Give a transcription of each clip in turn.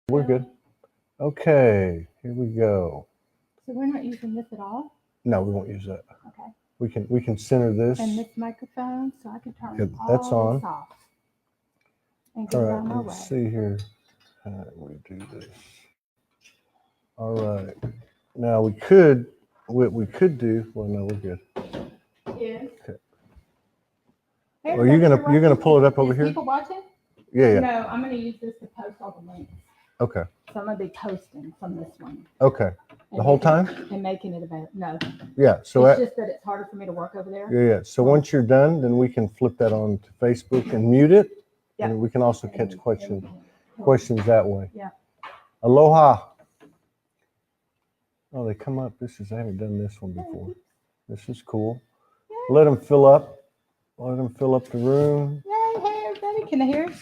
We're good. Okay, here we go. So we're not using this at all? No, we won't use that. Okay. We can center this. And this microphone, so I can turn that's all on. this off. And get All it right, on my let's way. see here. How do we do this? All right. Now we could, what we could do. Well, no, we're good. Yes. Okay. Hey, Are you gonna pull it up over here? People watching? Yeah. No, I'm gonna use this to post all the links. Okay. So I'm gonna be posting from this one. Okay. The whole time? And making it available. No. Yeah. So it's just that it's harder for me to work over there. Yeah. So once you're done, then we can flip that on to Facebook and mute it. Yeah. And we can also catch questions that way. Yeah. Aloha. Oh, they come up. I haven't done this one before. This is cool. Let them fill up. Let them fill up the room. Yay, hey everybody. Can I hear?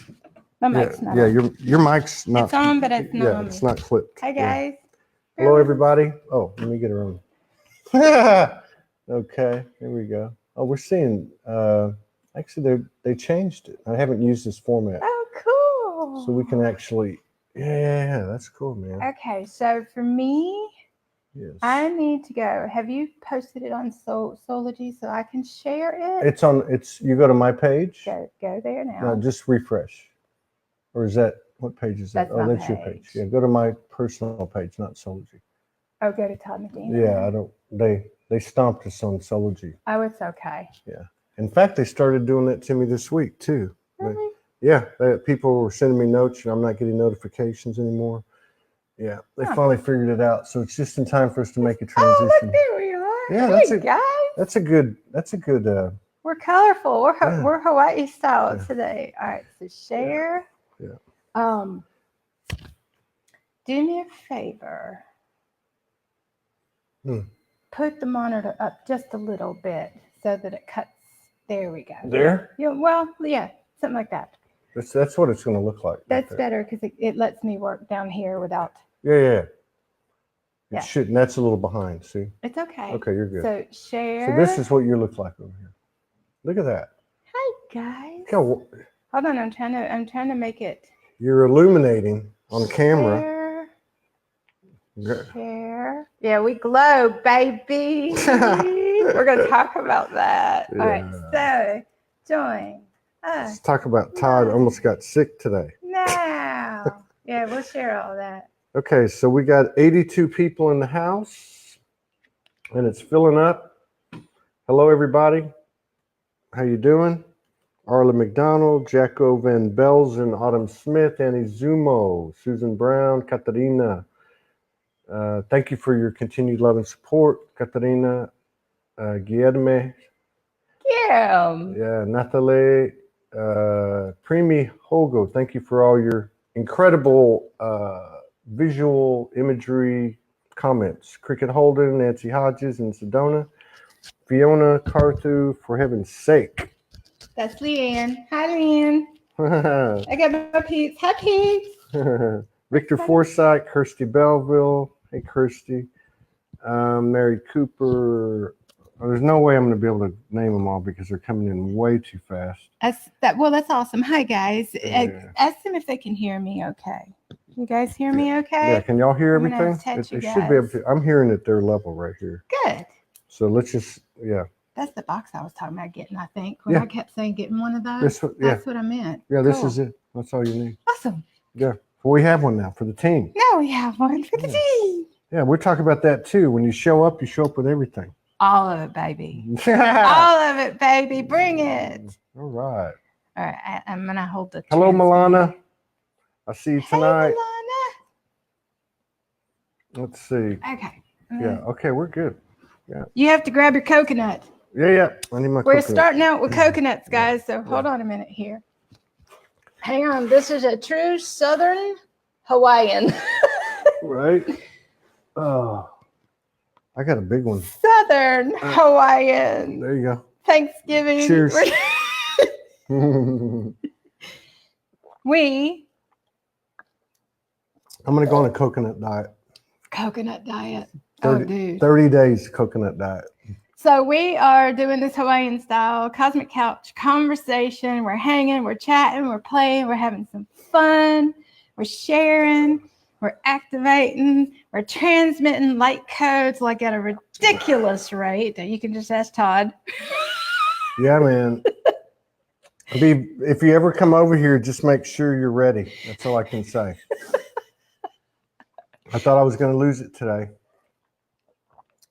My mic's not on. Your mic's not. It's on, but it's not on. It's not clipped. Hi guys. Yeah. Hello everybody. Oh, let me get her on. Okay, here we go. Oh, we're seeing actually they changed it. I haven't used this format. Oh, cool. So we can actually that's cool, man. Okay, so for me, yes. I need to go. Have you posted it on Soulogy so I can share it? You go to my page. Go there now. No, just refresh. Or is that what page is that? That's your page. Yeah, go to my personal page, not Soulogy. Oh, go to Todd Medina. Yeah, they stomped us on Soulogy. Oh, it's okay. Yeah. In fact, they started doing that to me this week too. Really? People were sending me notes and I'm not getting notifications anymore. Yeah, they finally figured it out. So it's just in time for us to make a transition. Oh, look, there we are. Yeah, guys. That's a good. We're colorful. We're Hawaii style today. All right, so share. Yeah. Do me a favor. Put the monitor up just a little bit so that it cuts. There we go. There? Yeah. Well, yeah, something like that. That's what it's going to look like. That's better because it lets me work down here without. Yeah. It shouldn't. That's a little behind. See? It's okay. Okay, you're good. So share. So this is what you look like over here. Look at that. Hi guys. Hold on, I'm trying to make it. You're illuminating on camera. Share. Yeah, we glow, baby. We're gonna talk about that. Yeah. All right, so join us. Let's talk about Todd almost got sick today. No. Yeah, we'll share all that. Okay, so we got 82 people in the house, and it's filling up. Hello, everybody. How you doing? Arla McDonald, Jacko Van Belzen, Autumn Smith, Annie Zumo, Susan Brown, Katarina. Thank you for your continued love and support, Katarina, Guillerme. Yeah, Nathalie, Primi Hogo. Thank you for all your incredible visual imagery comments. Cricket Holden, Nancy Hodges, and Sedona. Fiona Carthu, for heaven's sake. That's Leanne. Hi, Leanne. I got my peeps. Hi, peeps. Victor Forsythe, Kirsty Belleville. Hey, Kirsty. Mary Cooper. There's no way I'm going to be able to name them all because they're coming in way too fast. That's awesome. Hi, guys. Ask them if they can hear me okay. You guys hear me okay? Yeah, can y'all hear everything? They should be able to. I'm hearing at their level right here. Good. So let's just, That's the box I was talking about getting, I think. When I kept saying getting one of those, that's what I meant. Yeah, this is it. That's all you need. Awesome. Yeah. Well, we have one now for the team. Now we have one for the team. Yeah, we're talking about that too. When you show up with everything. All of it, baby. All of it, baby. Bring it. All right. All right. I'm going to hold the. Hello, Milana. I see you tonight. Hey, Milana. Let's see. Okay. Yeah. Okay, we're good. Yeah. You have to grab your coconut. Yeah. I need my We're starting out with coconuts, guys. So hold on a minute here. Hang on. This is a true Southern Hawaiian. Right. Oh, I got a big one. Southern Hawaiian. There you go. Thanksgiving. Cheers. I'm going to go on a coconut diet. Coconut diet. 30 days coconut diet. So we are doing this Hawaiian style cosmic couch conversation. We're hanging, we're chatting, we're playing, we're having some fun, we're sharing. We're activating. We're transmitting light codes like at a ridiculous rate that you can just ask Todd. Yeah, man. If you ever come over here, just make sure you're ready. That's all I can say. I thought I was going to lose it today.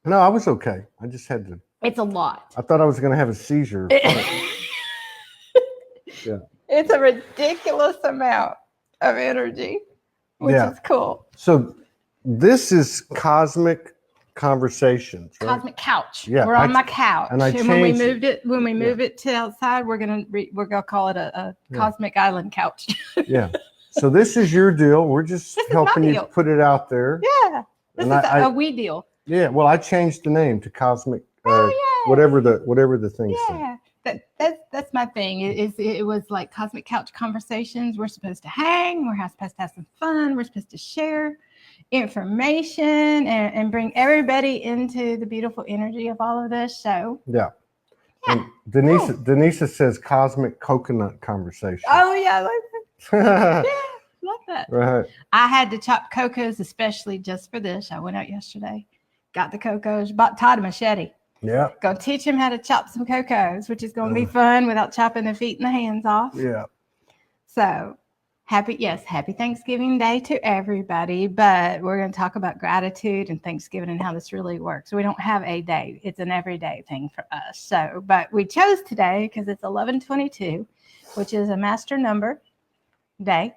No, I was okay. I just had to. It's a lot. I thought I was going to have a seizure. Yeah. It's a ridiculous amount of energy, which is cool. So this is Cosmic Conversations, right? Cosmic couch. Yeah, we're on my couch, and when we move it to outside, we're gonna call it a Cosmic Island couch. Yeah. So this is your deal. We're just helping you put it out there. Yeah. This is a we deal. Yeah. Well, I changed the name to Cosmic. Whatever the thing said. That's my thing. It was like Cosmic Couch Conversations. We're supposed to hang. We're supposed to have some fun. We're supposed to share information and bring everybody into the beautiful energy of all of this. So And Denise says Cosmic Coconut Conversation. Oh yeah, I like that. Yeah, love that. Right. I had to chop cocos especially just for this. I went out yesterday, got the cocos, bought Todd a machete. Yeah. Go teach him how to chop some cocos, which is going to be fun without chopping the feet and the hands off. Yeah. So happy Thanksgiving Day to everybody. But we're going to talk about gratitude and Thanksgiving and how this really works. We don't have a day. It's an everyday thing for us. So, but we chose today because it's 11/22, which is a master number day.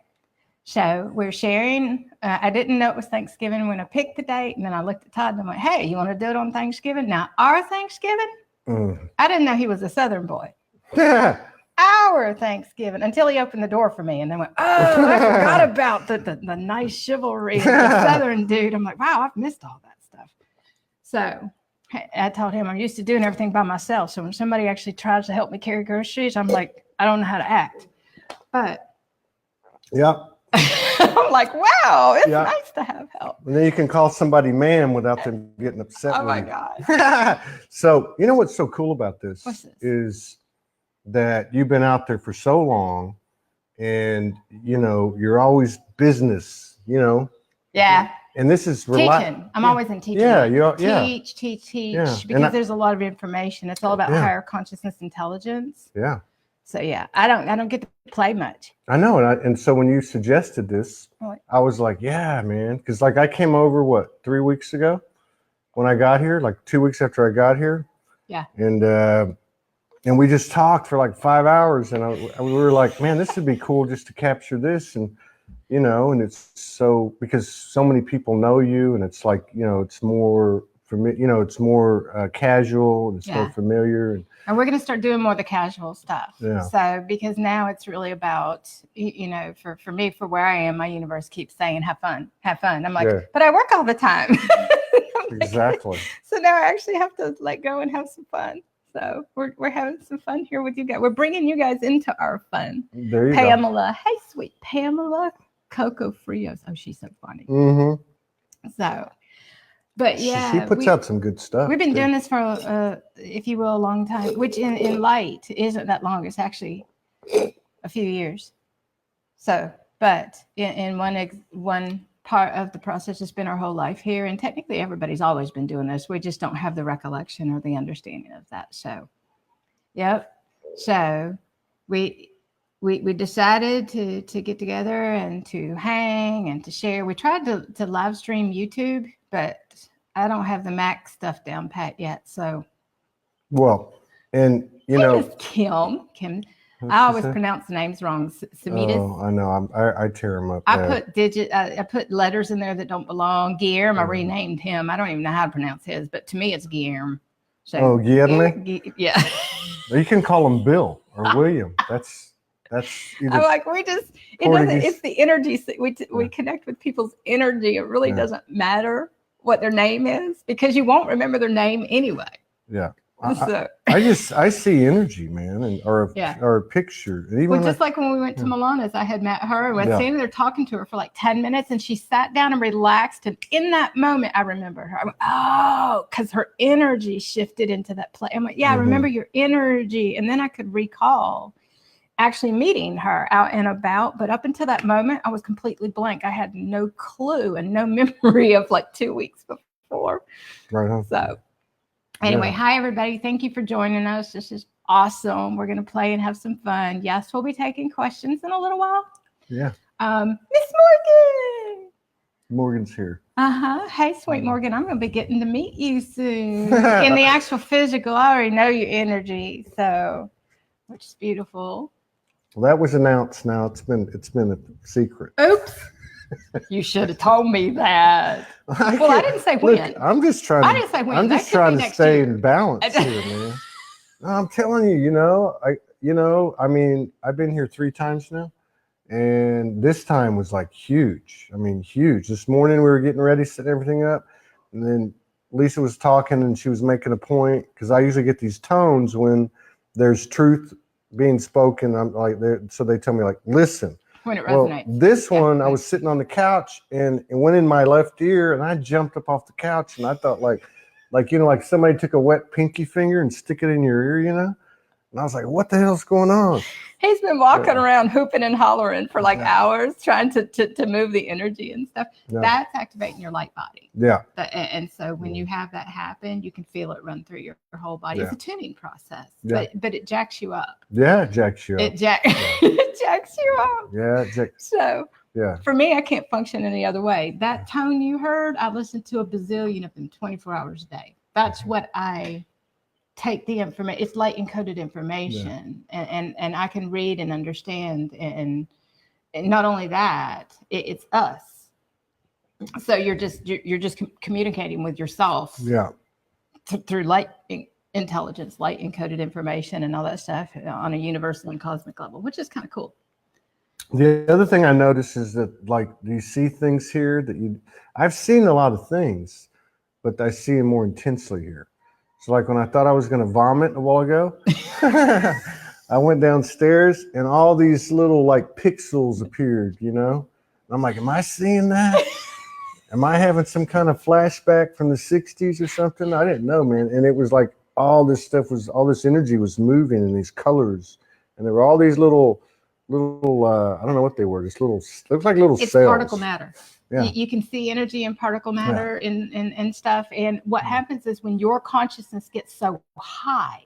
So we're sharing. I didn't know it was Thanksgiving when I picked the date. And then I looked at Todd and I went, hey, you want to do it on Thanksgiving? Now, our Thanksgiving? I didn't know he was a Southern boy. Our Thanksgiving, until he opened the door for me and then went, oh, I forgot about the nice chivalry of the Southern dude. I'm like, wow, I've missed all that stuff. So I told him I'm used to doing everything by myself. So when somebody actually tries to help me carry groceries, I'm like, I don't know how to act. But yeah. I'm like, wow, it's nice to have help. And then you can call somebody ma'am without them getting upset. Oh my God. So you know what's so cool about this? What's this? Is that you've been out there for so long and you're always business, Yeah. And this is teaching. I'm always in teaching. Yeah. Teach. Yeah. Because there's a lot of information. It's all about higher consciousness intelligence. Yeah. So I don't get to play much. I know, and so when you suggested this, I was like, yeah, man, because like I came over 3 weeks ago when I got here, like 2 weeks after I got here. Yeah. And we just talked for like 5 hours, and we were like, man, this would be cool just to capture this, and and it's so because so many people know you, and it's like it's more for me, it's more casual, and it's more familiar. And we're going to start doing more of the casual stuff. Yeah. So because now it's really about, for me, for where I am, my universe keeps saying, have fun. I'm like, but I work all the time. Exactly. So now I actually have to let go and have some fun. So we're having some fun here with you guys. We're bringing you guys into our fun. There you Pamela. Go. Hey, sweet Pamela. Coco Frios. Oh, she's so funny. Mm-hmm. So. But yeah, she puts out some good stuff. We've been doing this for, if you will, a long time, which in light isn't that long. It's actually a few years. So, but in one part of the process, it's been our whole life here. And technically everybody's always been doing this. We just don't have the recollection or the understanding of that. So, yep. So we decided to get together and to hang and to share. We tried to live stream YouTube, but I don't have the Mac stuff down pat yet. So, well, and Kim. I always pronounce the names wrong. Semitas. Oh, I know. I tear them up. I put letters in there that don't belong. Guillermo, I renamed him. I don't even know how to pronounce his, but to me it's Guillermo. So, Guillermo. Yeah. You can call him Bill or William. That's either I'm like, it's the energy. We connect with people's energy. It really doesn't matter what their name is because you won't remember their name anyway. Yeah. So I see energy, man, or a picture. Even just like when we went to Milana's, I had met her and was standing there talking to her for like 10 minutes and she sat down and relaxed. And in that moment, I remember her. I went, because her energy shifted into that place. I'm like, I remember your energy. And then I could recall. actually meeting her out and about. But up until that moment, I was completely blank. I had no clue and no memory of like 2 weeks before. Right on. So anyway, Hi, everybody. Thank you for joining us. This is awesome. We're going to play and have some fun. Yes, we'll be taking questions in a little while. Yeah. Miss Morgan. Morgan's here. Hey, sweet Morgan. I'm going to be getting to meet you soon. In the actual physical, I already know your energy. So, which is beautiful. Well, that was announced now. It's been a secret. Oops. You should have told me that. Well, I didn't say when. Look, I'm just trying I didn't say when. I'm just trying to stay in balance here, man. No, I'm telling you, I mean, I've been here 3 times now, and this time was like huge. I mean, huge. This morning we were getting ready, setting everything up, and then Lisa was talking and she was making a point, because I usually get these tones when there's truth being spoken. I'm like, so they tell me like, listen. When it resonates. Well, this one, I was sitting on the couch and it went in my left ear, and I jumped up off the couch, and I thought like somebody took a wet pinky finger and stick it in your ear, And I was like, what the hell's going on? He's been walking around hooping and hollering for like hours, trying to move the energy and stuff. Yeah. That's activating your light body. Yeah. And so when you have that happen, you can feel it run through your whole body. It's a tuning process, but it jacks you up. Yeah, it jacks you up. It jacks you up. Yeah. So for me, I can't function any other way. That tone you heard, I listened to a bazillion of them 24 hours a day. That's what I take the information. It's light encoded information, and I can read and understand, and not only that, it's us. So you're just communicating with yourself, through light intelligence, light encoded information, and all that stuff on a universal and cosmic level, which is kind of cool. The other thing I notice is that, like, do you see things here I've seen a lot of things, but I see them more intensely here. So like when I thought I was going to vomit a while ago, I went downstairs and all these little like pixels appeared, And I'm like, am I seeing that? Am I having some kind of flashback from the 60s or something? I didn't know, man. And it was like all this energy was moving in these colors. And there were all these little, I don't know what they were. Just looks like little cells. It's particle matter. Yeah. You can see energy and particle matter and stuff. And what happens is when your consciousness gets so high,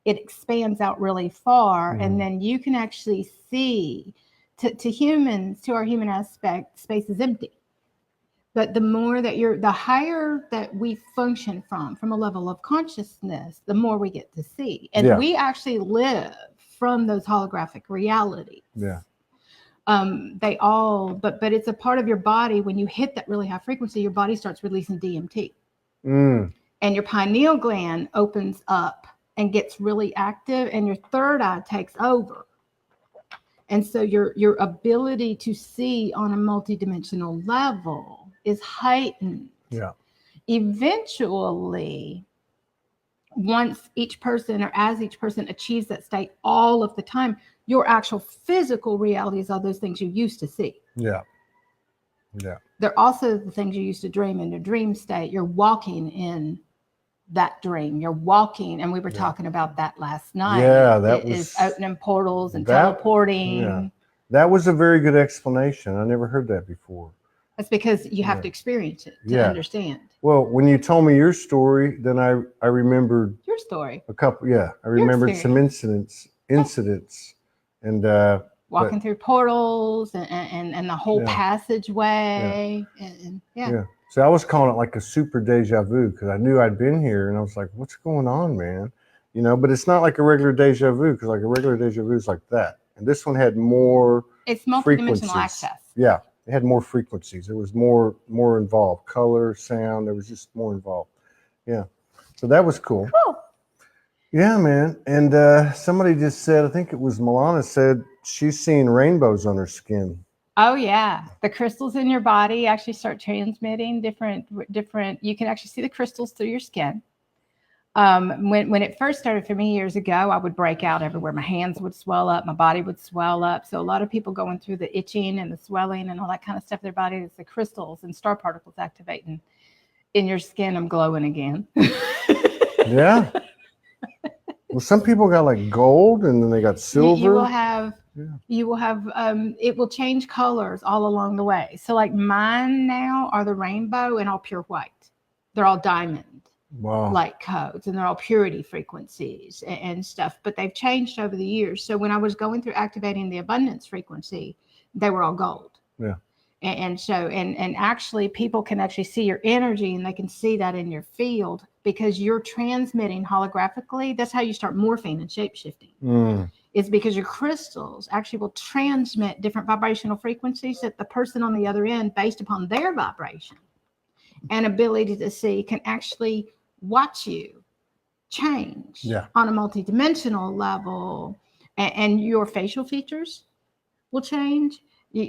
it expands out really far. And then you can actually see, to humans, to our human aspect, space is empty. But the more that the higher that we function from a level of consciousness, the more we get to see. And we actually live from those holographic realities. Yeah. They all, but it's a part of your body. When you hit that really high frequency, your body starts releasing DMT, and your pineal gland opens up and gets really active, and your third eye takes over. And so your ability to see on a multidimensional level is heightened. Yeah. Eventually, once each person, or as each person achieves that state all of the time, your actual physical realities are those things you used to see. Yeah. They're also the things you used to dream in your dream state. You're walking in that dream. You're walking, and we were talking about that last night. Yeah, it is opening portals and teleporting. Yeah. That was a very good explanation. I never heard that before. That's because you have to experience it to understand. Well, when you told me your story, then I remembered your story. A couple, I remembered some incidents, and walking through portals and the whole passageway. And So I was calling it like a super deja vu, because I knew I'd been here, and I was like, what's going on, man? But it's not like a regular deja vu, because like a regular deja vu is like that. And this one had more It's multidimensional access. Yeah. It had more frequencies. There was more involved. Color, sound, there was just more involved. Yeah. So that was cool. Yeah, man. And somebody just said, I think it was Milana, said she's seeing rainbows on her skin. Oh yeah. The crystals in your body actually start transmitting different, you can actually see the crystals through your skin. When it first started for me years ago, I would break out everywhere. My hands would swell up, my body would swell up. So a lot of people going through the itching and the swelling and all that kind of stuff in their body, it's the crystals and star particles activating in your skin. I'm glowing again. Yeah. Well, some people got like gold, and then they got silver. You will have. Yeah. You will have. It will change colors all along the way. So like mine now are the rainbow and all pure white. They're all diamond. Wow. Light codes, and they're all purity frequencies and stuff, but they've changed over the years. So when I was going through activating the abundance frequency, they were all gold. Yeah. And actually people can actually see your energy, and they can see that in your field because you're transmitting holographically. That's how you start morphing and shape shifting. Is because your crystals actually will transmit different vibrational frequencies that the person on the other end, based upon their vibration and ability to see, can actually watch you change on a multidimensional level, and your facial features will change.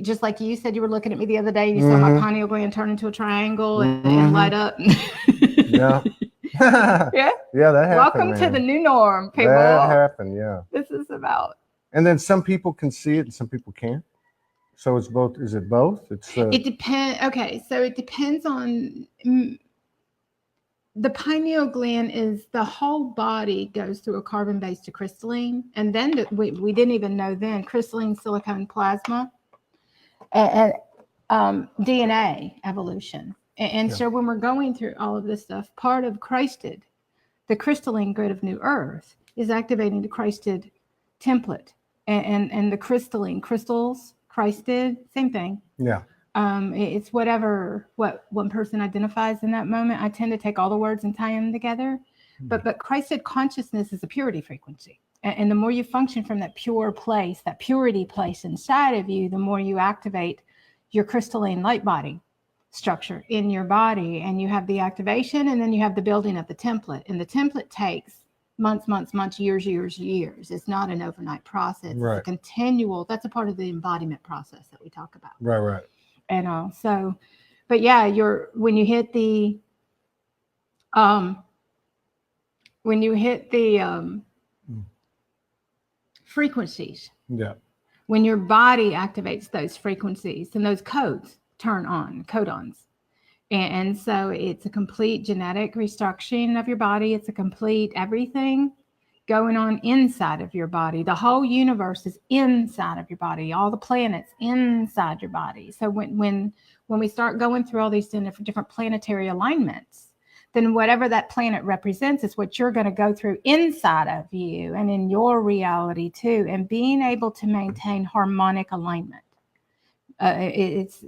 Just like you said, you were looking at me the other day and you saw my pineal gland turn into a triangle and light up. Yeah. Yeah. Yeah, that happened. Welcome to the new norm, people. That happened, yeah. This is about. And then some people can see it and some people can't. So it's both. Is it both? It depends. Okay, so it depends on. The pineal gland is the whole body goes through a carbon-based to crystalline, and then we didn't even know then crystalline, silicone, plasma, and DNA evolution. And so when we're going through all of this stuff, part of Christed, the crystalline grid of New Earth, is activating the Christed template, and the crystalline crystals, Christed, same thing. Yeah. It's what one person identifies in that moment. I tend to take all the words and tie them together. But Christed consciousness is a purity frequency. And the more you function from that pure place, that purity place inside of you, the more you activate your crystalline light body structure in your body. And you have the activation, and then you have the building of the template. And the template takes months, years. It's not an overnight process. Right. It's a continual, that's a part of the embodiment process that we talk about. Right. And so, but yeah, when you hit the frequencies, when your body activates those frequencies, and those codes turn on, codons. And so it's a complete genetic restructuring of your body. It's a complete everything going on inside of your body. The whole universe is inside of your body, all the planets inside your body. So when we start going through all these different planetary alignments, then whatever that planet represents is what you're going to go through inside of you and in your reality too. And being able to maintain harmonic alignment. This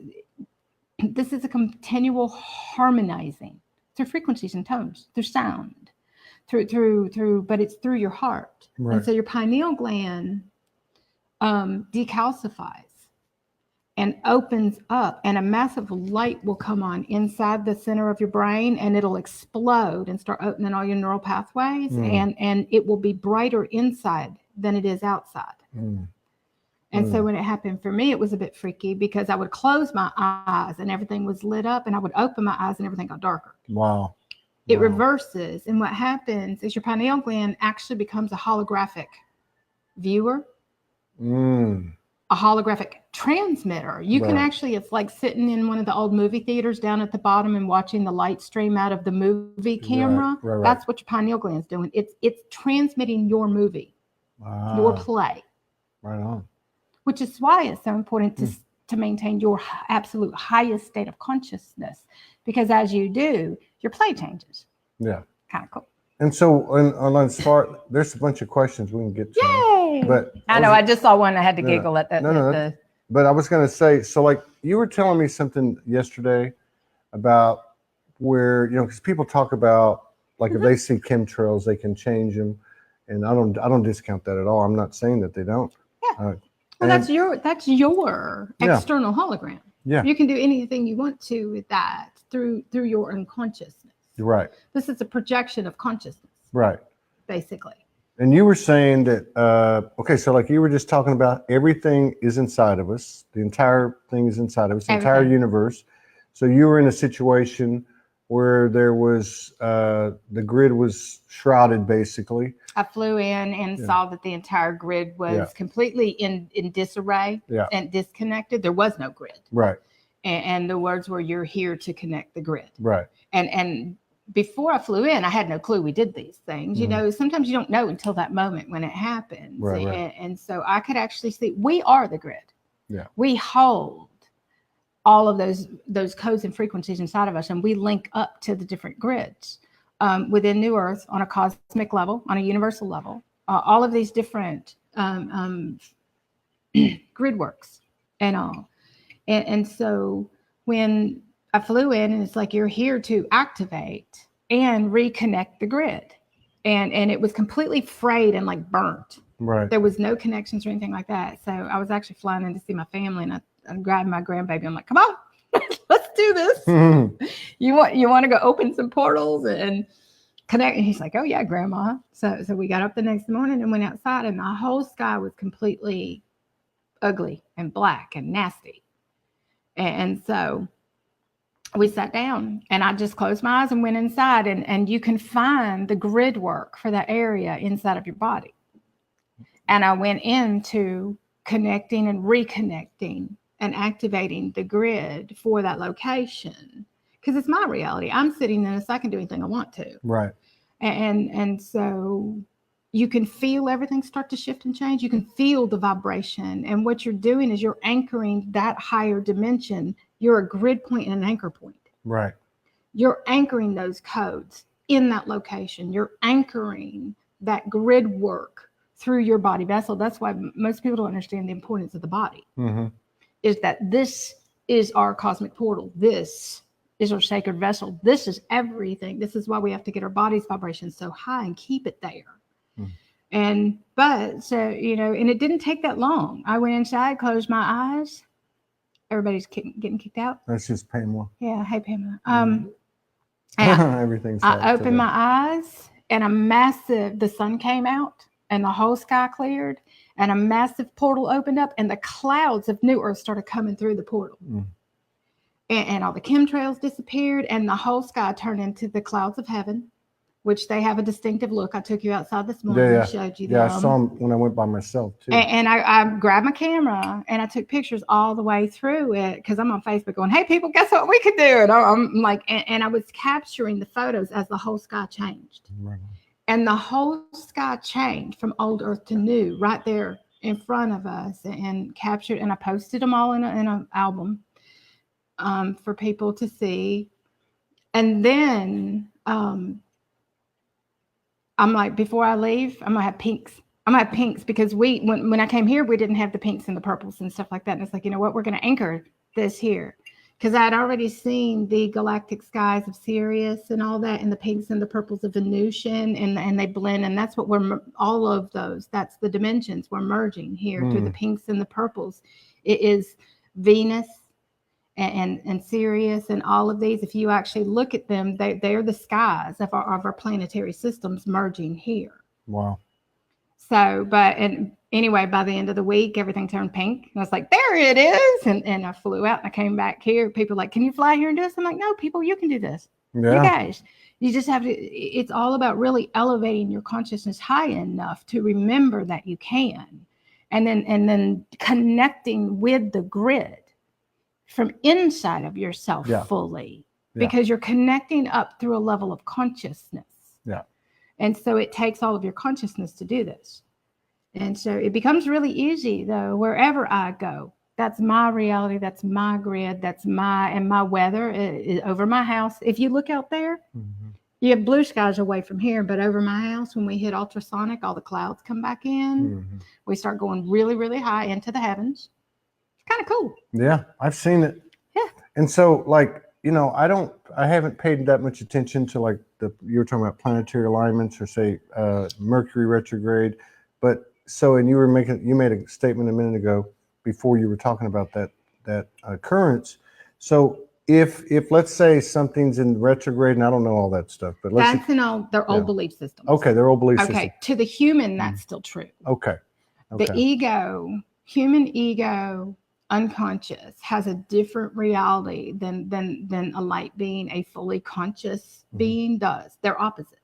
is a continual harmonizing through frequencies and tones, through sound. But it's through your heart. Right. And so your pineal gland decalcifies and opens up, and a massive light will come on inside the center of your brain, and it'll explode and start opening all your neural pathways, and it will be brighter inside than it is outside. And so when it happened for me, it was a bit freaky because I would close my eyes and everything was lit up, and I would open my eyes and everything got darker. Wow. It reverses, and what happens is your pineal gland actually becomes a holographic viewer, a holographic transmitter. You can actually, it's like sitting in one of the old movie theaters down at the bottom and watching the light stream out of the movie camera. Right. That's what your pineal gland's doing. It's transmitting your movie, your play. Right on. Which is why it's so important to maintain your absolute highest state of consciousness, because as you do, your play changes. Yeah. Kind of cool. And so on Spark, there's a bunch of questions we can get to. Yay! But I just saw one. I had to giggle at that. But I was going to say, so like you were telling me something yesterday about where, because people talk about like if they see chemtrails, they can change them. And I don't discount that at all. I'm not saying that they don't. Yeah. Well, that's your external hologram. Yeah. You can do anything you want to with that through your unconsciousness. Right. This is a projection of consciousness. Right. Basically. And you were saying that, so like you were just talking about everything is inside of us. The entire thing is inside of us, the entire universe. So you were in a situation where there was, the grid was shrouded basically. I flew in and saw that the entire grid was completely in disarray and disconnected. There was no grid. Right. And the words were, "You're here to connect the grid." Right. And before I flew in, I had no clue we did these things. You know, sometimes you don't know until that moment when it happens. Right. And so I could actually see we are the grid. Yeah. We hold all of those codes and frequencies inside of us, and we link up to the different grids within New Earth on a cosmic level, on a universal level. All of these different grid works and all. And so when I flew in, and it's like, you're here to activate and reconnect the grid. And it was completely frayed and like burnt. Right. There was no connections or anything like that. So I was actually flying in to see my family, and I grabbed my grandbaby. I'm like, come on, let's do this. You want to go open some portals and connect? And he's like, oh yeah, grandma. So we got up the next morning and went outside, and the whole sky was completely ugly and black and nasty. And so we sat down, and I just closed my eyes and went inside, and you can find the grid work for that area inside of your body. And I went into connecting and reconnecting and activating the grid for that location, because it's my reality. I'm sitting in this, I can do anything I want to. Right. And so you can feel everything start to shift and change. You can feel the vibration. And what you're doing is you're anchoring that higher dimension. You're a grid point and an anchor point. Right. You're anchoring those codes in that location. You're anchoring that grid work through your body vessel. That's why most people don't understand the importance of the body. Is that this is our cosmic portal. This is our sacred vessel. This is everything. This is why we have to get our body's vibration so high and keep it there. But so, you know, and it didn't take that long. I went inside, closed my eyes. Everybody's getting kicked out. That's just Pamela. Yeah. Hey, Pamela. Everything's. I opened my eyes, and the sun came out, and the whole sky cleared, and a massive portal opened up, and the clouds of New Earth started coming through the portal. And all the chemtrails disappeared, and the whole sky turned into the clouds of heaven, which they have a distinctive look. I took you outside this morning and showed you them. Yeah, I saw them when I went by myself too. And I grabbed my camera, and I took pictures all the way through it, because I'm on Facebook going, hey, people, guess what we could do? And I'm like, and I was capturing the photos as the whole sky changed. Right. And the whole sky changed from old Earth to new right there in front of us, and captured, and I posted them all in an album for people to see. And then I'm like, before I leave, I'm gonna have pinks. I'm gonna have pinks, because when I came here, we didn't have the pinks and the purples and stuff like that. And it's like, you know what, we're gonna anchor this here, because I'd already seen the galactic skies of Sirius and all that, and the pinks and the purples of Venusian, and they blend, and that's what all of those. That's the dimensions we're merging here through the pinks and the purples. It is Venus and Sirius and all of these. If you actually look at them, they're the skies of our planetary systems merging here. Wow. So, and anyway, by the end of the week, everything turned pink. And I was like, there it is. And I flew out, and I came back here. People were like, can you fly here and do this? I'm like, no, people, you can do this. Yeah. You guys, you just have to, it's all about really elevating your consciousness high enough to remember that you can. And then connecting with the grid from inside of yourself fully, because you're connecting up through a level of consciousness. Yeah. And so it takes all of your consciousness to do this. And so it becomes really easy, though, wherever I go. That's my reality. That's my grid. And my weather is over my house. If you look out there, you have blue skies away from here, but over my house, when we hit ultrasonic, all the clouds come back in. We start going really, really high into the heavens. Kind of cool. Yeah, I've seen it. Yeah. And so, like, you know, I haven't paid that much attention to, like, you were talking about planetary alignments, or say Mercury retrograde, but so, and you made a statement a minute ago before you were talking about that occurrence. So if let's say something's in retrograde, and I don't know all that stuff, but they're old belief systems. Okay, they're old belief systems. Okay, to the human, that's still true. Okay. The human ego, unconscious, has a different reality than a light being, a fully conscious being does. They're opposites.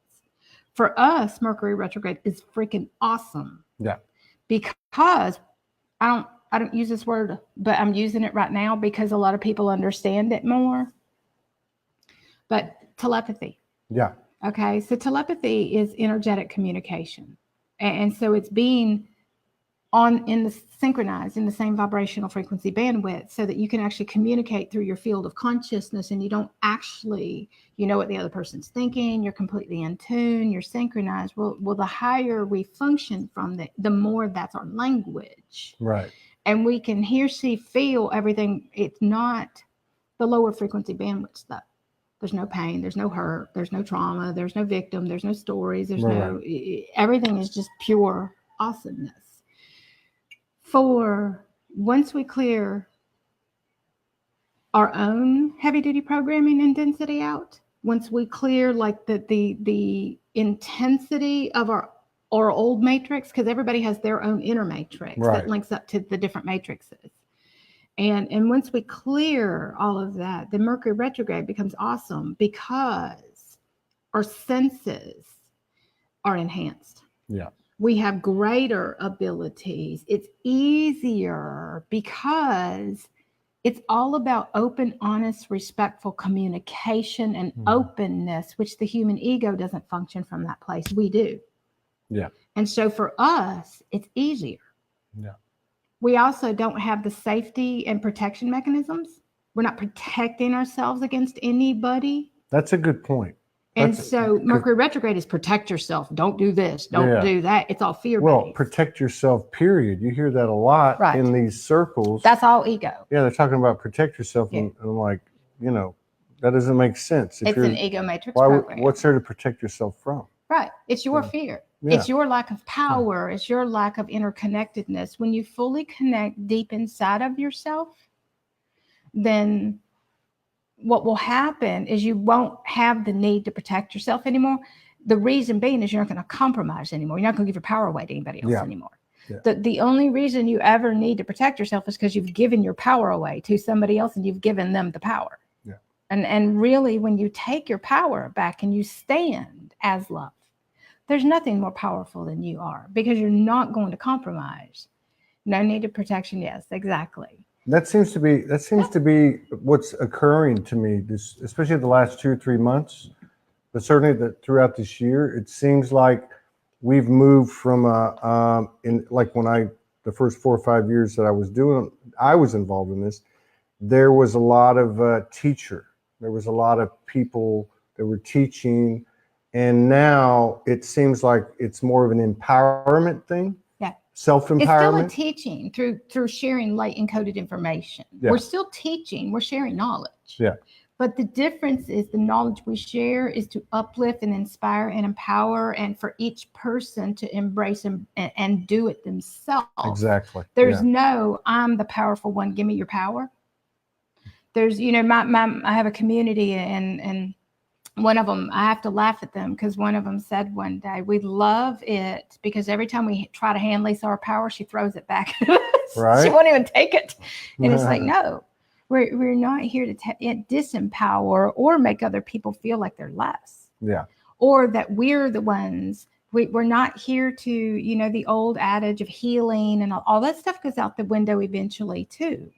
For us, Mercury retrograde is freaking awesome. Yeah. Because I don't use this word, but I'm using it right now because a lot of people understand it more. But telepathy. Yeah. Okay, so telepathy is energetic communication. And so it's being synchronized in the same vibrational frequency bandwidth so that you can actually communicate through your field of consciousness, and you don't actually, you know what the other person's thinking, you're completely in tune, you're synchronized. Well, the higher we function from the more that's our language. Right. And we can hear, see, feel everything. It's not the lower frequency bandwidth stuff. There's no pain, there's no hurt, there's no trauma, there's no victim, there's no stories, there's everything is just pure awesomeness. For once we clear our own heavy duty programming and density out, once we clear like the intensity of our old matrix, because everybody has their own inner matrix that links up to the different matrices. And once we clear all of that, the Mercury retrograde becomes awesome because our senses are enhanced. Yeah. We have greater abilities. It's easier because it's all about open, honest, respectful communication and openness, which the human ego doesn't function from that place. We do. Yeah. And so for us, it's easier. Yeah. We also don't have the safety and protection mechanisms. We're not protecting ourselves against anybody. That's a good point. And so Mercury retrograde is protect yourself. Don't do this. Don't do that. It's all fear-based. Well, protect yourself, period. You hear that a lot in these circles. That's all ego. Yeah, they're talking about protect yourself. Yeah. And I'm like, that doesn't make sense. It's an ego matrix program. What's there to protect yourself from? Right. It's your fear. Yeah. It's your lack of power. It's your lack of interconnectedness. When you fully connect deep inside of yourself, then what will happen is you won't have the need to protect yourself anymore. The reason being is you're not going to compromise anymore. You're not going to give your power away to anybody else anymore. Yeah. The only reason you ever need to protect yourself is because you've given your power away to somebody else and you've given them the power. Yeah. And really, when you take your power back and you stand as love, there's nothing more powerful than you are, because you're not going to compromise. No need of protection. Yes, exactly. That seems to be what's occurring to me, especially the last 2 or 3 months, but certainly throughout this year. It seems like we've moved from the first 4 or 5 years that I was involved in this. There was a lot of teacher. There was a lot of people that were teaching. And now it seems like it's more of an empowerment thing. Yeah. Self-empowerment. It's still a teaching through sharing light encoded information. Yeah. We're still teaching. We're sharing knowledge. Yeah. But the difference is the knowledge we share is to uplift and inspire and empower, and for each person to embrace and do it themselves. Exactly. There's no, I'm the powerful one, give me your power. There's, I have a community, and one of them, I have to laugh at them because one of them said one day, we love it because every time we try to hand Lisa our power, she throws it back at us. Right. She won't even take it. And it's like, no, we're not here to disempower or make other people feel like they're less. Yeah. Or that we're the ones. We're not here to, the old adage of healing and all that stuff goes out the window eventually too.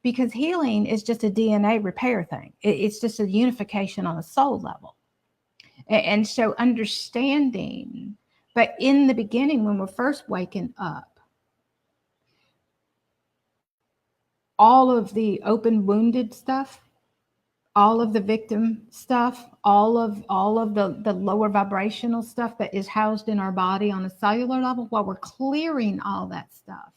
Because healing is just a DNA repair thing. It's just a unification on a soul level. And so understanding, but in the beginning, when we're first waking up, all of the open wounded stuff, all of the victim stuff, all of the lower vibrational stuff that is housed in our body on a cellular level, while we're clearing all that stuff,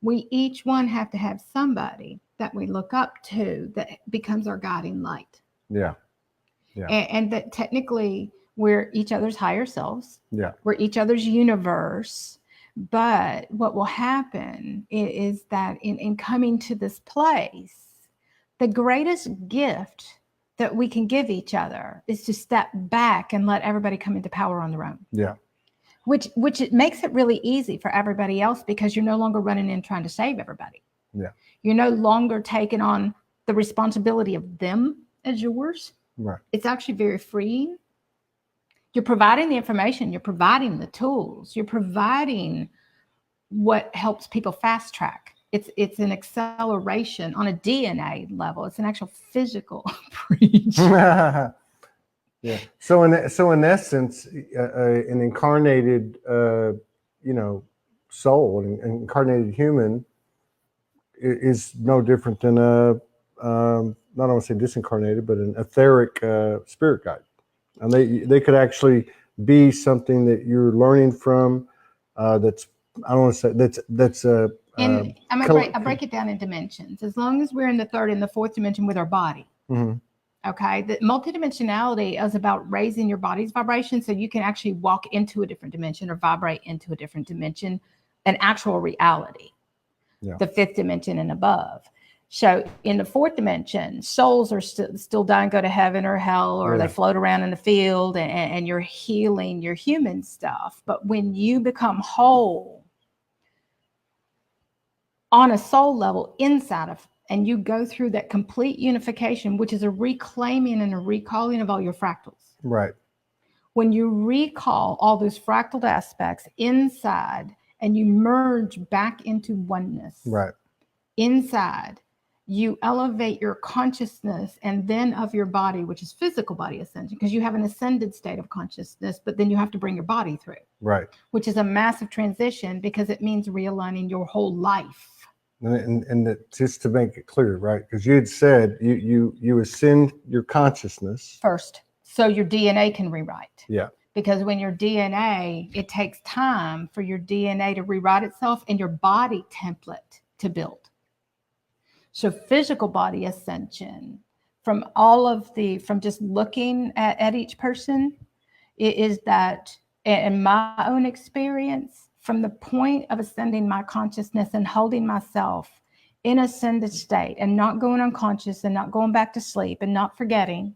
we each one have to have somebody that we look up to that becomes our guiding light. Yeah. Yeah. And that technically we're each other's higher selves. Yeah. We're each other's universe. But what will happen is that in coming to this place, the greatest gift that we can give each other is to step back and let everybody come into power on their own. Yeah. Which it makes it really easy for everybody else, because you're no longer running in trying to save everybody. Yeah. You're no longer taking on the responsibility of them as yours. Right. It's actually very freeing. You're providing the information, you're providing the tools, you're providing what helps people fast track. It's an acceleration on a DNA level. It's an actual physical breach. Yeah. So in essence, an incarnated, soul, an incarnated human is no different than not want to say disincarnated, but an etheric spirit guide, and they could actually be something that you're learning from. That's I don't want to say that's And I break it down in dimensions. As long as we're in the third and the fourth dimension with our body. Mm-hmm. Okay, the multidimensionality is about raising your body's vibration so you can actually walk into a different dimension or vibrate into a different dimension, an actual reality, the fifth dimension and above. So in the fourth dimension, souls are still dying, go to heaven or hell, or they float around in the field and you're healing your human stuff. But when you become whole on a soul level inside of, and you go through that complete unification, which is a reclaiming and a recalling of all your fractals. Right. When you recall all those fractal aspects inside and you merge back into oneness. Right. Inside, you elevate your consciousness and then of your body, which is physical body ascension, because you have an ascended state of consciousness, but then you have to bring your body through. Right. Which is a massive transition because it means realigning your whole life. And just to make it clear, right? Because you had said you ascend your consciousness first, so your DNA can rewrite. Yeah. Because when your DNA, it takes time for your DNA to rewrite itself and your body template to build. So physical body ascension, from just looking at each person, it is that in my own experience, from the point of ascending my consciousness and holding myself in ascended state and not going unconscious and not going back to sleep and not forgetting,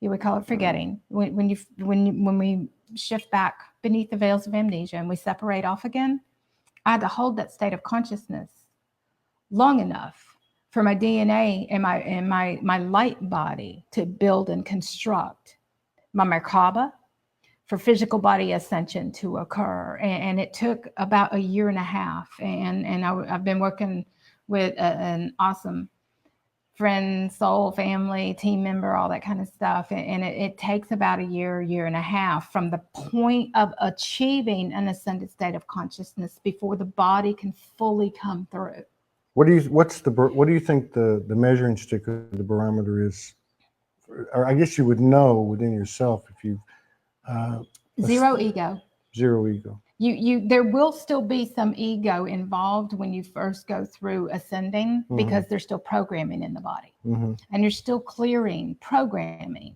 you would call it forgetting. When we shift back beneath the veils of amnesia and we separate off again, I had to hold that state of consciousness long enough for my DNA and my light body to build and construct my Merkaba, for physical body ascension to occur. And it took about 1.5 years. And I've been working with an awesome friend, soul, family, team member, all that kind of stuff. And it takes about 1.5 years from the point of achieving an ascended state of consciousness before the body can fully come through. What do you think the measuring stick of the barometer is? Or I guess you would know within yourself if you zero ego. Zero ego. There will still be some ego involved when you first go through ascending, because there's still programming in the body, and you're still clearing programming,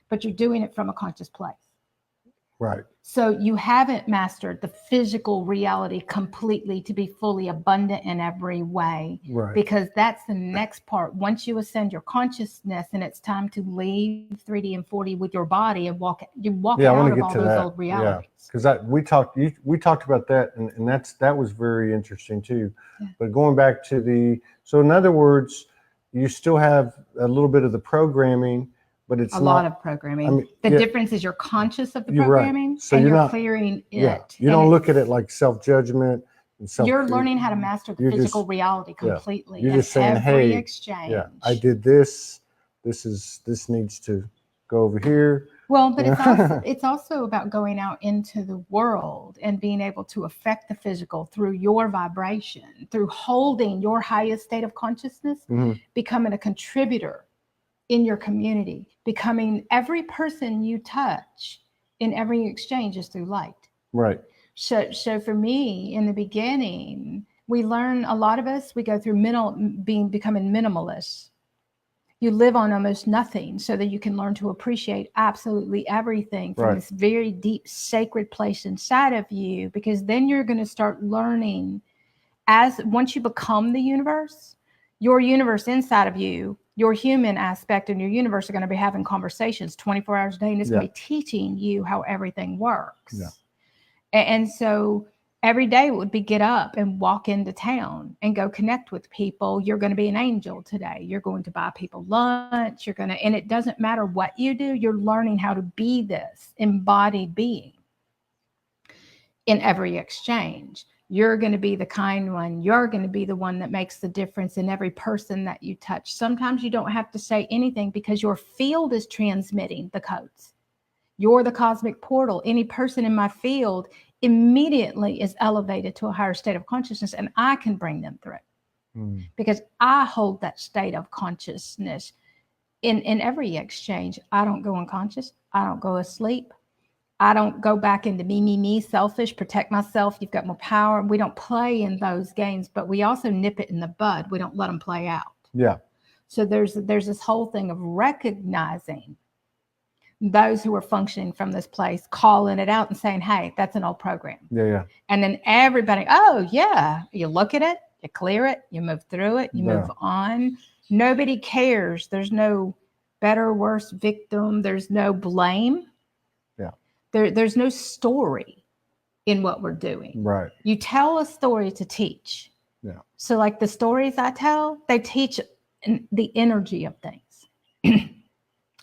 but you're doing it from a conscious place. Right. So you haven't mastered the physical reality completely to be fully abundant in every way. Right. Because that's the next part. Once you ascend your consciousness and it's time to leave 3D and 4D with your body and walk out of all those old realities. Because we talked about that, and that was very interesting too. Yeah. But going back to so in other words, you still have a little bit of the programming, but it's a lot of programming. I mean, the difference is you're conscious of the programming, right. So and you're not clearing it. Yeah. You don't look at it like self-judgment and you're learning how to master the physical reality completely. You're just saying, hey, exchange. Yeah, I did this. This needs to go over here. Well, but it's also about going out into the world and being able to affect the physical through your vibration, through holding your highest state of consciousness, becoming a contributor in your community, becoming every person you touch in every exchange is through light. Right. So for me, in the beginning, we learn, a lot of us, we go through becoming minimalists. You live on almost nothing so that you can learn to appreciate absolutely everything from this very deep, sacred place inside of you, because then you're going to start learning once you become the universe, your universe inside of you, your human aspect and your universe are going to be having conversations 24 hours a day, and it's going to be teaching you how everything works. Yeah. And so every day it would be get up and walk into town and go connect with people. You're going to be an angel today. You're going to buy people lunch. And it doesn't matter what you do. You're learning how to be this embodied being in every exchange. You're going to be the kind one. You're going to be the one that makes the difference in every person that you touch. Sometimes you don't have to say anything because your field is transmitting the codes. You're the cosmic portal. Any person in my field immediately is elevated to a higher state of consciousness, and I can bring them through because I hold that state of consciousness in every exchange. I don't go unconscious. I don't go asleep. I don't go back into me, selfish, protect myself. You've got more power. We don't play in those games, but we also nip it in the bud. We don't let them play out. Yeah. So there's this whole thing of recognizing those who are functioning from this place, calling it out and saying, hey, that's an old program. Yeah, yeah. And then everybody, oh, yeah, you look at it, you clear it, you move through it, you move on. Nobody cares. There's no better, worse victim. There's no blame. Yeah. There's no story in what we're doing. Right. You tell a story to teach. Yeah. So like the stories I tell, they teach the energy of things.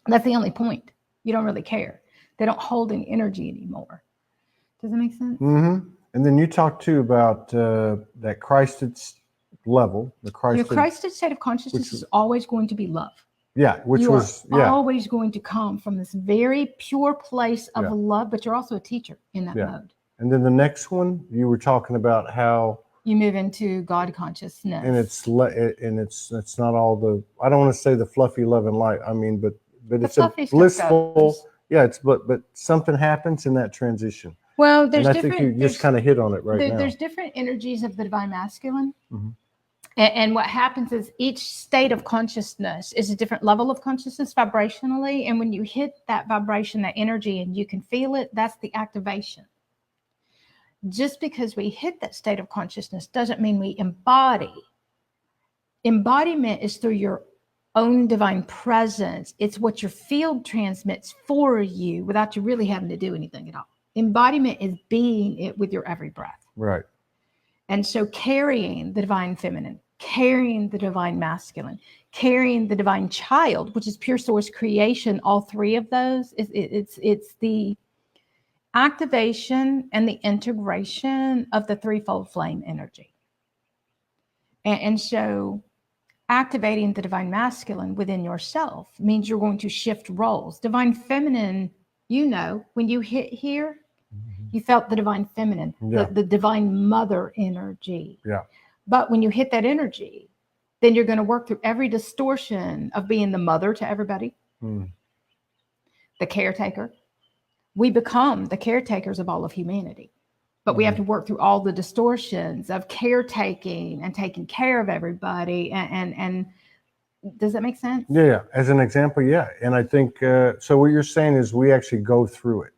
That's the only point. You don't really care. They don't hold any energy anymore. Does that make sense? Mm-hmm. And then you talked too about that Christed level. Your Christed state of consciousness is always going to be love. Yeah, You are always going to come from this very pure place of love, but you're also a teacher in that mode. And then the next one, you were talking about how you move into God consciousness, and it's not all the, I don't want to say the fluffy love and light. I mean, but it's a blissful. Yeah, but something happens in that transition. Well, there's and I think you just kind of hit on it now. There's different energies of the divine masculine. Mm-hmm. And what happens is each state of consciousness is a different level of consciousness vibrationally. And when you hit that vibration, that energy, and you can feel it, that's the activation. Just because we hit that state of consciousness doesn't mean we embody. Embodiment is through your own divine presence. It's what your field transmits for you without you really having to do anything at all. Embodiment is being it with your every breath. Right. And so carrying the divine feminine, carrying the divine masculine, carrying the divine child, which is pure source creation, all three of those, it's the activation and the integration of the threefold flame energy. And so activating the divine masculine within yourself means you're going to shift roles. Divine feminine, when you hit here, you felt the divine feminine, the divine mother energy. Yeah. But when you hit that energy, then you're going to work through every distortion of being the mother to everybody, the caretaker. We become the caretakers of all of humanity, but we have to work through all the distortions of caretaking and taking care of everybody. And does that make sense? Yeah. As an example, yeah. And I think, so what you're saying is we actually go through it.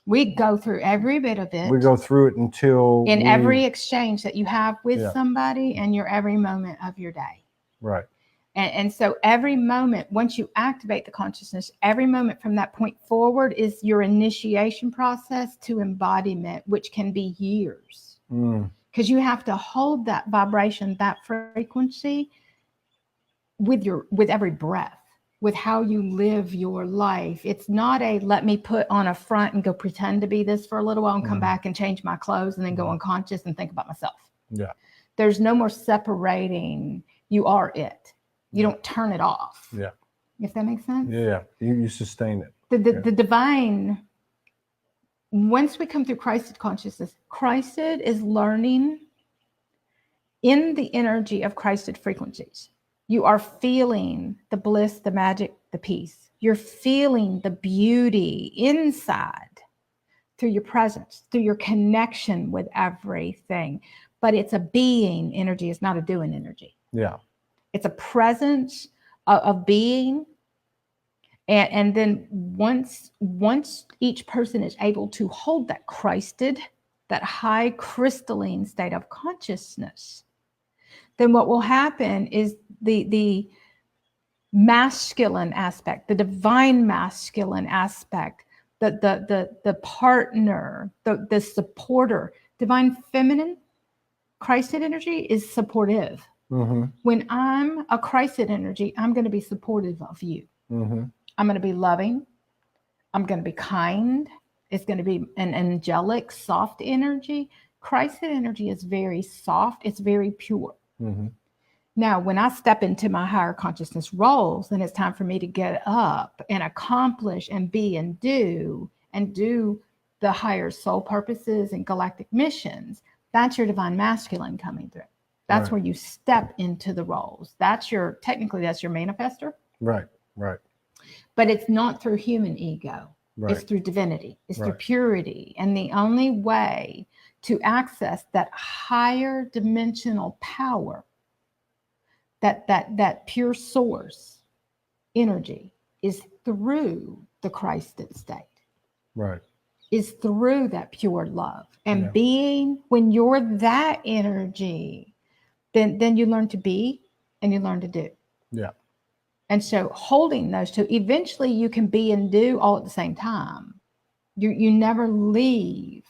We go through every bit of it. We go through it until every exchange that you have with somebody and your every moment of your day. Right. And so every moment, once you activate the consciousness, every moment from that point forward is your initiation process to embodiment, which can be years. Because you have to hold that vibration, that frequency with every breath. With how you live your life. It's not let me put on a front and go pretend to be this for a little while and come back and change my clothes and then go unconscious and think about myself. Yeah. There's no more separating. You are it. You don't turn it off. Yeah. If that makes sense? Yeah. You sustain it. The divine, once we come through Christed consciousness, Christed is learning in the energy of Christed frequencies. You are feeling the bliss, the magic, the peace. You're feeling the beauty inside through your presence, through your connection with everything. But it's a being energy. It's not a doing energy. Yeah. It's a presence of being. And then once each person is able to hold that Christed, that high crystalline state of consciousness, then what will happen is the masculine aspect, the divine masculine aspect, the partner, the supporter, divine feminine, Christed energy is supportive. When I'm a Christed energy, I'm going to be supportive of you. I'm going to be loving. I'm going to be kind. It's going to be an angelic, soft energy. Christed energy is very soft. It's very pure. Now, when I step into my higher consciousness roles, then it's time for me to get up and accomplish and be and do and do the higher soul purposes and galactic missions, that's your divine masculine coming through. That's where you step into the roles. Technically that's your manifester. Right. But it's not through human ego. Right. It's through divinity. It's through purity. And the only way to access that higher dimensional power, that pure source energy, is through the Christed state. Right. Is through that pure love. And being, when you're that energy, then you learn to be and you learn to do. Yeah. And so holding those two, eventually you can be and do all at the same time. You never leave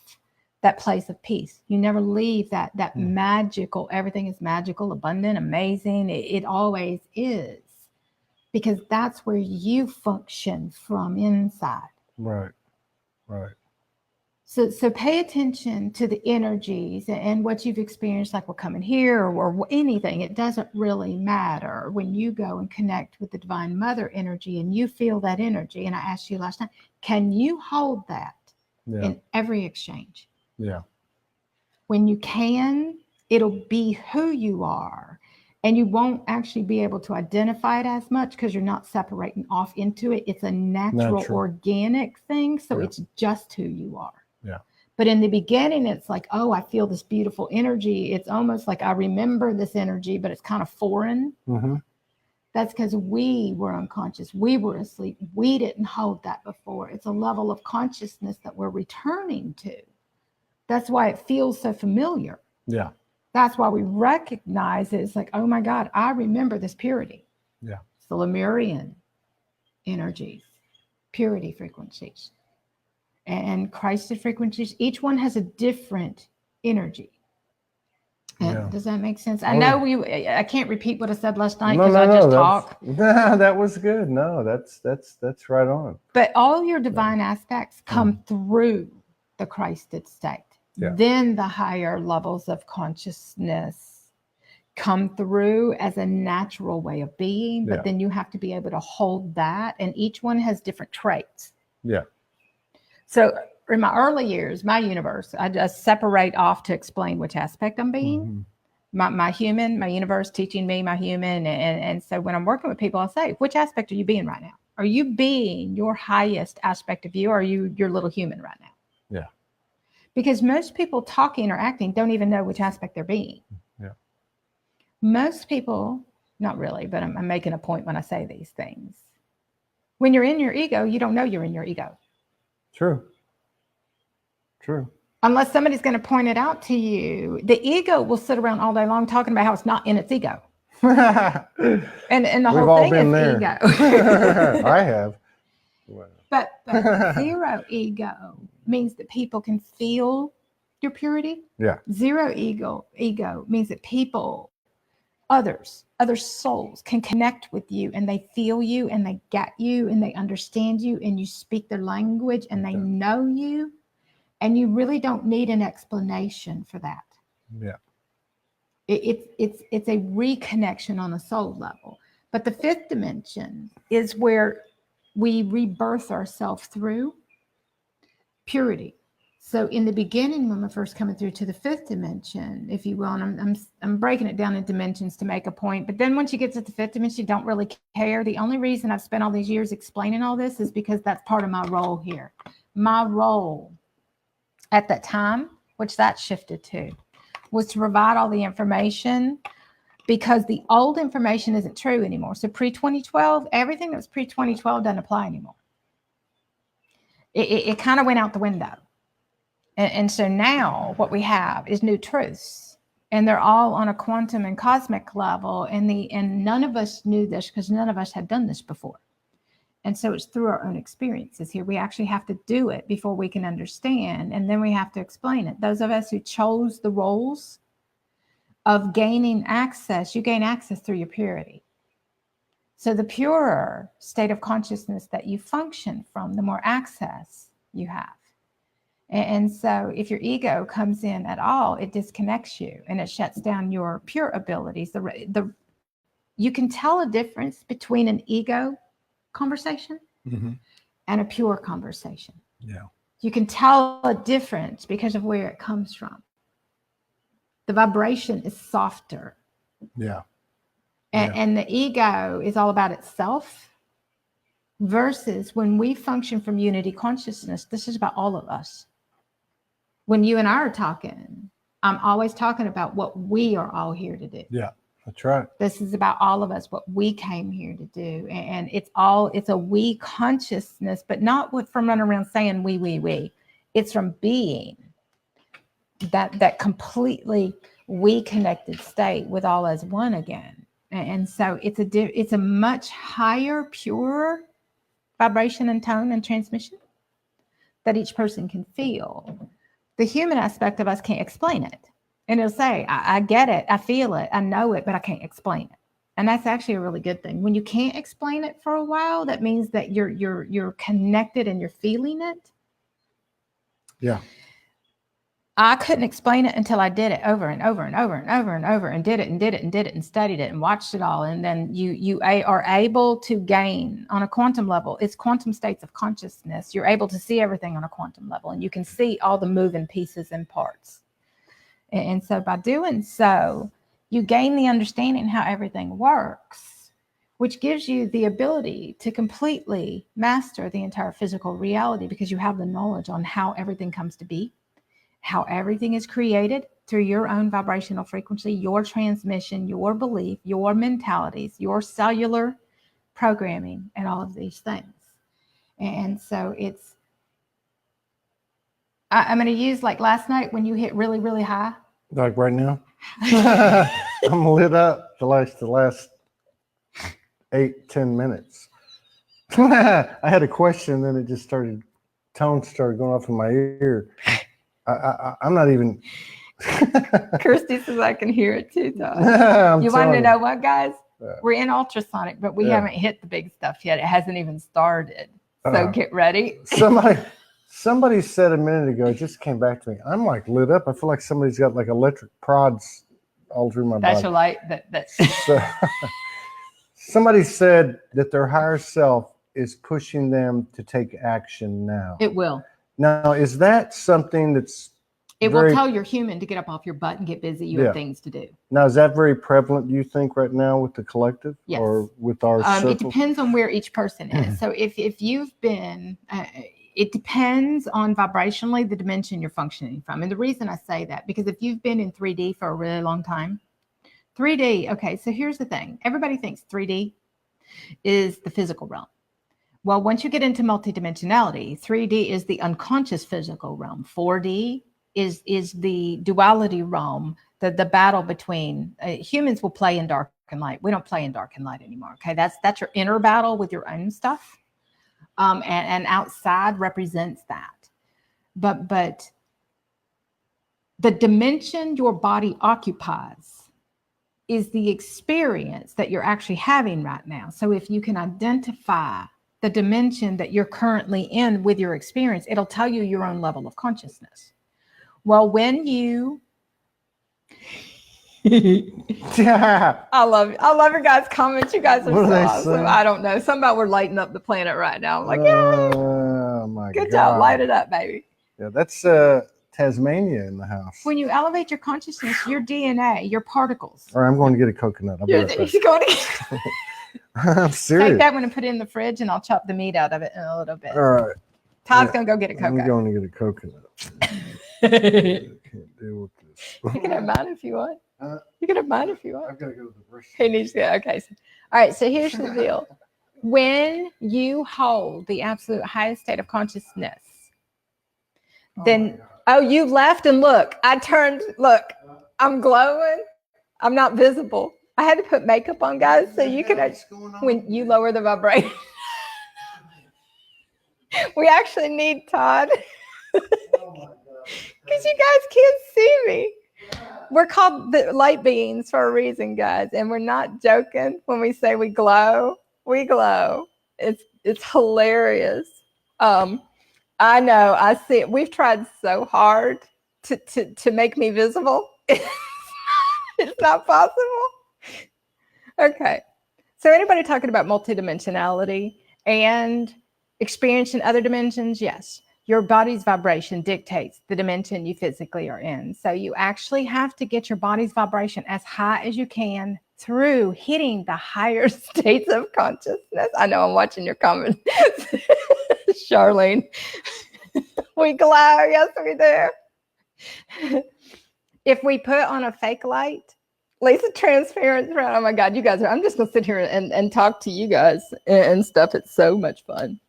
that place of peace. You never leave that magical, everything is magical, abundant, amazing. It always is. Because that's where you function from inside. Right. So pay attention to the energies and what you've experienced, like we're coming here or anything. It doesn't really matter when you go and connect with the Divine Mother energy and you feel that energy. And I asked you last time, can you hold that in every exchange? Yeah. When you can, it'll be who you are. And you won't actually be able to identify it as much because you're not separating off into it. It's a natural. Organic thing. So it's just who you are. Yeah. But in the beginning, it's like, oh, I feel this beautiful energy. It's almost like I remember this energy, but it's kind of foreign. Mm-hmm. That's because we were unconscious. We were asleep. We didn't hold that before. It's a level of consciousness that we're returning to. That's why it feels so familiar. Yeah. That's why we recognize it. It's like, oh my God, I remember this purity. Yeah. It's the Lemurian energies, purity frequencies, and Christed frequencies. Each one has a different energy. Does that make sense? I know I can't repeat what I said last night because I just talk. That was good. No, that's right on. But all your divine aspects come through the Christed state. Yeah. Then the higher levels of consciousness come through as a natural way of being, but then you have to be able to hold that, and each one has different traits. Yeah. So in my early years, my universe, I just separate off to explain which aspect I'm being. Mm-hmm. My human, my universe teaching me my human. And so when I'm working with people, I'll say, which aspect are you being right now? Are you being your highest aspect of you, or are you your little human right now? Yeah. Because most people talking or acting don't even know which aspect they're being. Yeah. Most people, not really, but I'm making a point when I say these things. When you're in your ego, you don't know you're in your ego. True. Unless somebody's going to point it out to you. The ego will sit around all day long talking about how it's not in its ego. and the whole thing is there. Ego. I have. Wow. But zero ego means that people can feel your purity. Yeah. Zero ego means that people, other souls can connect with you, and they feel you, and they get you, and they understand you, and you speak their language, and they know you, and you really don't need an explanation for that. Yeah. It's a reconnection on a soul level. But the fifth dimension is where we rebirth ourselves through purity. So in the beginning, when we're first coming through to the fifth dimension, if you will, and I'm breaking it down in dimensions to make a point, but then once you get to the fifth dimension, you don't really care. The only reason I've spent all these years explaining all this is because that's part of my role here. My role at that time, which that shifted to, was to provide all the information, because the old information isn't true anymore. So pre-2012, everything that was pre-2012 doesn't apply anymore. It kind of went out the window. And so now what we have is new truths, and they're all on a quantum and cosmic level. And none of us knew this because none of us had done this before. And so it's through our own experiences here. We actually have to do it before we can understand. And then we have to explain it. Those of us who chose the roles of gaining access, you gain access through your purity. So the purer state of consciousness that you function from, the more access you have. And so if your ego comes in at all, it disconnects you and it shuts down your pure abilities. You can tell a difference between an ego conversation and a pure conversation. Yeah. You can tell a difference because of where it comes from. The vibration is softer. Yeah. And the ego is all about itself, versus when we function from unity consciousness, this is about all of us. When you and I are talking, I'm always talking about what we are all here to do. Yeah, that's right. This is about all of us, what we came here to do. And it's a we consciousness, but not from running around saying we. It's from being that completely we connected state with all as one again. And so it's a much higher, purer vibration and tone and transmission that each person can feel. The human aspect of us can't explain it. And it'll say, I get it, I feel it, I know it, but I can't explain it. And that's actually a really good thing. When you can't explain it for a while, that means that you're connected and you're feeling it. Yeah. I couldn't explain it until I did it over and over and over and over and over and did it and studied it and watched it all. And then you are able to gain on a quantum level. It's quantum states of consciousness. You're able to see everything on a quantum level, and you can see all the moving pieces and parts. And so by doing so, you gain the understanding how everything works, which gives you the ability to completely master the entire physical reality, because you have the knowledge on how everything comes to be, how everything is created through your own vibrational frequency, your transmission, your belief, your mentalities, your cellular programming, and all of these things. And so I'm going to use like last night when you hit really, really high. Like right now? I'm lit up the last 8-10 minutes. I had a question, then it just tones started going off in my ear. I'm not even. Kirsty says I can hear it too, Todd. You want to know what, guys? We're in ultrasonic, but we haven't hit the big stuff yet. It hasn't even started. So get ready. Somebody said a minute ago, it just came back to me. I'm like lit up. I feel like somebody's got like electric prods all through my body. That's your light. So, somebody said that their higher self is pushing them to take action now. It will. Now, is that something that's will tell your human to get up off your butt and get busy. You have things to do. Now, is that very prevalent, do you think, right now with the collective? Yes. Or with our circle? It depends on where each person is. So if you've been, it depends on vibrationally the dimension you're functioning from. And the reason I say that, because if you've been in 3D for a really long time, 3D, okay, so here's the thing. Everybody thinks 3D is the physical realm. Well, once you get into multidimensionality, 3D is the unconscious physical realm. 4D is the duality realm, the battle between humans will play in dark and light. We don't play in dark and light anymore. Okay, that's your inner battle with your own stuff, and outside represents that. But the dimension your body occupies is the experience that you're actually having right now. So if you can identify the dimension that you're currently in with your experience, it'll tell you your own level of consciousness. Well, when you I love your guys' comments. You guys are so awesome. I don't know. Something about we're lighting up the planet right now. I'm like, oh my good job. Light it up, baby. Yeah, that's Tasmania in the house. When you elevate your consciousness, your DNA, your particles. All right, I'm going to get a coconut. I'm serious. Take that one and put it in the fridge, and I'll chop the meat out of it in a little bit. All right. Todd's going to go get a coconut. I'm going to get a coconut. I can't deal with this. You can have mine if you want. You can have mine if you want. I've got to go to the restroom. He needs to go. Okay. All right. So here's the deal. When you hold the absolute highest state of consciousness, then, you left and look. I turned. Look, I'm glowing. I'm not visible. I had to put makeup on, guys, so you can, when you lower the vibration. We actually need Todd. Because you guys can't see me. We're called the light beings for a reason, guys. And we're not joking when we say we glow. We glow. It's hilarious. I know. I see it. We've tried so hard to make me visible. It's not possible. Okay. So anybody talking about multidimensionality and experiencing other dimensions? Yes. your body's vibration dictates the dimension you physically are in. So you actually have to get your body's vibration as high as you can through hitting the higher states of consciousness. I know I'm watching your comments. Charlene, we glow. Yes, we do. If we put on a fake light, Lisa Transcendence Brown, oh my God, you guys I'm just going to sit here and talk to you guys and stuff. It's so much fun.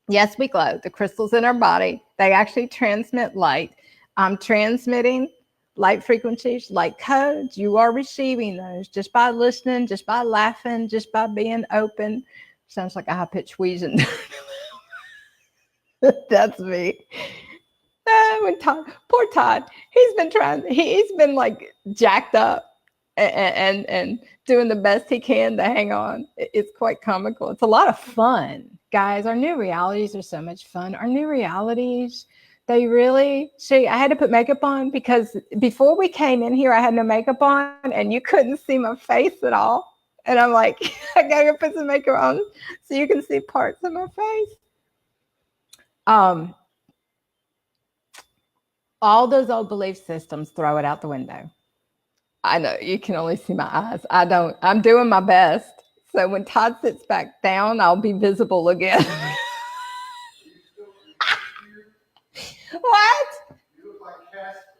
Yes, we glow. The crystals in our body, they actually transmit light. I'm transmitting light frequencies, light codes. You are receiving those just by listening, just by laughing, just by being open. Sounds like a high-pitched wheezing. That's me. Poor Todd, he's been like jacked up and doing the best he can to hang on. It's quite comical. It's a lot of fun, guys. Our new realities are so much fun. Our new realities, they really, see, I had to put makeup on because before we came in here, I had no makeup on and you couldn't see my face at all. And I'm like, I gotta go put some makeup on so you can see parts of my face. All those old belief systems, throw it out the window. I know you can only see my eyes. I'm doing my best. So when Todd sits back down, I'll be visible again. What? You look like Casper.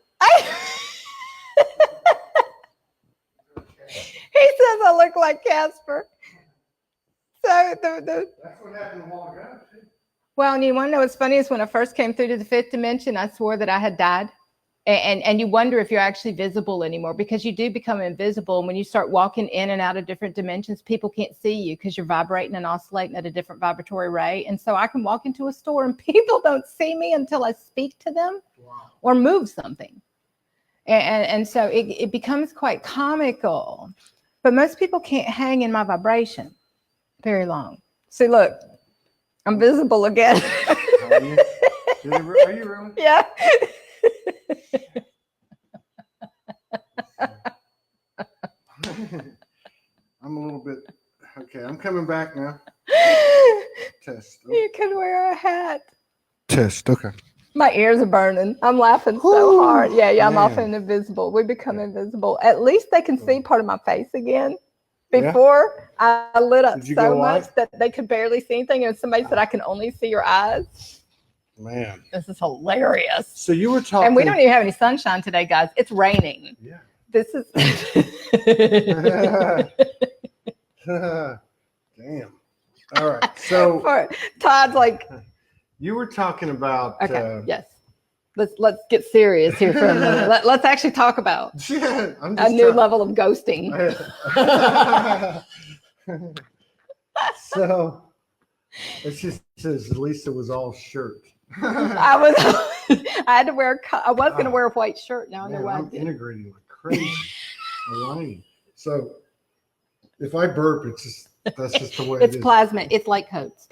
He says I look like Casper. So that's what happened a while ago. Well, and you want to know what's funny is when I first came through to the fifth dimension, I swore that I had died. And you wonder if you're actually visible anymore because you do become invisible. And when you start walking in and out of different dimensions, people can't see you because you're vibrating and oscillating at a different vibratory rate. And so I can walk into a store and people don't see me until I speak to them or move something. And so it becomes quite comical. But most people can't hang in my vibration very long. See, look, I'm visible again. Are you really? Yeah. I'm a little bit okay. I'm coming back now. Test. You can wear a hat. Test. Okay. My ears are burning. I'm laughing so hard. Yeah, I'm often invisible. We become invisible. At least they can see part of my face again. Before I lit up so much that they could barely see anything, and somebody said I can only see your eyes. Man, this is hilarious. So you were talking, and we don't even have any sunshine today, guys. It's raining. Yeah. This is. Damn. All right. So Todd's like. You were talking about. Okay. Yes. Let's get serious here for a minute. Let's actually talk about a new level of ghosting. So it just says Lisa was all shirt. I had to wear. I was going to wear a white shirt. Now I know why. I'm integrating like crazy. Aligning. So if I burp, that's just the way it is. It's plasma. It's light codes.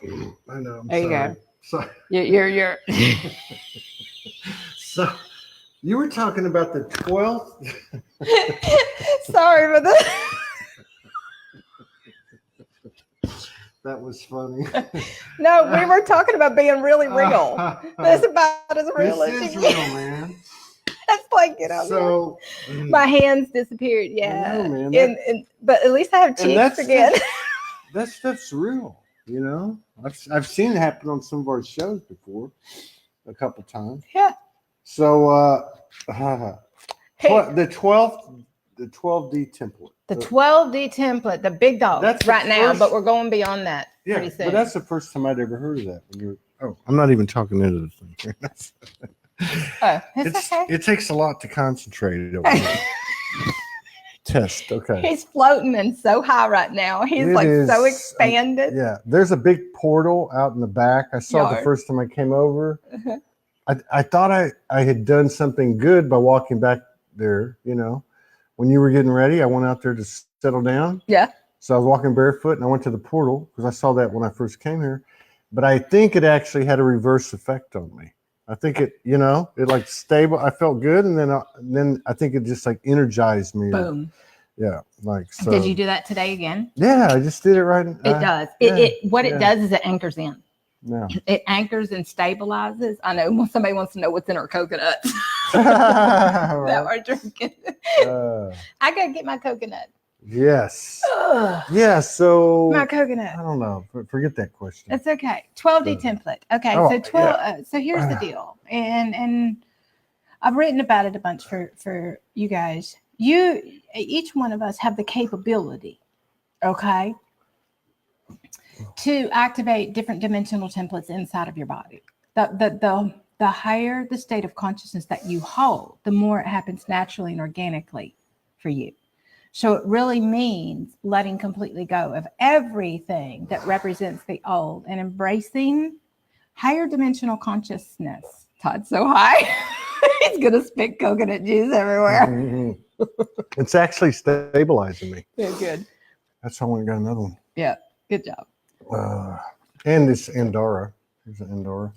I know. There you go. So you're. So you were talking about the 12th. Sorry for this. That was funny. No, we were talking about being really real. That's about as real as this you is real, get. Man. That's like, you know. So my hands disappeared. Yeah. I know, man. But at least I have cheeks again. That stuff's real. You know, I've seen it happen on some of our shows before, a couple times. Yeah. So the 12D template. The 12D template, the big dog. That's right now, but we're going beyond that pretty soon. But that's the first time I'd ever heard of that. I'm not even talking into the thing. It's okay. It takes a lot to concentrate over here. Test. Okay. He's floating and so high right now. He's so expanded. There's a big portal out in the back. I saw the first time I came over. I thought I had done something good by walking back there. You know, when you were getting ready, I went out there to settle down. Yeah. So I was walking barefoot and I went to the portal because I saw that when I first came here. But I think it actually had a reverse effect on me. I think it like stable. I felt good, and then I think it just like energized me. Boom. Like so. Did you do that today again? Yeah, I just did it right. It does. What it does is it anchors in. Yeah. It anchors and stabilizes. I know somebody wants to know what's in our coconuts that we're drinking. I gotta get my coconut. Yes. Ugh. Yeah. So My coconut. I don't know. Forget that question. It's okay. 12D template. Okay. Oh, So 12. So here's the deal, and I've written about it a bunch for you guys. Each one of us have the capability, okay, to activate different dimensional templates inside of your body. The higher the state of consciousness that you hold, the more it happens naturally and organically for you. So it really means letting completely go of everything that represents the old and embracing higher dimensional consciousness. Todd's so high. He's going to spit coconut juice everywhere. It's actually stabilizing me. Yeah, good. That's why I went and got another one. Yeah, good job. And this Andorra. Here's an Andorra.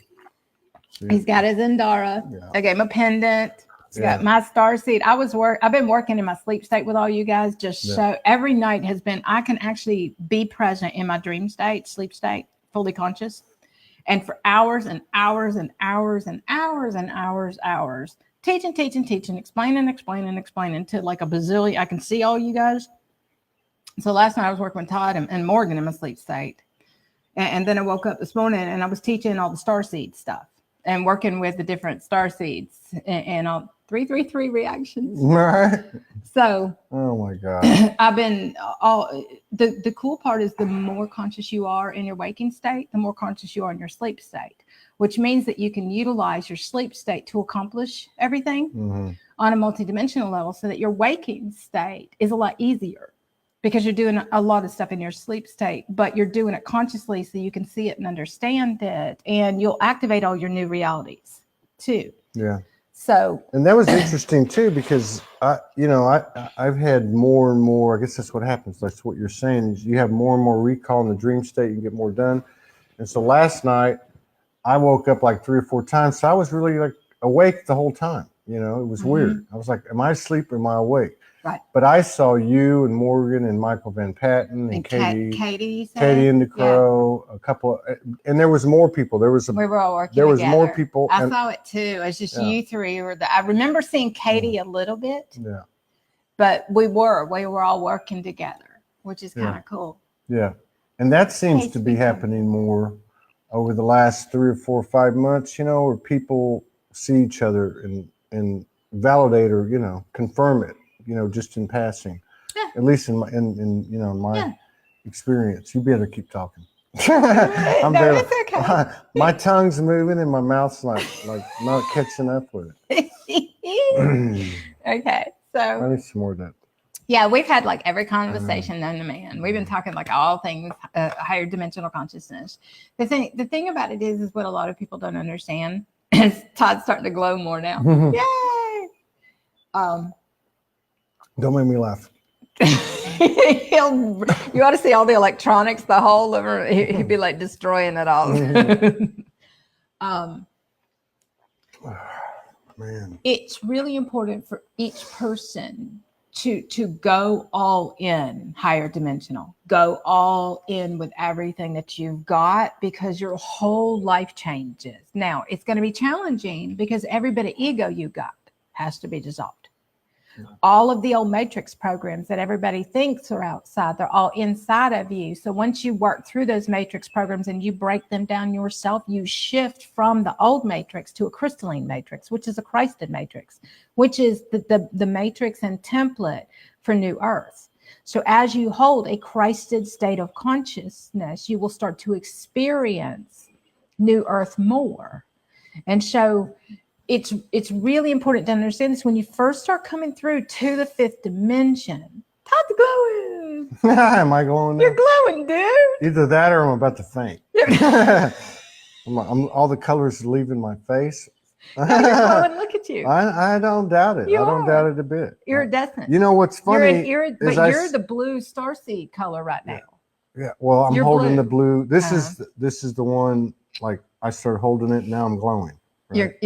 He's got his Andorra. Yeah. I gave him a pendant. He's got my starseed. I've been working in my sleep state with all you guys. So every night has been, I can actually be present in my dream state, sleep state, fully conscious. And for hours and hours and hours and hours and hours, teaching, explaining to like a bazillion. I can see all you guys. So last night I was working with Todd and Morgan in my sleep state. And then I woke up this morning and I was teaching all the starseed stuff and working with the different starseeds and all 333 reactions. Right. So, oh my God. I've been the cool part is the more conscious you are in your waking state, the more conscious you are in your sleep state, which means that you can utilize your sleep state to accomplish everything on a multidimensional level so that your waking state is a lot easier because you're doing a lot of stuff in your sleep state, but you're doing it consciously so you can see it and understand it, and you'll activate all your new realities too. Yeah. So, and that was interesting too, because I've had more and more, I guess that's what happens. That's what you're saying, is you have more and more recall in the dream state, you get more done. And so last night I woke up like 3 or 4 times. So I was really like awake the whole time. You know, it was weird. I was like, am I asleep or am I awake? Right. But I saw you and Morgan and Michael Van Patten and Katie and the Crow, a couple, and there was more people. We were all working together. There was more people. I saw it too. It's just you three I remember seeing Katie a little bit. Yeah. But we were all working together, which is kind of cool. Yeah. And that seems to be happening more over the last 3 or 4 or 5 months, where people see each other and validate or, confirm it. Just in passing, at least in my experience. You better keep talking. It's okay. My tongue's moving and my mouth's like not catching up with it. Okay, so I need some more of that. Yeah, we've had like every conversation known to man. We've been talking like all things higher dimensional consciousness. The thing about it is what a lot of people don't understand is Todd's starting to glow more now. Yay! Don't make me laugh. You ought to see all the electronics, the whole of her. He'd be like destroying it all. Man, it's really important for each person to go all in, higher dimensional. Go all in with everything that you've got, because your whole life changes. Now, it's going to be challenging because every bit of ego you got has to be dissolved. All of the old matrix programs that everybody thinks are outside, they're all inside of you. So once you work through those matrix programs and you break them down yourself, you shift from the old matrix to a crystalline matrix, which is a Christed matrix, which is the matrix and template for New Earth. So as you hold a Christed state of consciousness, you will start to experience New Earth more. And so it's really important to understand this when you first start coming through to the 5th dimension. Todd's glowing. Am I glowing now? You're glowing, dude. Either that or I'm about to faint. I'm all the colors leaving my face. No, you're glowing. Look at you. I don't doubt it. I don't doubt it a bit. Iridescent. You know what's funny? You're the blue starseed color right now. Yeah. Well, I'm holding the blue. This is the one. Like I started holding it. Now I'm glowing. Right?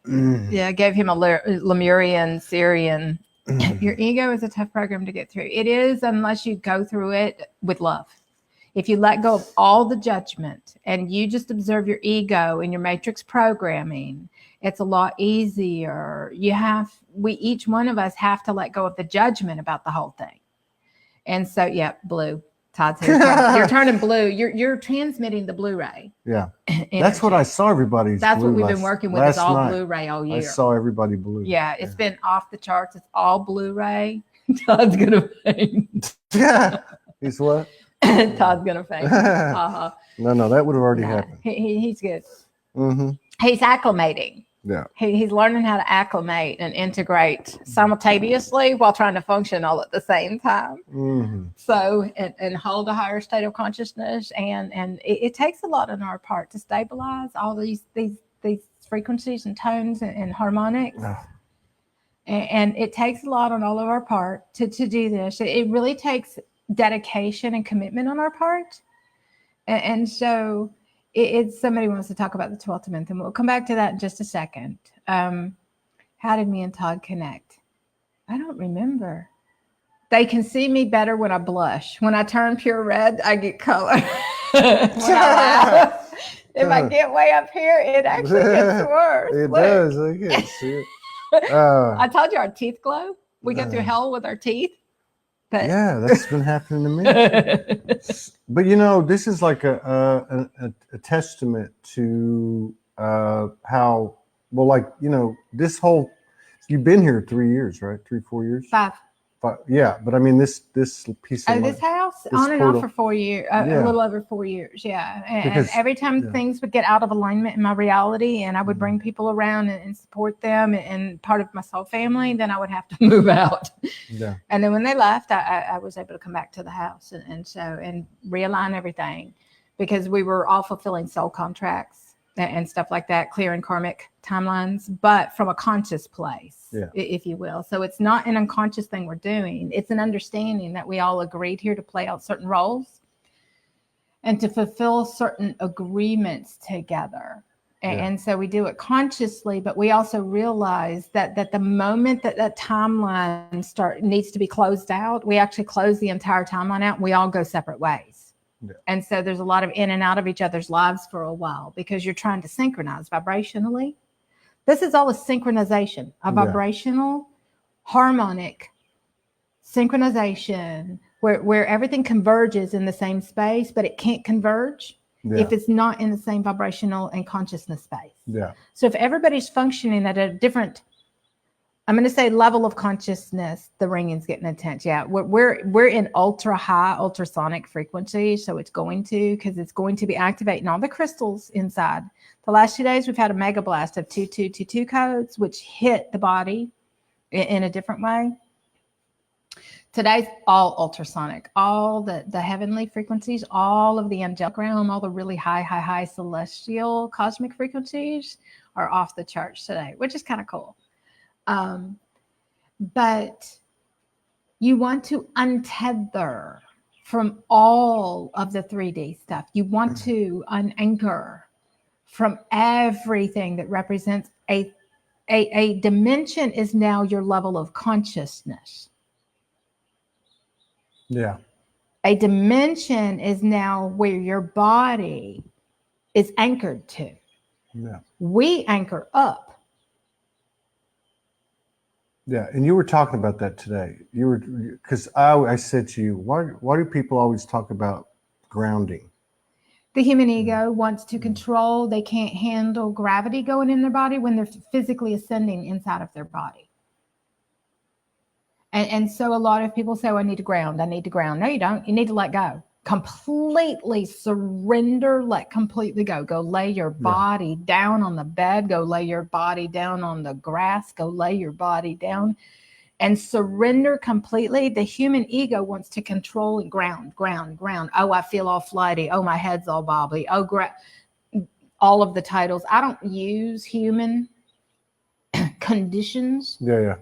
I gave him a Lemurian, Sirian. Your ego is a tough program to get through. It is, unless you go through it with love. If you let go of all the judgment and you just observe your ego and your matrix programming, it's a lot easier. Each one of us have to let go of the judgment about the whole thing. And so, yeah, blue. Todd says you're turning blue. You're transmitting the Blu-ray. Yeah, that's what I saw. Everybody's. That's what we've been working with. Is all Blu-ray all year. I saw everybody blue. Yeah, it's been off the charts. It's all Blu-ray. Todd's gonna faint. Yeah, he's what? Todd's gonna faint. Uh-huh. No, that would have already happened. He's good. Mm-hmm. He's acclimating. Yeah. He's learning how to acclimate and integrate simultaneously while trying to function all at the same time. Mm-hmm. So, and hold a higher state of consciousness. And it takes a lot on our part to stabilize all these frequencies and tones and harmonics. And it takes a lot on all of our part to do this. It really takes dedication and commitment on our part. And so it's somebody wants to talk about the 12th dimension, and we'll come back to that in just a second. How did me and Todd connect? I don't remember. They can see me better when I blush. When I turn pure red, I get color. If I get way up here, it actually gets worse. It does. I can see it. I told you our teeth glow. We go through hell with our teeth. But yeah, that's been happening to me. But you know, this is like a testament to how well, like, you know, this whole, you've been here 3 years, right? 4 years. 5. Yeah, but I mean this piece of this house on and off for 4 years, a little over 4 years. Yeah, and every time things would get out of alignment in my reality, and I would bring people around and support them and part of my soul family, then I would have to move out. Yeah. And then when they left, I was able to come back to the house and realign everything, because we were all fulfilling soul contracts and stuff like that, clearing karmic timelines, but from a conscious place, if you will. So it's not an unconscious thing we're doing. It's an understanding that we all agreed here to play out certain roles and to fulfill certain agreements together. And so we do it consciously, but we also realize that the moment that timeline needs to be closed out, we actually close the entire timeline out and we all go separate ways. Yeah. And so there's a lot of in and out of each other's lives for a while, because you're trying to synchronize vibrationally. This is all a synchronization, a vibrational, harmonic synchronization where everything converges in the same space, but it can't converge if it's not in the same vibrational and consciousness space. Yeah. So if everybody's functioning at a different, I'm going to say, level of consciousness, the ringing's getting intense. Yeah, we're in ultra high ultrasonic frequency, so it's going to be activating all the crystals inside. The last 2 days, we've had a mega blast of 2222 codes, which hit the body in a different way. Today's all ultrasonic, all the heavenly frequencies, all of the angelic realm, all the really high celestial cosmic frequencies are off the charts today, which is kind of cool. But you want to untether from all of the 3D stuff. You want to unanchor from everything that represents a dimension is now your level of consciousness. Yeah. A dimension is now where your body is anchored to. Yeah. We anchor up. Yeah, and you were talking about that today. You were, because I said to you, why do people always talk about grounding? The human ego wants to control. They can't handle gravity going in their body when they're physically ascending inside of their body. And so a lot of people say, oh, I need to ground. No, you don't. You need to let go. Completely surrender, let completely go. Go lay your body down on the bed. Go lay your body down on the grass. Go lay your body down and surrender completely. The human ego wants to control and ground. Oh, I feel all flighty. Oh, my head's all bobbly. Oh, all of the titles. I don't use human conditions. Yeah.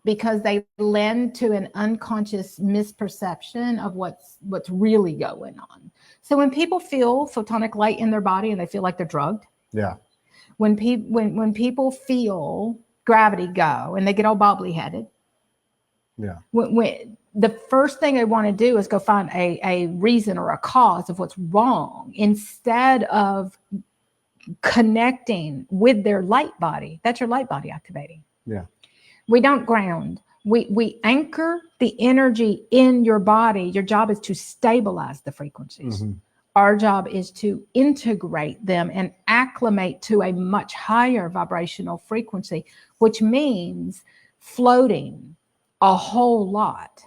Because they lend to an unconscious misperception of what's really going on. So when people feel photonic light in their body and they feel like they're drugged. Yeah. When people feel gravity go and they get all bobbly headed. Yeah. When the first thing they want to do is go find a reason or a cause of what's wrong instead of connecting with their light body. That's your light body activating. Yeah. We don't ground. We anchor the energy in your body. Your job is to stabilize the frequencies. Mm-hmm. Our job is to integrate them and acclimate to a much higher vibrational frequency, which means floating a whole lot.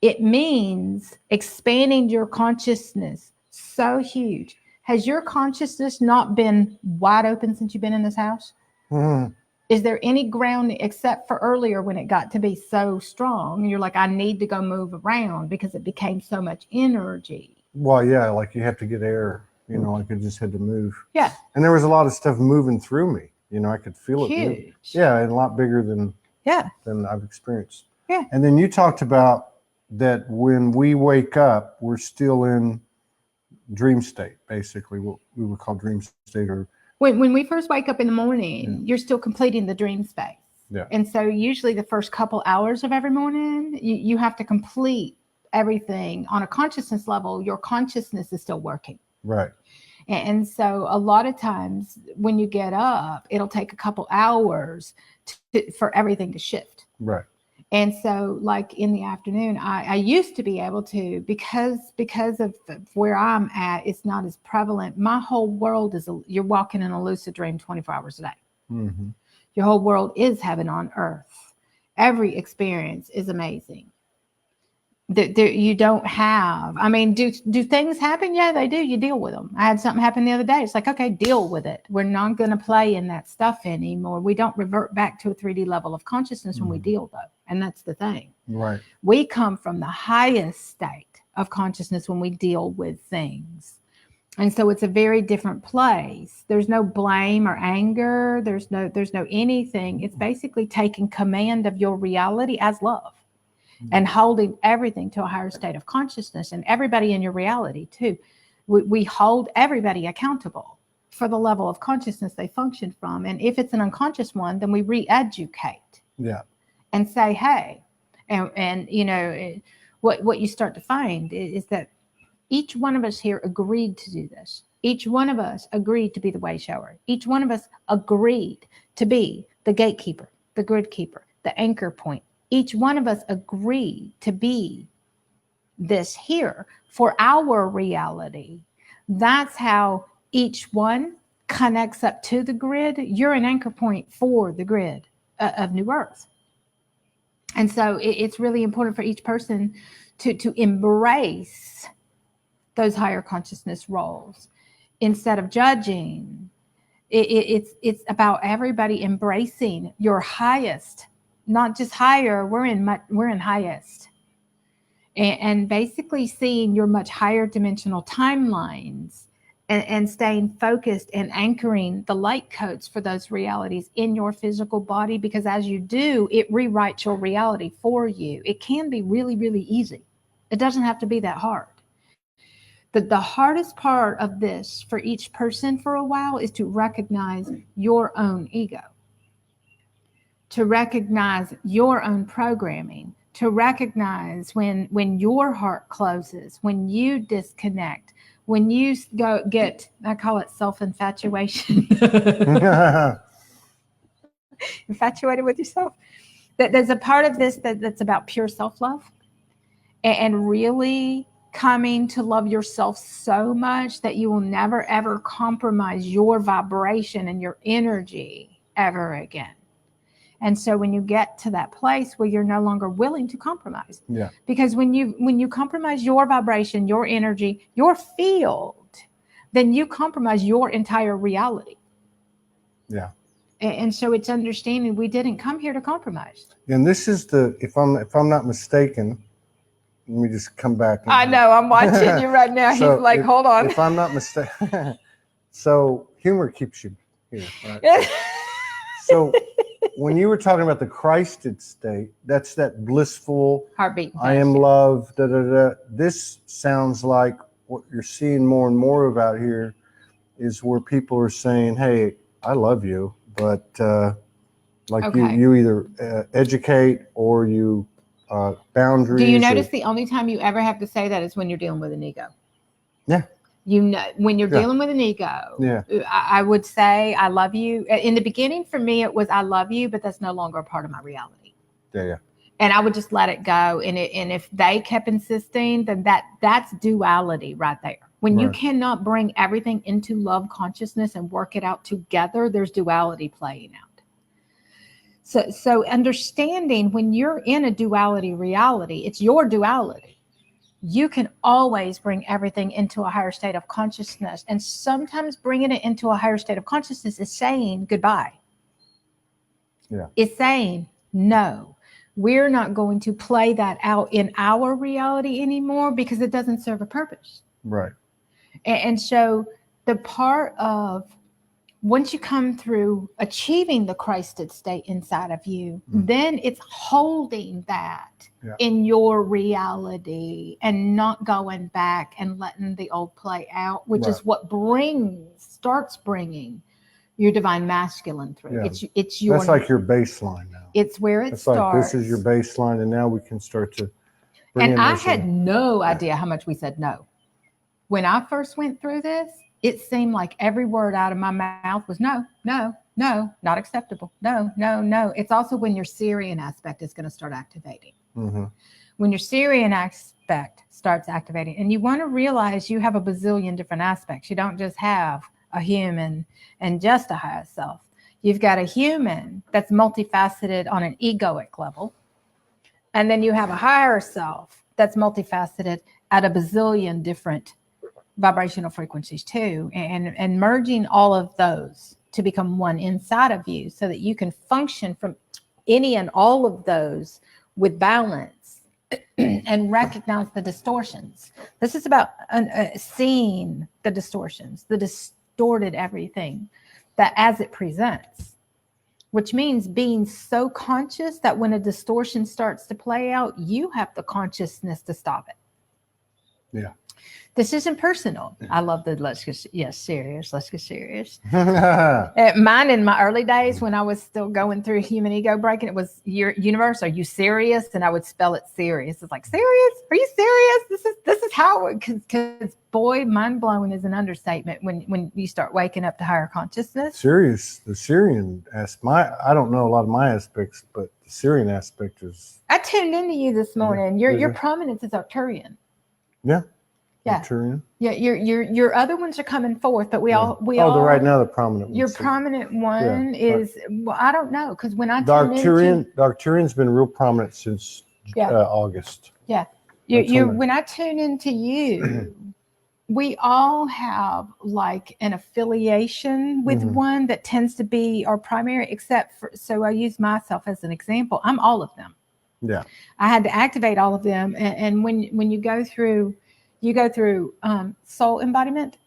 It means expanding your consciousness so huge. Has your consciousness not been wide open since you've been in this house? Mm-hmm. Is there any ground except for earlier when it got to be so strong? You're like, I need to go move around because it became so much energy. Well, yeah, like you have to get air, you know, like I just had to move. Yeah. And there was a lot of stuff moving through me. You know, I could feel it. Huge. Yeah, and a lot bigger than I've experienced. Yeah. And then you talked about that when we wake up, we're still in dream state, basically, what we would call dream state. Or when we first wake up in the morning, you're still completing the dream space. Yeah. And so usually the first couple hours of every morning, you have to complete everything on a consciousness level. Your consciousness is still working. Right. And so a lot of times when you get up, it'll take a couple hours for everything to shift. Right. And so like in the afternoon, I used to be able to, because of where I'm at, it's not as prevalent. My whole world is, you're walking in a lucid dream 24 hours a day. Mm-hmm. Your whole world is heaven on earth. Every experience is amazing. You don't have, I mean, do things happen? Yeah, they do. You deal with them. I had something happen the other day. It's like, okay, deal with it. We're not going to play in that stuff anymore. We don't revert back to a 3D level of consciousness when we deal, though. And that's the thing. Right. We come from the highest state of consciousness when we deal with things. And so it's a very different place. There's no blame or anger. There's no anything. It's basically taking command of your reality as love. And holding everything to a higher state of consciousness, and everybody in your reality too. We hold everybody accountable for the level of consciousness they function from. And if it's an unconscious one, then we re-educate. Yeah. And say, hey, and you know, what you start to find is that each one of us here agreed to do this. Each one of us agreed to be the way shower. Each one of us agreed to be the gatekeeper, the grid keeper, the anchor point. Each one of us agreed to be this here for our reality. That's how each one connects up to the grid. You're an anchor point for the grid of New Earth. And so it's really important for each person to embrace those higher consciousness roles instead of judging. It's about everybody embracing your highest. Not just higher, we're in highest. And basically seeing your much higher dimensional timelines and staying focused and anchoring the light codes for those realities in your physical body, because as you do, it rewrites your reality for you. It can be really, really easy. It doesn't have to be that hard. The hardest part of this for each person for a while is to recognize your own ego. To recognize your own programming, to recognize when your heart closes, when you disconnect, when you go get, I call it self-infatuation. Infatuated with yourself. That there's a part of this that's about pure self-love and really coming to love yourself so much that you will never, ever compromise your vibration and your energy ever again. And so when you get to that place where you're no longer willing to compromise, because when you compromise your vibration, your energy, your field, then you compromise your entire reality. Yeah. And so it's understanding we didn't come here to compromise. And this is if I'm not mistaken, let me just come back. I know, I'm watching you right now. So he's like, hold on. If I'm not mistaken, so humor keeps you here, right? So when you were talking about the Christed state, that's that blissful heartbeat. I am love. Da, da, da. This sounds like what you're seeing more and more of out here is where people are saying, "Hey, I love you," but you either educate or you boundaries. Do you notice the only time you ever have to say that is when you're dealing with an ego? Yeah. You know, when you're dealing with an ego, I would say, I love you. In the beginning, for me, it was, I love you, but that's no longer a part of my reality. Yeah. And I would just let it go. And if they kept insisting, then that's duality right there. When you cannot bring everything into love consciousness and work it out together, there's duality playing out. So understanding when you're in a duality reality, it's your duality. You can always bring everything into a higher state of consciousness. And sometimes bringing it into a higher state of consciousness is saying goodbye. Yeah. It's saying, no, we're not going to play that out in our reality anymore because it doesn't serve a purpose. Right. And so the part of once you come through achieving the Christed state inside of you, then it's holding that in your reality and not going back and letting the old play out, which is what starts bringing your divine masculine through. Yeah. It's your. That's like your baseline now. It's where it it's starts. Like this is your baseline, and now we can start to. And I had no idea how much we said no. When I first went through this, it seemed like every word out of my mouth was no, no, no, not acceptable. No, no, no. It's also when your Sirian aspect is going to start activating. Mm-hmm. When your Sirian aspect starts activating, and you want to realize you have a bazillion different aspects. You don't just have a human and just a higher self. You've got a human that's multifaceted on an egoic level. And then you have a higher self that's multifaceted at a bazillion different vibrational frequencies too, and merging all of those to become one inside of you so that you can function from any and all of those with balance and recognize the distortions. This is about seeing the distortions, the distorted everything that as it presents, which means being so conscious that when a distortion starts to play out, you have the consciousness to stop it. Yeah. This isn't personal. I love the let's get serious. Let's get serious. Mine in my early days when I was still going through human ego breaking, it was your universe. Are you serious? And I would spell it serious. It's like, serious? Are you serious? This is how because boy, mind blowing is an understatement when you start waking up to higher consciousness. Serious. The Sirian I don't know a lot of my aspects, but the Sirian aspect is. I tuned into you this morning. Your prominence is Arcturian. Yeah. Yeah. Arcturian. Yeah, your other ones are coming forth, but we all right now the prominent one. Your prominent one is I don't know because when I the Arcturian's been real prominent since August. Yeah, when I tune into you, we all have like an affiliation with one that tends to be our primary. Except for so I use myself as an example. I'm all of them. Yeah, I had to activate all of them, and when you go through. You go through soul embodiment,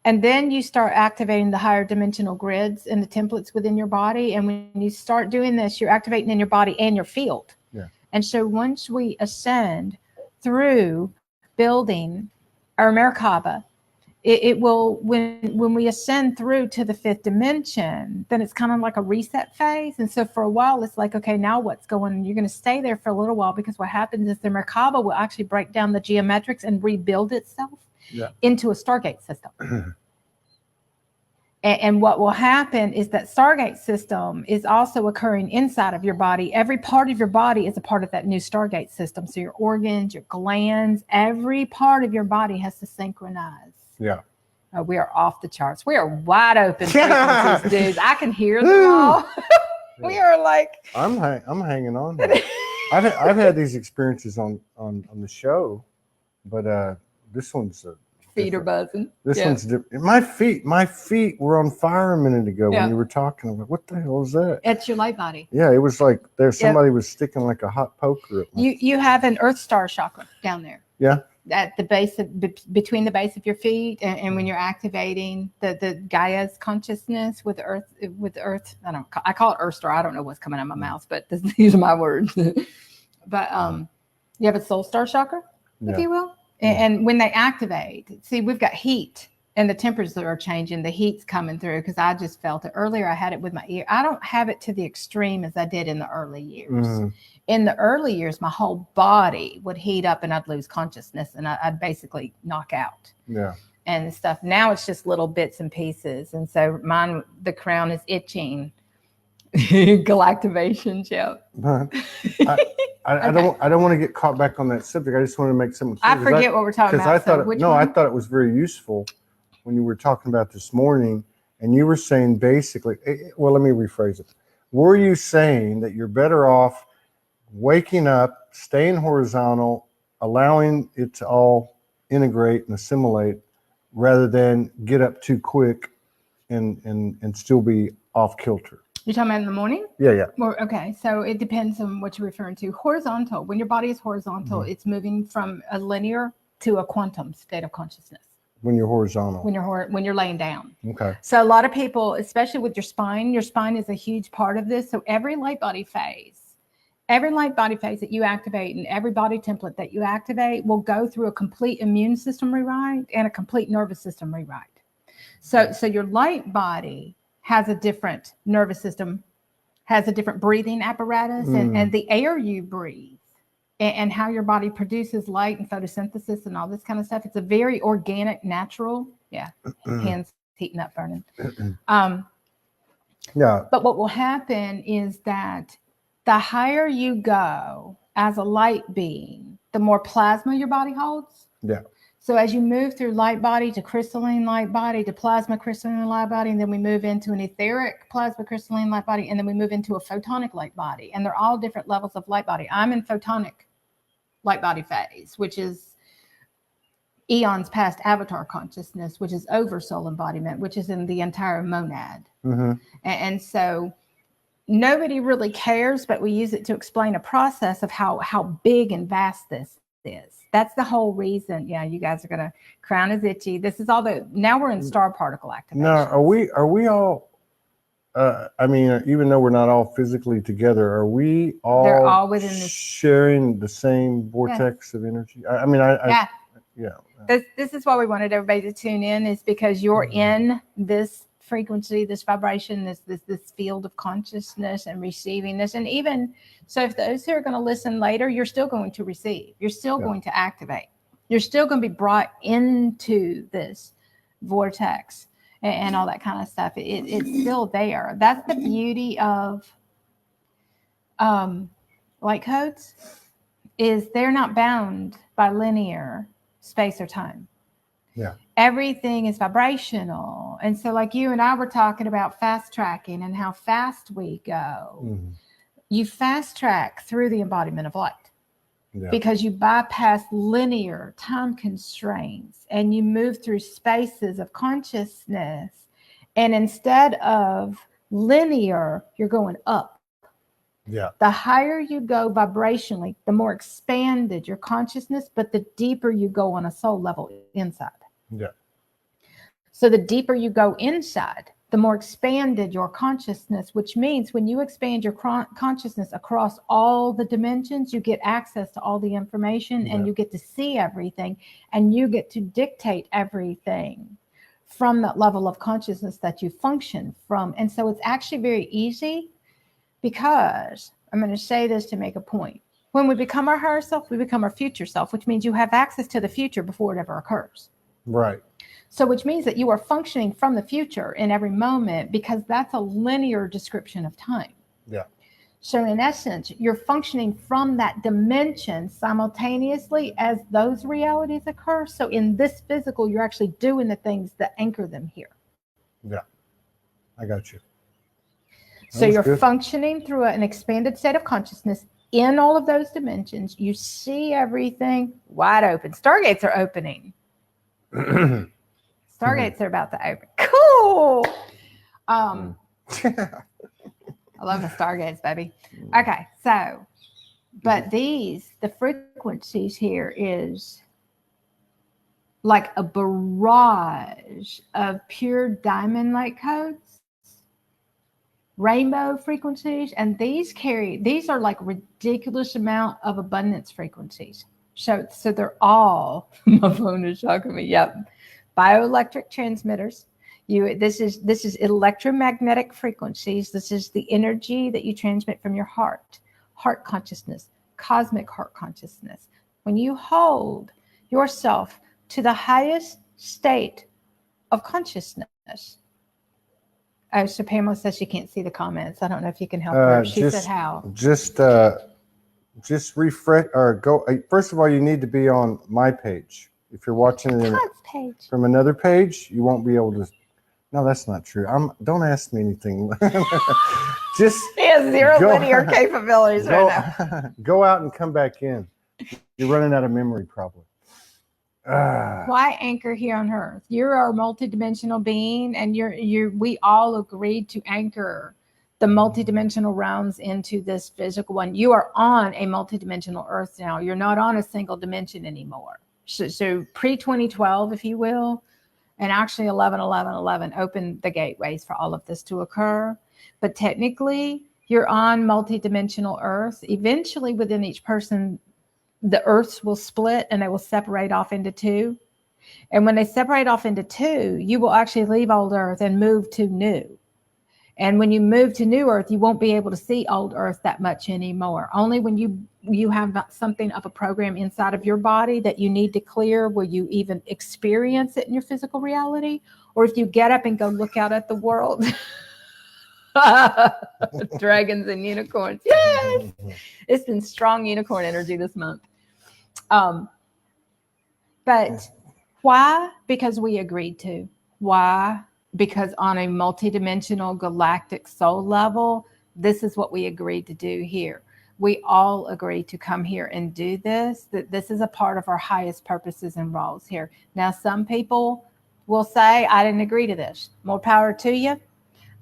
and then you start activating the higher dimensional grids and the templates within your body. And when you start doing this, you're activating in your body and your field. Yeah. And so once we ascend through building our Merkaba, it will, when we ascend through to the fifth dimension, then it's kind of like a reset phase. And so for a while, it's like, okay, now what's going on? You're going to stay there for a little while because what happens is the Merkaba will actually break down the geometrics and rebuild itself into a Stargate system. And what will happen is that Stargate system is also occurring inside of your body. Every part of your body is a part of that new Stargate system. So your organs, your glands, every part of your body has to synchronize. Yeah. We are off the charts. We are wide open frequencies, dudes. I can hear them all. We are like... I'm hanging on. I've had these experiences on the show, but this one's... Feet are buzzing. This one's different. My feet were on fire a minute ago when you were talking. I'm like, what the hell is that? It's your light body. Yeah, it was like somebody was sticking like a hot poker. You have an Earth Star chakra down there. Yeah. At the base of between the base of your feet, and when you're activating the Gaia's consciousness with Earth, I call it Earth Star. I don't know what's coming out of my mouth, but these are my words. But you have a Soul Star chakra, if you will. And when they activate, see, we've got heat and the temperatures are changing, the heat's coming through, because I just felt it earlier. I had it with my ear. I don't have it to the extreme as I did in the early years. In the early years, my whole body would heat up and I'd lose consciousness and I'd basically knock out. Yeah. And stuff. Now it's just little bits and pieces. And so mine, the crown is itching. Galactivations, yeah. I don't want to get caught back on that subject. I just want to make something clear. I forget what we're talking about. I thought it was very useful when you were talking about this morning, and you were saying basically, well, let me rephrase it. Were you saying that you're better off waking up, staying horizontal, allowing it to all integrate and assimilate, rather than get up too quick and still be off kilter? You're talking about in the morning? Yeah. Well, okay, so it depends on what you're referring to. Horizontal, when your body is horizontal, it's moving from a linear to a quantum state of consciousness. When you're horizontal. When you're laying down. Okay. So a lot of people, especially with your spine is a huge part of this. So every light body phase that you activate and every body template that you activate will go through a complete immune system rewrite and a complete nervous system rewrite. So your light body has a different nervous system, has a different breathing apparatus, and the air you breathe and how your body produces light and photosynthesis and all this kind of stuff. It's a very organic, natural. Yeah. Hands heating up, burning. Yeah. But what will happen is that the higher you go as a light being, the more plasma your body holds. Yeah. So as you move through light body to crystalline light body to plasma crystalline light body, and then we move into an etheric plasma crystalline light body, and then we move into a photonic light body. And they're all different levels of light body. I'm in photonic light body phase, which is eons past avatar consciousness, which is over soul embodiment, which is in the entire monad. And so nobody really cares, but we use it to explain a process of how big and vast this is. That's the whole reason. Yeah, you guys are gonna, crown is itchy. This is all now we're in star particle activation. Now, are we all? I mean, even though we're not all physically together, are we all? They're all within this, sharing the same vortex of energy. I mean, yeah. This is why we wanted everybody to tune in, is because you're in this frequency, this vibration, this field of consciousness and receiving this. And even so, if those who are going to listen later, you're still going to receive, you're still going to activate, you're still going to be brought into this vortex and all that kind of stuff. It's still there. That's the beauty of light codes, is they're not bound by linear space or time. Yeah. Everything is vibrational. And so like you and I were talking about fast tracking and how fast we go. You fast track through the embodiment of light. Because you bypass linear time constraints and you move through spaces of consciousness. And instead of linear, you're going up. Yeah. The higher you go vibrationally, the more expanded your consciousness, but the deeper you go on a soul level inside. Yeah. So the deeper you go inside, the more expanded your consciousness, which means when you expand your consciousness across all the dimensions, you get access to all the information and you get to see everything and you get to dictate everything from that level of consciousness that you function from. And so it's actually very easy, because I'm going to say this to make a point. When we become our higher self, we become our future self, which means you have access to the future before it ever occurs. Right. So which means that you are functioning from the future in every moment, because that's a linear description of time. Yeah. So in essence, you're functioning from that dimension simultaneously as those realities occur. So in this physical, you're actually doing the things that anchor them here. Yeah. I got you. So you're functioning through an expanded state of consciousness in all of those dimensions. You see everything wide open. Stargates are opening. Stargates are about to open. Cool. I love the stargates, baby. Okay, so, but the frequencies here is like a barrage of pure diamond light codes, rainbow frequencies, and these are like ridiculous amount of abundance frequencies. So they're all, my phone is shocking me. Yep. bioelectric transmitters. This is electromagnetic frequencies. This is the energy that you transmit from your heart consciousness, cosmic heart consciousness. When you hold yourself to the highest state of consciousness. Oh, so Pamela says she can't see the comments. I don't know if you can help her. She said how? Just refresh or go. First of all, you need to be on my page. If you're watching it Page. from another page, you won't be able to. No, that's not true. Don't ask me anything. Just he has zero linear capabilities right now. Go out and come back in. You're running out of memory, probably. Why anchor here on Earth? You're our multidimensional being, and we all agreed to anchor the multidimensional realms into this physical one. You are on a multidimensional Earth now. You're not on a single dimension anymore. So pre-2012, if you will, and actually 11/11/11 opened the gateways for all of this to occur. But technically, you're on multidimensional Earth. Eventually, within each person, the Earths will split and they will separate off into two. And when they separate off into two, you will actually leave old Earth and move to new. And when you move to new Earth, you won't be able to see old Earth that much anymore. Only when you have something of a program inside of your body that you need to clear, will you even experience it in your physical reality? Or if you get up and go look out at the world, dragons and unicorns. Yes, it's been strong unicorn energy this month. But why? Because we agreed to. Why? Because on a multidimensional galactic soul level, this is what we agreed to do here. We all agreed to come here and do this, that this is a part of our highest purposes and roles here. Now, some people will say, I didn't agree to this. More power to you.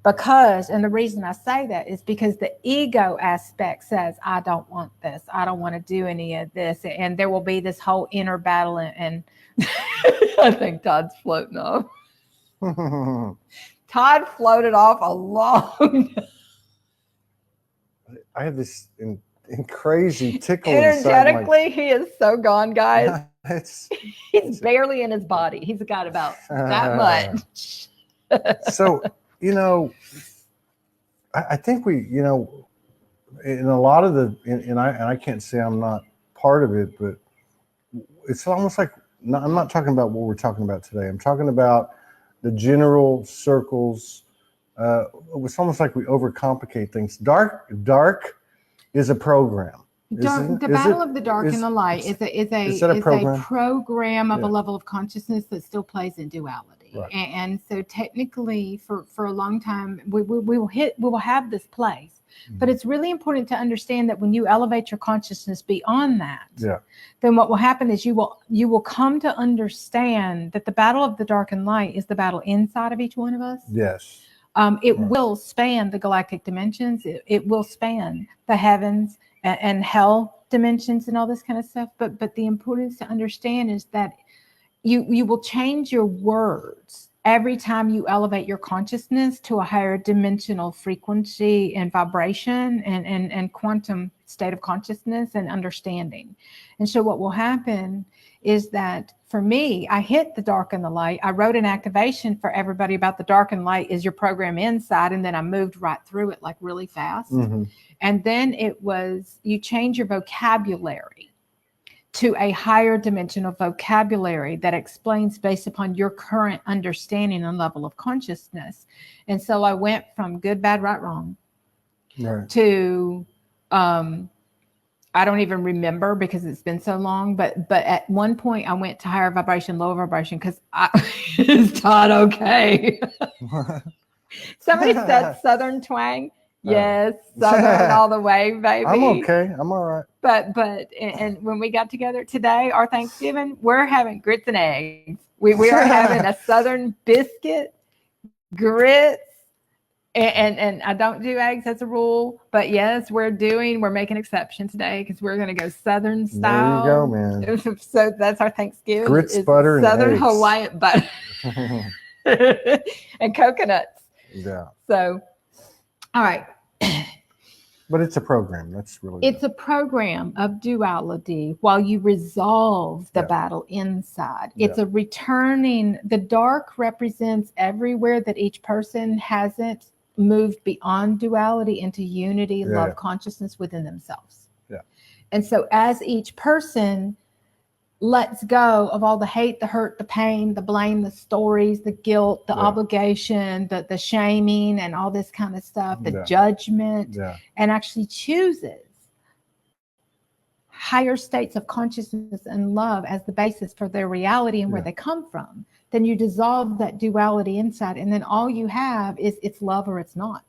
Because, and the reason I say that is because the ego aspect says, I don't want this. I don't want to do any of this. And there will be this whole inner battle. And I think Todd's floating off. Todd floated off a long. I have this crazy tickle. Energetically, he is so gone, guys. He's barely in his body. He's got about that much. So, I think we, in a lot of and I can't say I'm not part of it, but it's almost like, I'm not talking about what we're talking about today. I'm talking about the general circles. It's almost like we overcomplicate things. Dark is a program. The battle of the dark and the light is a program of a level of consciousness that still plays in duality. Right. And so technically for a long time, we will have this place. Mm-hmm. But it's really important to understand that when you elevate your consciousness beyond that, then what will happen is you will come to understand that the battle of the dark and light is the battle inside of each one of us. Yes. It will span the galactic dimensions. It will span the heavens and hell dimensions and all this kind of stuff. But the importance to understand is that you will change your words every time you elevate your consciousness to a higher dimensional frequency and vibration and quantum state of consciousness and understanding. And so what will happen is that for me, I hit the dark and the light. I wrote an activation for everybody about the dark and light is your program inside. And then I moved right through it like really fast. Mm-hmm. And then it was, you change your vocabulary to a higher dimensional vocabulary that explains based upon your current understanding and level of consciousness. And so I went from good, bad, right, wrong to, I don't even remember because it's been so long, but at one point I went to higher vibration, lower vibration, because is Todd okay? Somebody said Southern twang. Yes, Southern all the way, baby. I'm okay. I'm all right. But when we got together today, our Thanksgiving, we're having grits and eggs. We are having a Southern biscuit, grits, and I don't do eggs as a rule. But yes, we're making exception today because we're going to go Southern style. There you go, man. So that's our Thanksgiving. Grits, butter, Southern and Hawaiian butter and coconuts. Yeah. So. All right. But it's a program. That's really. It's a program of duality while you resolve the battle inside. It's a returning. The dark represents everywhere that each person hasn't moved beyond duality into unity, love, consciousness within themselves. Yeah. And so as each person lets go of all the hate, the hurt, the pain, the blame, the stories, the guilt, the obligation, the shaming, and all this kind of stuff, the judgment, and actually chooses higher states of consciousness and love as the basis for their reality and where they come from, then you dissolve that duality inside. And then all you have is it's love or it's not.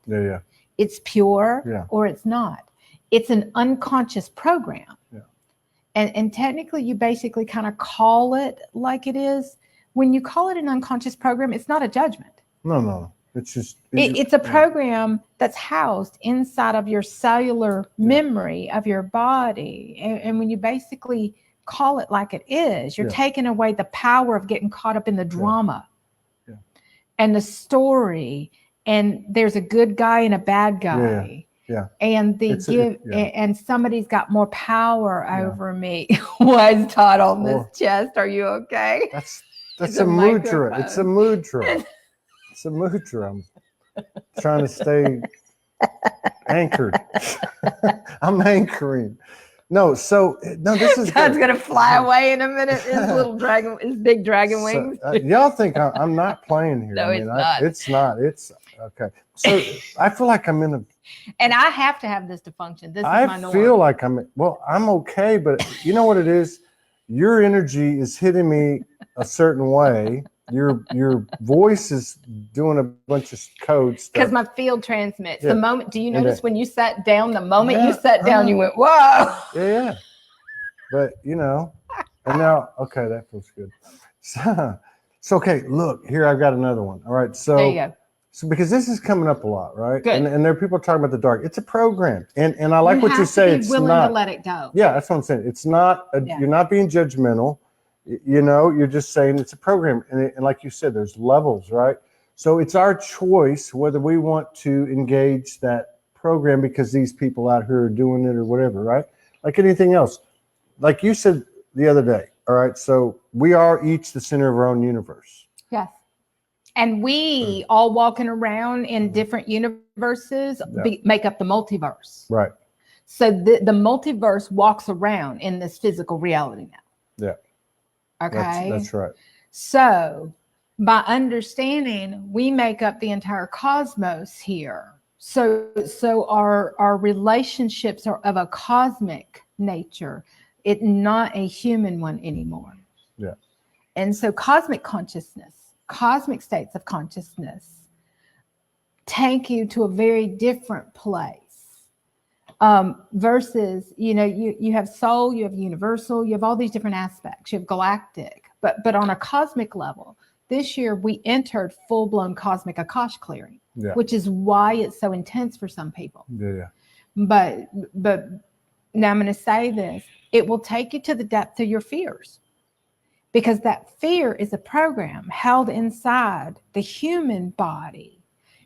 It's pure or it's not. It's an unconscious program. And technically, you basically kind of call it like it is. When you call it an unconscious program, it's not a judgment. No. It's just... It's a program that's housed inside of your cellular memory of your body. And when you basically call it like it is, you're taking away the power of getting caught up in the drama and the story. And there's a good guy and a bad guy. And and somebody's got more power over me. Why is Todd on this chest? Are you okay? That's a mudra. It's a mudra. It's a mudra. I'm trying to stay anchored. I'm anchoring. This is Todd's gonna fly away in a minute. His big dragon wings. Y'all think I'm not playing here? No, it's not. It's okay. So I feel like I'm in a. And I have to have this to function. This is my norm. I feel like I'm okay, but you know what it is? Your energy is hitting me a certain way. Your voice is doing a bunch of codes. Because my field transmits. The moment, do you notice when you sat down, the moment you sat down, you went, whoa. Yeah. But, and now, okay, that feels good. So, okay, look, here I've got another one. All right, so. There you go. So because this is coming up a lot, right? Good. And there are people talking about the dark. It's a program, and I like what you say. It's willing not to let it go. Yeah, that's what I'm saying. It's not. You're not being judgmental. You're just saying it's a program, and like you said, there's levels, right? So it's our choice whether we want to engage that program because these people out here are doing it or whatever, right? Like anything else, like you said the other day. All right, so we are each the center of our own universe. Yes. And we all walking around in different universes make up the multiverse. Right. So the multiverse walks around in this physical reality now. Yeah. Okay. That's right. So by understanding, we make up the entire cosmos here. So our relationships are of a cosmic nature. It's not a human one anymore. Yeah. And so cosmic consciousness, cosmic states of consciousness take you to a very different place versus, you have soul, you have universal, you have all these different aspects, you have galactic, but on a cosmic level, this year we entered full-blown cosmic Akash clearing, which is why it's so intense for some people. Yeah. But now I'm going to say this, it will take you to the depth of your fears. Because that fear is a program held inside the human body.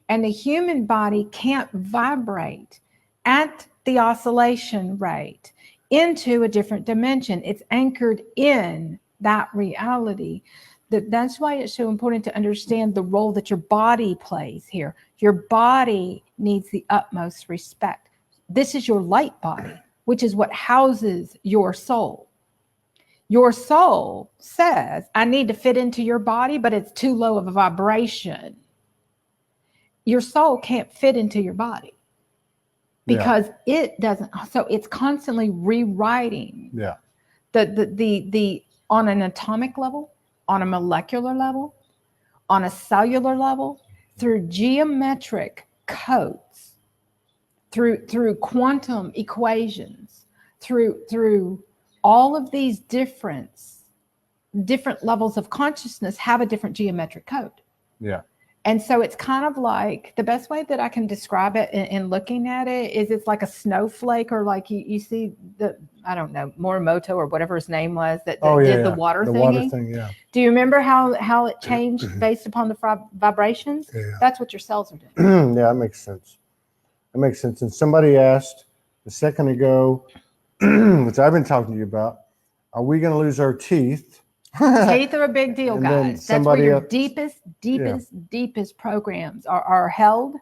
And the human body can't vibrate at the oscillation rate into a different dimension. It's anchored in that reality. That's why it's so important to understand the role that your body plays here. Your body needs the utmost respect. This is your light body, which is what houses your soul. Your soul says, I need to fit into your body, but it's too low of a vibration. Your soul can't fit into your body because it doesn't. So it's constantly rewriting the on an atomic level, on a molecular level, on a cellular level, through geometric codes, through quantum equations, through all of these different levels of consciousness have a different geometric code. Yeah. And so it's kind of like, the best way that I can describe it in looking at it is it's like a snowflake, or like you see I don't know, Morimoto or whatever his name was that did the water thingy. Water thing, yeah. Do you remember how it changed based upon the vibrations? Yeah. That's what your cells are doing. Yeah, that makes sense. And somebody asked, a second ago, which I've been talking to you about. Are we going to lose our teeth? Teeth are a big deal, And then guys. That's where your else- deepest programs are held.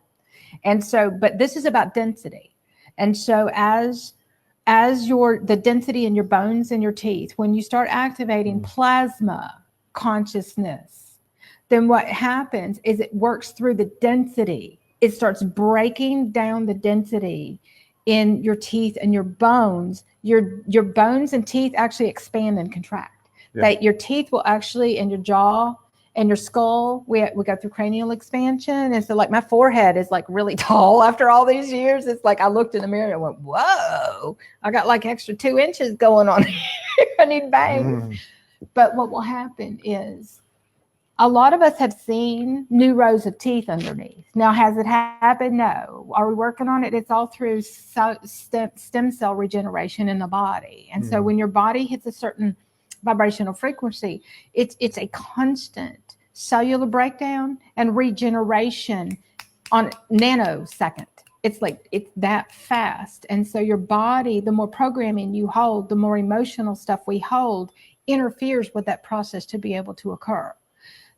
And so, but this is about density. And so as the density in your bones and your teeth, when you start activating plasma consciousness, then what happens is it works through the density. It starts breaking down the density in your teeth and your bones. Your bones and teeth actually expand and contract. That your teeth will actually, and your jaw and your skull, we go through cranial expansion. And so like my forehead is like really tall after all these years. It's like I looked in the mirror and went, whoa, I got like extra 2 inches going on here. I need bangs. But what will happen is a lot of us have seen new rows of teeth underneath. Now, has it happened? No. Are we working on it? It's all through stem cell regeneration in the body. And so when your body hits a certain vibrational frequency, it's a constant cellular breakdown and regeneration on nanosecond. It's like it's that fast. And so your body, the more programming you hold, the more emotional stuff we hold interferes with that process to be able to occur.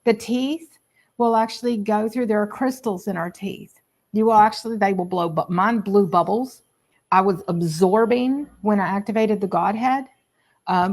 The teeth will actually go through, there are crystals in our teeth. They will blow, but mine blew bubbles. I was absorbing when I activated the Godhead.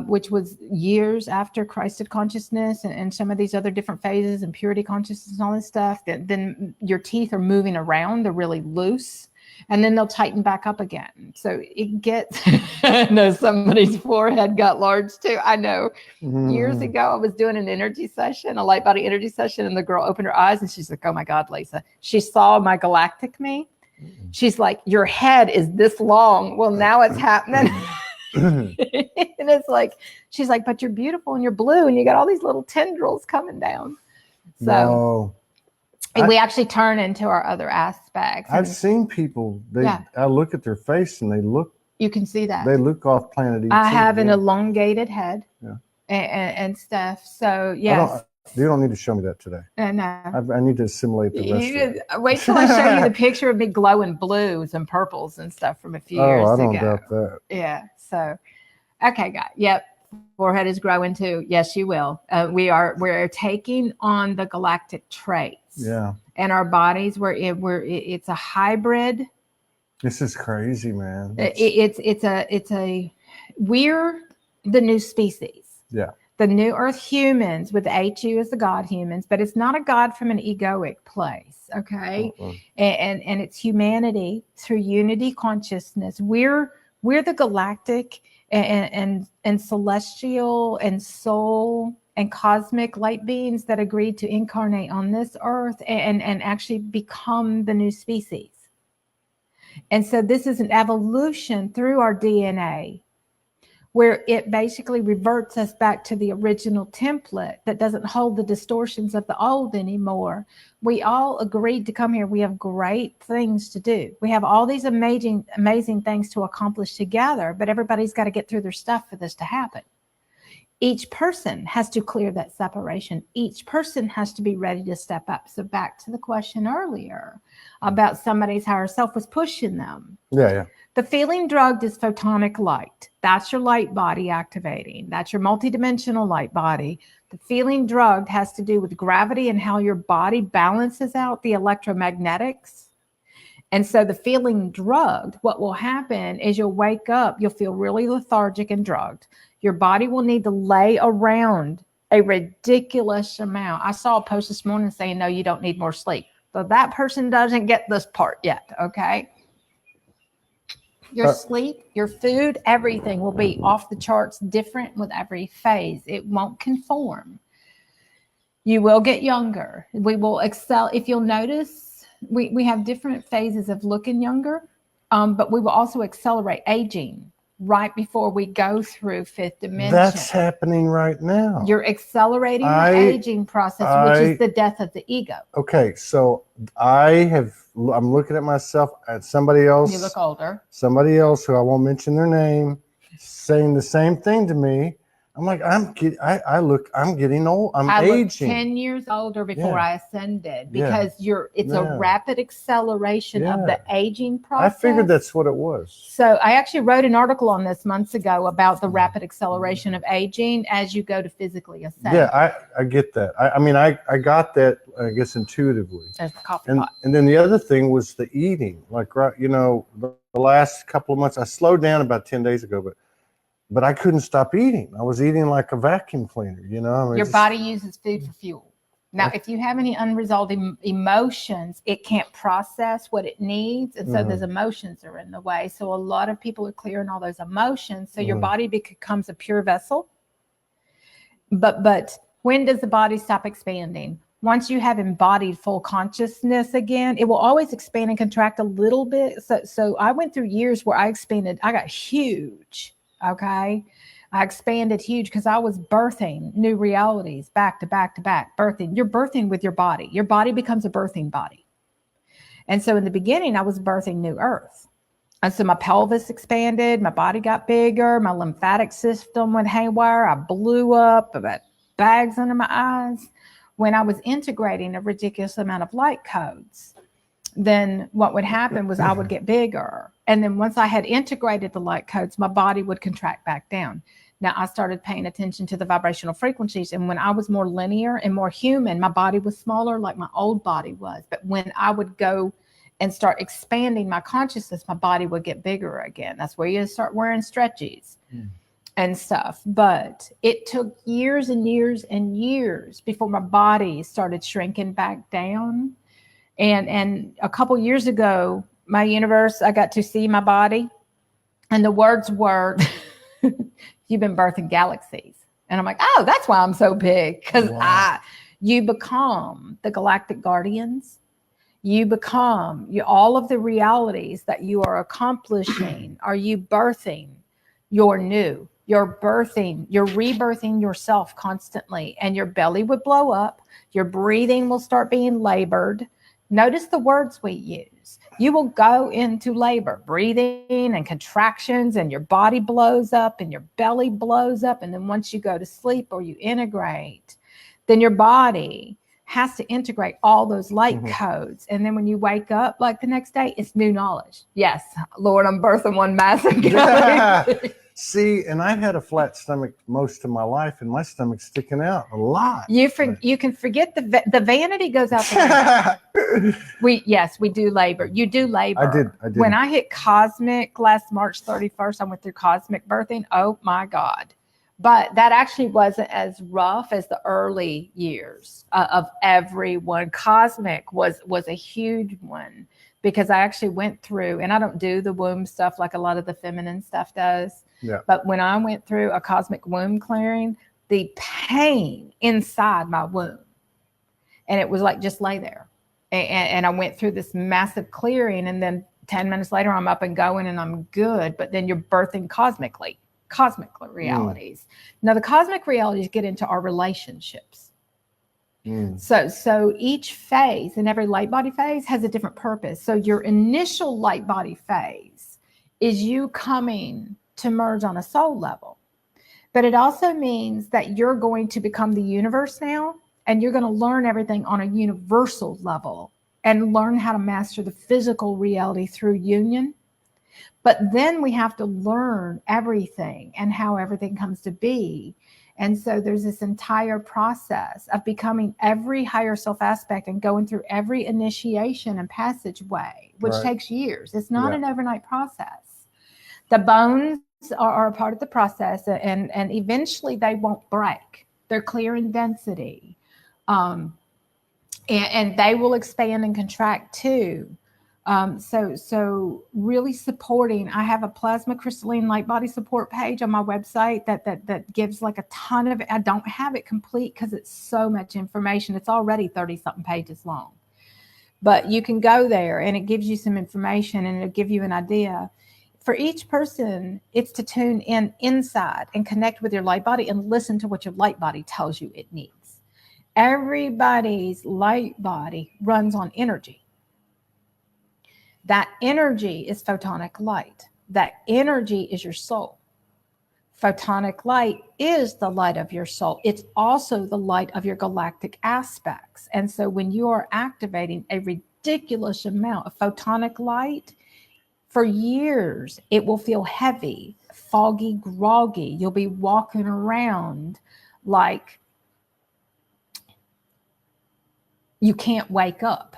Which was years after Christed consciousness and some of these other different phases and purity consciousness and all this stuff. Then your teeth are moving around. They're really loose. And then they'll tighten back up again. So it gets, I know somebody's forehead got large too. I know years ago, I was doing an energy session, a light body energy session. And the girl opened her eyes and she's like, oh my God, Lisa. She saw my galactic me. She's like, your head is this long. Well, now it's happening. And it's like, she's like, but you're beautiful and you're blue and you got all these little tendrils coming down. So we actually turn into our other aspects. I've seen people, I look at their face and you can see that. They look off planet ET. I have an elongated head and stuff. So yes. You don't need to show me that today. No. I need to assimilate the rest of it. Wait till I show you the picture of me glowing blues and purples and stuff from a few years ago. I don't doubt that. Yeah. So, okay, guys. Yep. Forehead is growing too. Yes, you will. We're taking on the galactic traits. Yeah. And our bodies, it's a hybrid. This is crazy, man. We're the new species. Yeah. The new earth humans with HU as the God humans, but it's not a God from an egoic place. Okay. And it's humanity through unity consciousness. We're the galactic and celestial and soul and cosmic light beings that agreed to incarnate on this earth and actually become the new species. And so this is an evolution through our DNA where it basically reverts us back to the original template that doesn't hold the distortions of the old anymore. We all agreed to come here. We have great things to do. We have all these amazing things to accomplish together, but everybody's got to get through their stuff for this to happen. Each person has to clear that separation. Each person has to be ready to step up. So back to the question earlier about somebody's higher self was pushing them. Yeah. The feeling drugged is photonic light. That's your light body activating. That's your multidimensional light body. The feeling drugged has to do with gravity and how your body balances out the electromagnetics. And so the feeling drugged, what will happen is you'll wake up, you'll feel really lethargic and drugged. Your body will need to lay around a ridiculous amount. I saw a post this morning saying, no, you don't need more sleep. So that person doesn't get this part yet, okay? Your sleep, your food, everything will be off the charts different with every phase. It won't conform. You will get younger. We will excel. If you'll notice, we have different phases of looking younger, but we will also accelerate aging right before we go through fifth dimension. That's happening right now. You're accelerating the aging process, which is the death of the ego. Okay, so I'm looking at myself and somebody else. You look older. Somebody else who I won't mention their name, saying the same thing to me. I'm like, I'm getting old. I'm I looked aging. 10 years older before Yeah. I ascended Yeah. because it's a Yeah. rapid acceleration of the aging I process. figured that's what it was. So I actually wrote an article on this months ago about the rapid acceleration of aging as you go to physically ascend. Yeah, I get that. I mean, I got that, I guess, intuitively. There's the coffee And pot. and then the other thing was the eating. Like, right, you know, the last couple of months, I slowed down about 10 days ago, but I couldn't stop eating. I was eating like a vacuum cleaner, you know. I mean, Your body uses food for fuel. Now, if you have any unresolved emotions, it can't process what it needs. And so those emotions are in the way. So a lot of people are clearing all those emotions. So your body becomes a pure vessel. But when does the body stop expanding? Once you have embodied full consciousness again, it will always expand and contract a little bit. So I went through years where I expanded. I got huge. Okay. I expanded huge because I was birthing new realities back to back to back. Birthing. You're birthing with your body. Your body becomes a birthing body. And so in the beginning, I was birthing new earth. And so my pelvis expanded, my body got bigger, my lymphatic system went haywire. I blew up, I got bags under my eyes. When I was integrating a ridiculous amount of light codes, then what would happen was I would get bigger. And then once I had integrated the light codes, my body would contract back down. Now I started paying attention to the vibrational frequencies. And when I was more linear and more human, my body was smaller like my old body was. But when I would go and start expanding my consciousness, my body would get bigger again. That's where you start wearing stretchies and stuff. But it took years and years and years before my body started shrinking back down. And a couple years ago, my universe, I got to see my body. And the words were, you've been birthing galaxies. And I'm like, oh, that's why I'm so big. Because you become the galactic guardians. You become all of the realities that you are accomplishing. Are you birthing your new? You're rebirthing yourself constantly, and your belly would blow up. Your breathing will start being labored. Notice the words we use. You will go into labor, breathing and contractions, and your body blows up and your belly blows up. And then once you go to sleep or you integrate, then your body has to integrate all those light codes. And then when you wake up, like the next day, it's new knowledge. Yes, Lord, I'm birthing one massive galaxy. See, and I've had a flat stomach most of my life, and my stomach's sticking out a lot. You can forget the vanity goes out the window. We do labor. You do labor. I did. When I hit cosmic last March 31st, I went through cosmic birthing. Oh my God. But that actually wasn't as rough as the early years of everyone. Cosmic was a huge one because I actually went through, and I don't do the womb stuff like a lot of the feminine stuff does. Yeah. But when I went through a cosmic womb clearing, the pain inside my womb, and it was like, just lay there. And I went through this massive clearing, and then 10 minutes later, I'm up and going and I'm good. But then you're birthing cosmic realities. Now the cosmic realities get into our relationships. So each phase and every light body phase has a different purpose. So your initial light body phase is you coming to merge on a soul level. But it also means that you're going to become the universe now, and you're going to learn everything on a universal level and learn how to master the physical reality through union. But then we have to learn everything and how everything comes to be. And so there's this entire process of becoming every higher self aspect and going through every initiation and passageway, which takes years. It's not an overnight process. The bones are a part of the process, and eventually they won't break. They're clear in density. And they will expand and contract too. So really supporting. I have a plasma crystalline light body support page on my website that gives like a ton of it. I don't have it complete because it's so much information. It's already 30 something pages long, but you can go there and it gives you some information and it'll give you an idea. For each person, it's to tune in inside and connect with your light body and listen to what your light body tells you it needs. Everybody's light body runs on energy. That energy is photonic light. That energy is your soul. Photonic light is the light of your soul. It's also the light of your galactic aspects. And so when you are activating a ridiculous amount of photonic light, for years, it will feel heavy, foggy, groggy. You'll be walking around like you can't wake up.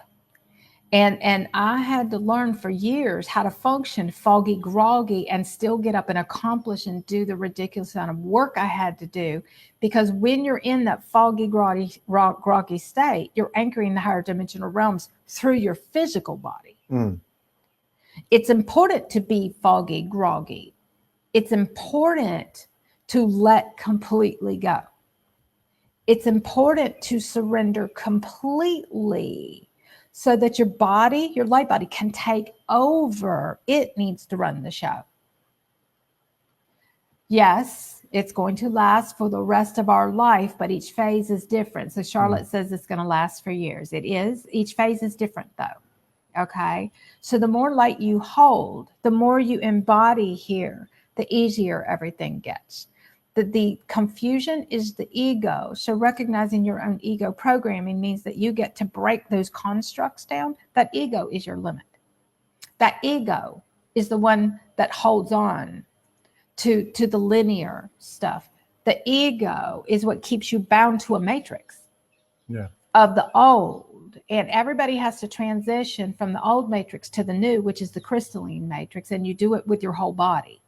And I had to learn for years how to function foggy, groggy, and still get up and accomplish and do the ridiculous amount of work I had to do. Because when you're in that foggy, groggy state, you're anchoring the higher dimensional realms through your physical body. It's important to be foggy, groggy. It's important to let completely go. It's important to surrender completely so that your body, your light body, can take over. It needs to run the show. Yes, it's going to last for the rest of our life, but each phase is different. So Charlotte says it's going to last for years. It is. Each phase is different, though. Okay? So the more light you hold, the more you embody here, the easier everything gets. The confusion is the ego. So recognizing your own ego programming means that you get to break those constructs down. That ego is your limit. That ego is the one that holds on to the linear stuff. The ego is what keeps you bound to a matrix of the old. And everybody has to transition from the old matrix to the new, which is the crystalline matrix. And you do it with your whole body.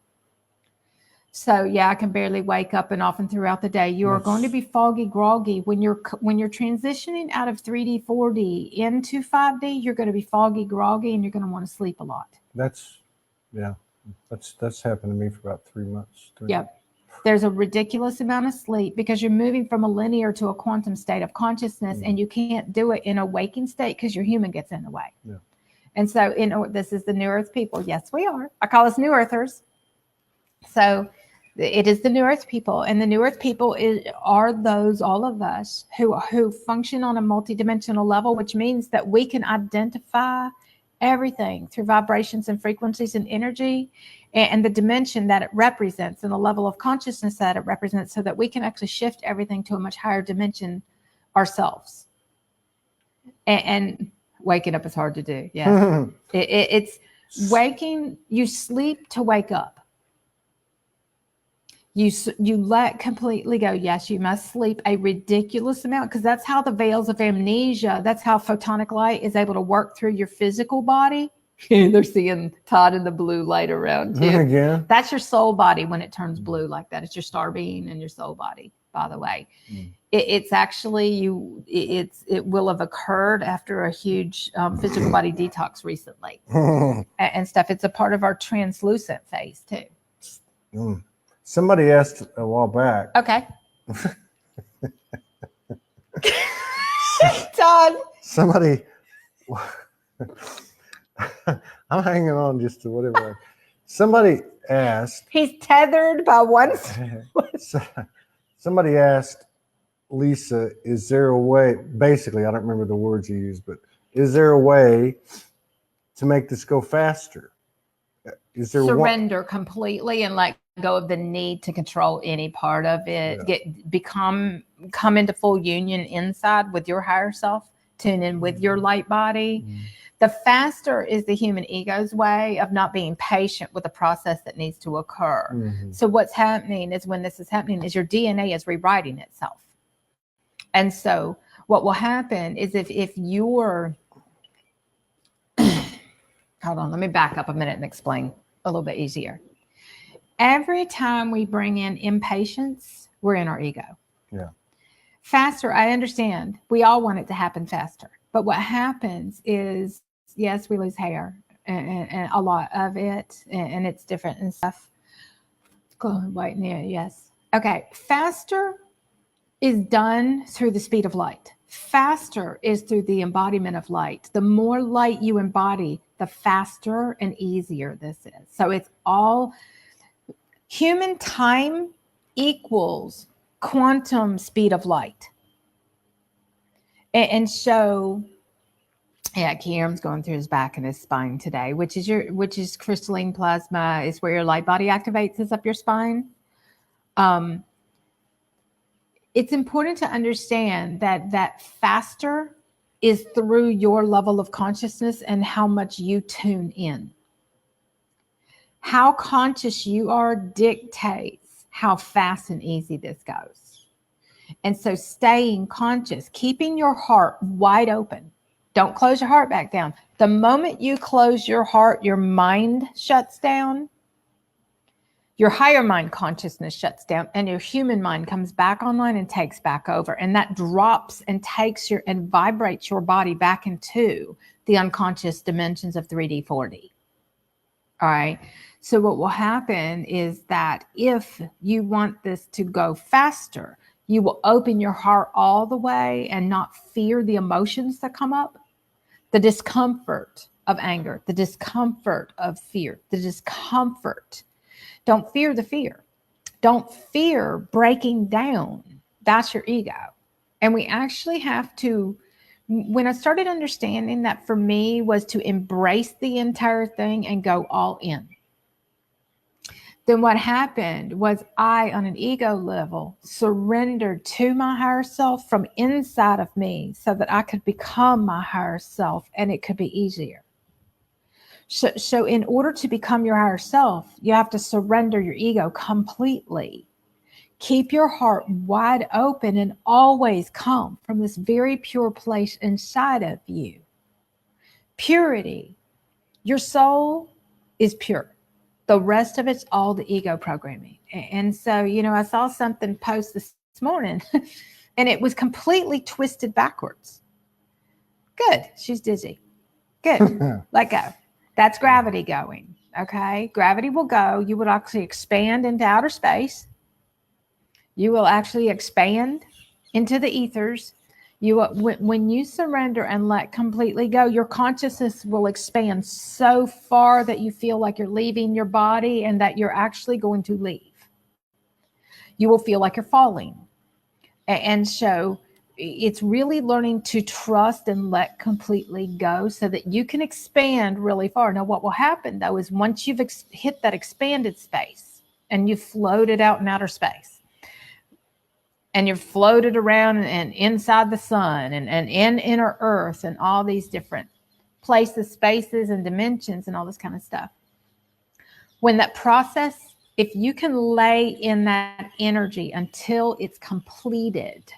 So yeah, I can barely wake up, and often throughout the day, you are going to be foggy, groggy. When you're transitioning out of 3D, 4D into 5D, you're going to be foggy, groggy, and you're going to want to sleep a lot. That's happened to me for about 3 months. Yep. There's a ridiculous amount of sleep because you're moving from a linear to a quantum state of consciousness, and you can't do it in a waking state because your human gets in the way. Yeah. And so this is the New Earth people. Yes, we are. I call us New Earthers. So it is the New Earth people, and the New Earth people are those, all of us who function on a multidimensional level, which means that we can identify everything through vibrations and frequencies and energy and the dimension that it represents and the level of consciousness that it represents, so that we can actually shift everything to a much higher dimension ourselves. And waking up is hard to do. Yeah. It's waking, you sleep to wake up. You let completely go. Yes, you must sleep a ridiculous amount, because that's how the veils of amnesia, that's how photonic light is able to work through your physical body. They're seeing Todd in the blue light around you. Yeah. That's your soul body when it turns blue like that. It's your star being and your soul body, by the way. It's actually it will have occurred after a huge physical body detox recently and stuff. It's a part of our translucent phase too. Somebody asked a while back. Okay. Todd. Somebody. I'm hanging on just to whatever. Somebody asked. He's tethered by one. Somebody asked Lisa, is there a way, basically, I don't remember the words you used, but is there a way to make this go faster? Is there surrender completely and let go of the need to control any part of it? Come into full union inside with your higher self, tune in with your light body. The faster is the human ego's way of not being patient with the process that needs to occur. So what's happening is, when this is happening, is your DNA is rewriting itself. And so what will happen is if you're hold on, let me back up a minute and explain a little bit easier. Every time we bring in impatience, we're in our ego. Yeah. Faster, I understand. We all want it to happen faster. But what happens is, yes, we lose hair and a lot of it, and it's different and stuff. White, yes. Okay. Faster is done through the speed of light. Faster is through the embodiment of light. The more light you embody, the faster and easier this is. So it's all human time equals quantum speed of light. And so, yeah, Kieran's going through his back and his spine today, which is crystalline plasma, is where your light body activates, is up your spine. It's important to understand that faster is through your level of consciousness and how much you tune in. How conscious you are dictates how fast and easy this goes. And so staying conscious, keeping your heart wide open. Don't close your heart back down. The moment you close your heart, your mind shuts down. Your higher mind consciousness shuts down and your human mind comes back online and takes back over. And that drops and takes your and vibrates your body back into the unconscious dimensions of 3D, 4D. All right. So what will happen is that if you want this to go faster, you will open your heart all the way and not fear the emotions that come up, the discomfort of anger, the discomfort of fear, the discomfort. Don't fear the fear. Don't fear breaking down. That's your ego. And we actually have to, when I started understanding that for me was to embrace the entire thing and go all in. Then what happened was I, on an ego level, surrendered to my higher self from inside of me so that I could become my higher self and it could be easier. So in order to become your higher self, you have to surrender your ego completely. Keep your heart wide open and always come from this very pure place inside of you. Purity. Your soul is pure. The rest of it's all the ego programming. And so, I saw something post this morning and it was completely twisted backwards. Good. She's dizzy. Good. Let go. That's gravity going, okay? Gravity will go. You will actually expand into outer space. You will actually expand into the ethers. When you surrender and let completely go, your consciousness will expand so far that you feel like you're leaving your body and that you're actually going to leave. You will feel like you're falling. And so it's really learning to trust and let completely go so that you can expand really far. Now, what will happen, though, is once you've hit that expanded space and you've floated out in outer space and you're floated around and inside the sun and in inner earth and all these different places, spaces, and dimensions and all this kind of stuff. When that process, if you can lay in that energy until it's completed,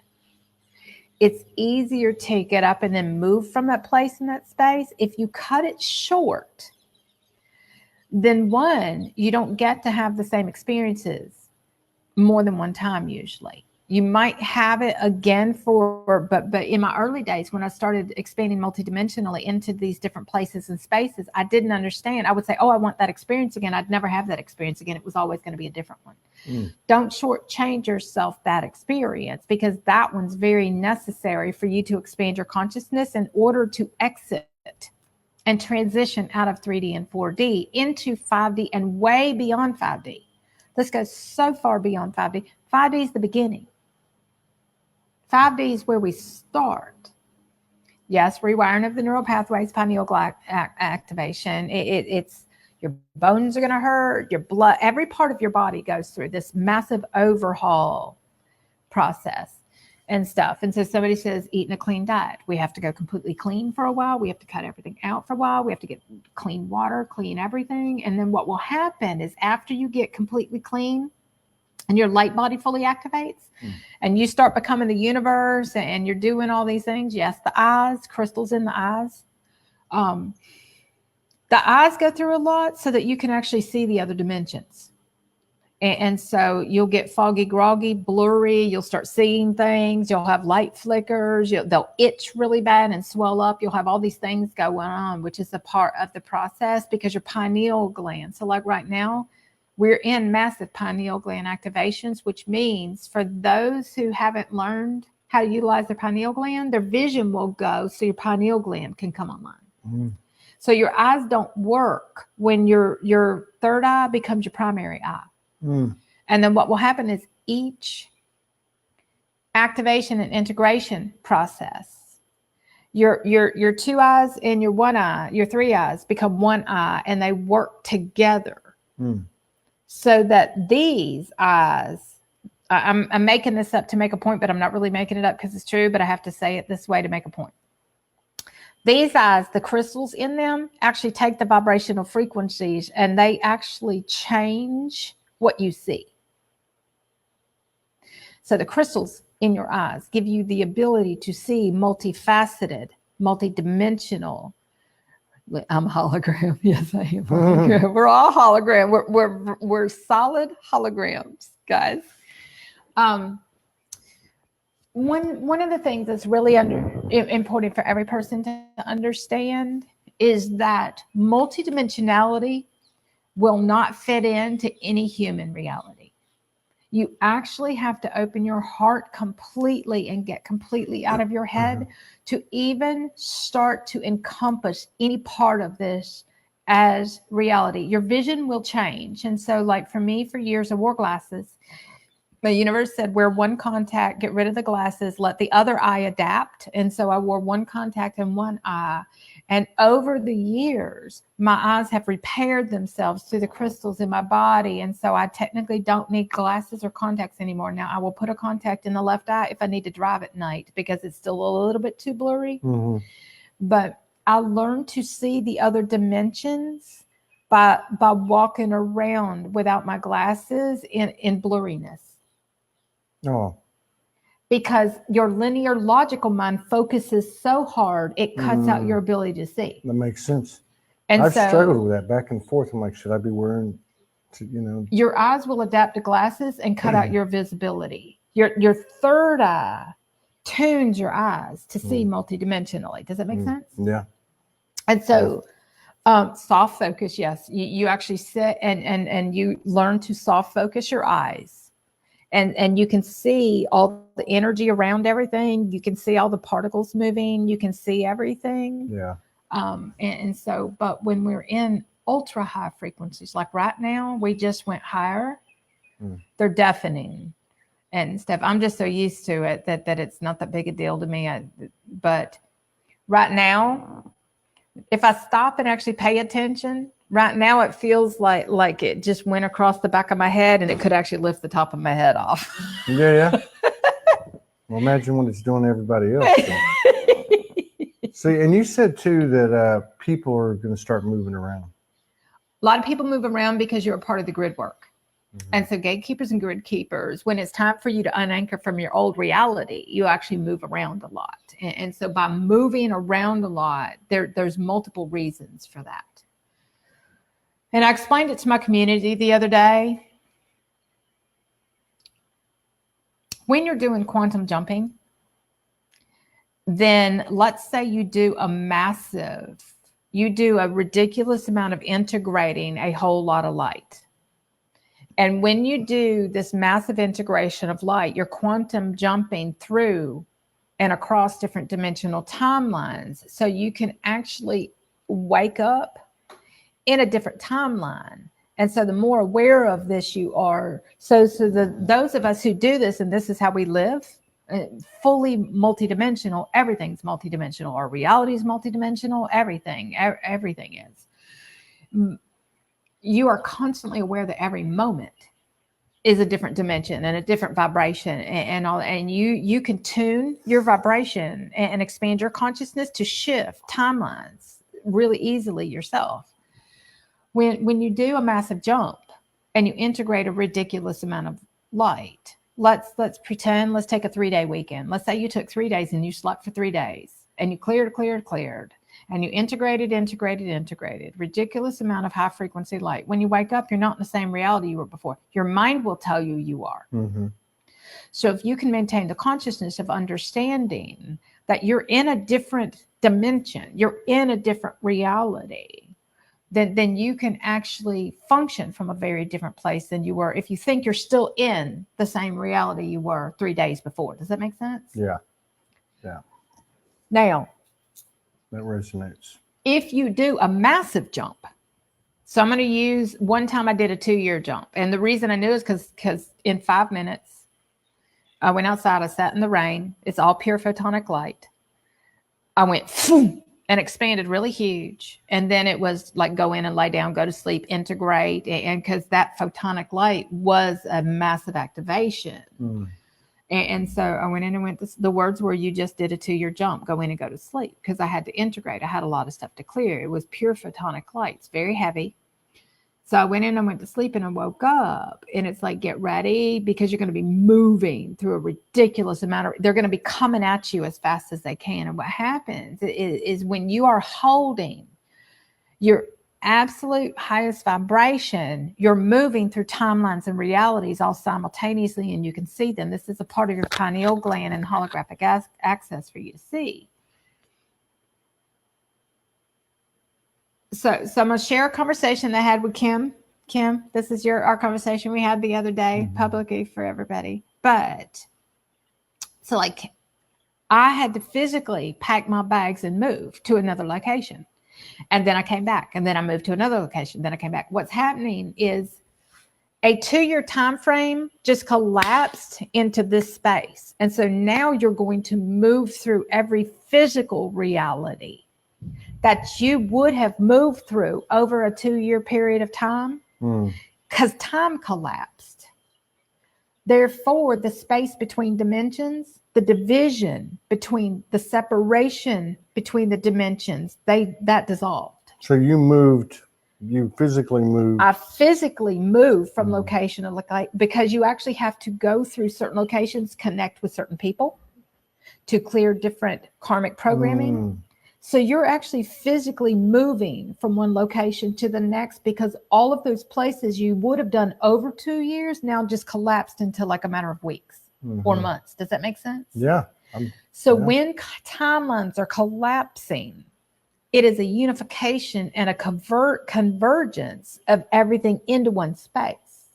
it's easier to get up and then move from that place in that space. If you cut it short, then one, you don't get to have the same experiences more than one time usually. You might have it again but in my early days when I started expanding multidimensionally into these different places and spaces, I didn't understand. I would say, oh, I want that experience again. I'd never have that experience again. It was always going to be a different one. Don't shortchange yourself that experience because that one's very necessary for you to expand your consciousness in order to exit and transition out of 3D and 4D into 5D and way beyond 5D. This goes so far beyond 5D. 5D is the beginning. 5D is where we start. Yes, rewiring of the neural pathways, pineal gland activation. It's your bones are going to hurt, your blood, every part of your body goes through this massive overhaul process and stuff. And so somebody says, eating a clean diet. We have to go completely clean for a while. We have to cut everything out for a while. We have to get clean water, clean everything. And then what will happen is after you get completely clean, and your light body fully activates and you start becoming the universe and you're doing all these things. Yes, the eyes, crystals in the eyes. The eyes go through a lot so that you can actually see the other dimensions. And so you'll get foggy, groggy, blurry. You'll start seeing things. You'll have light flickers. They'll itch really bad and swell up. You'll have all these things going on, which is a part of the process because your pineal gland. So like right now, we're in massive pineal gland activations, which means for those who haven't learned how to utilize their pineal gland, their vision will go so your pineal gland can come online. So your eyes don't work when your third eye becomes your primary eye. And then what will happen is each activation and integration process, your two eyes and your one eye, your three eyes become one eye and they work together. So that these eyes I'm making this up to make a point, but I'm not really making it up because it's true, but I have to say it this way to make a point. These eyes, the crystals in them actually take the vibrational frequencies and they actually change what you see. So the crystals in your eyes give you the ability to see multifaceted, multidimensional. I'm a hologram. Yes, I am hologram. We're all hologram. We're solid holograms, guys. One of the things that's really important for every person to understand is that multidimensionality will not fit into any human reality. You actually have to open your heart completely and get completely out of your head to even start to encompass any part of this as reality. Your vision will change. And so, like for me, for years, I wore glasses. The universe said, wear one contact, get rid of the glasses, let the other eye adapt. And so I wore one contact in one eye. And over the years, my eyes have repaired themselves through the crystals in my body. And so I technically don't need glasses or contacts anymore. Now I will put a contact in the left eye if I need to drive at night because it's still a little bit too blurry. But I learned to see the other dimensions by walking around without my glasses in blurriness. Oh, because your linear logical mind focuses so hard, it cuts out your ability to see. that makes sense. And I've so struggled with that back and forth. I'm like, should I be wearing, your eyes will adapt to glasses and cut out your visibility. Your third eye tunes your eyes to see multidimensionally. Does that make sense? Yeah. And so soft focus, yes. You actually sit and you learn to soft focus your eyes. And you can see all the energy around everything. You can see all the particles moving. You can see everything. Yeah. And so, but when we're in ultra high frequencies, like right now, we just went higher. They're deafening and stuff. I'm just so used to it that it's not that big a deal to me. But right now, if I stop and actually pay attention, right now it feels like it just went across the back of my head and it could actually lift the top of my head off. Yeah. Well, imagine what it's doing to everybody else. See, and you said too that people are going to start moving around. A lot of people move around because you're a part of the grid work. And so gatekeepers and grid keepers, when it's time for you to unanchor from your old reality, you actually move around a lot. And so by moving around a lot, there's multiple reasons for that. And I explained it to my community the other day. When you're doing quantum jumping, then let's say you do a ridiculous amount of integrating a whole lot of light. And when you do this massive integration of light, you're quantum jumping through and across different dimensional timelines. So you can actually wake up in a different timeline. And so the more aware of this you are, those of us who do this, and this is how we live, fully multidimensional, everything's multidimensional. Our reality is multidimensional, everything is. You are constantly aware that every moment is a different dimension and a different vibration and all, and you can tune your vibration and expand your consciousness to shift timelines really easily yourself. When you do a massive jump and you integrate a ridiculous amount of light, let's pretend, let's take a 3-day weekend. Let's say you took 3 days and you slept for 3 days and you cleared, and you integrated, ridiculous amount of high frequency light. When you wake up, you're not in the same reality you were before. Your mind will tell you are. So if you can maintain the consciousness of understanding that you're in a different dimension, you're in a different reality, then you can actually function from a very different place than you were if you think you're still in the same reality you were 3 days before. Does that make sense? Yeah. Now, that resonates. If you do a massive jump, so I'm going to use, one time I did a 2-year jump. And the reason I knew is because in 5 minutes, I went outside, I sat in the rain. It's all pure photonic light. I went, phoom, and expanded really huge. And then it was like go in and lay down, go to sleep, integrate. And because that photonic light was a massive activation. And so I went in and the words were, you just did a 2-year jump, go in and go to sleep. Because I had to integrate. I had a lot of stuff to clear. It was pure photonic light. It's very heavy. So I went in and went to sleep and I woke up and it's like, get ready because you're going to be moving through a ridiculous amount they're going to be coming at you as fast as they can. And what happens is when you are holding your absolute highest vibration, you're moving through timelines and realities all simultaneously and you can see them. This is a part of your pineal gland and holographic access for you to see. So I'm going to share a conversation that I had with Kim. Kim, this is our conversation we had the other day, publicly for everybody. But so like I had to physically pack my bags and move to another location. And then I came back and then I moved to another location. Then I came back. What's happening is a 2-year time frame just collapsed into this space. And so now you're going to move through every physical reality that you would have moved through over a 2-year period of time because time collapsed. Therefore, the space between dimensions, the division between the separation between the dimensions, that dissolved. So you physically moved. I physically moved from location to location because you actually have to go through certain locations, connect with certain people to clear different karmic programming. So you're actually physically moving from one location to the next because all of those places you would have done over 2 years now just collapsed into like a matter of weeks or months. Does that make sense? Yeah. When timelines are collapsing, it is a unification and a convergence of everything into one space.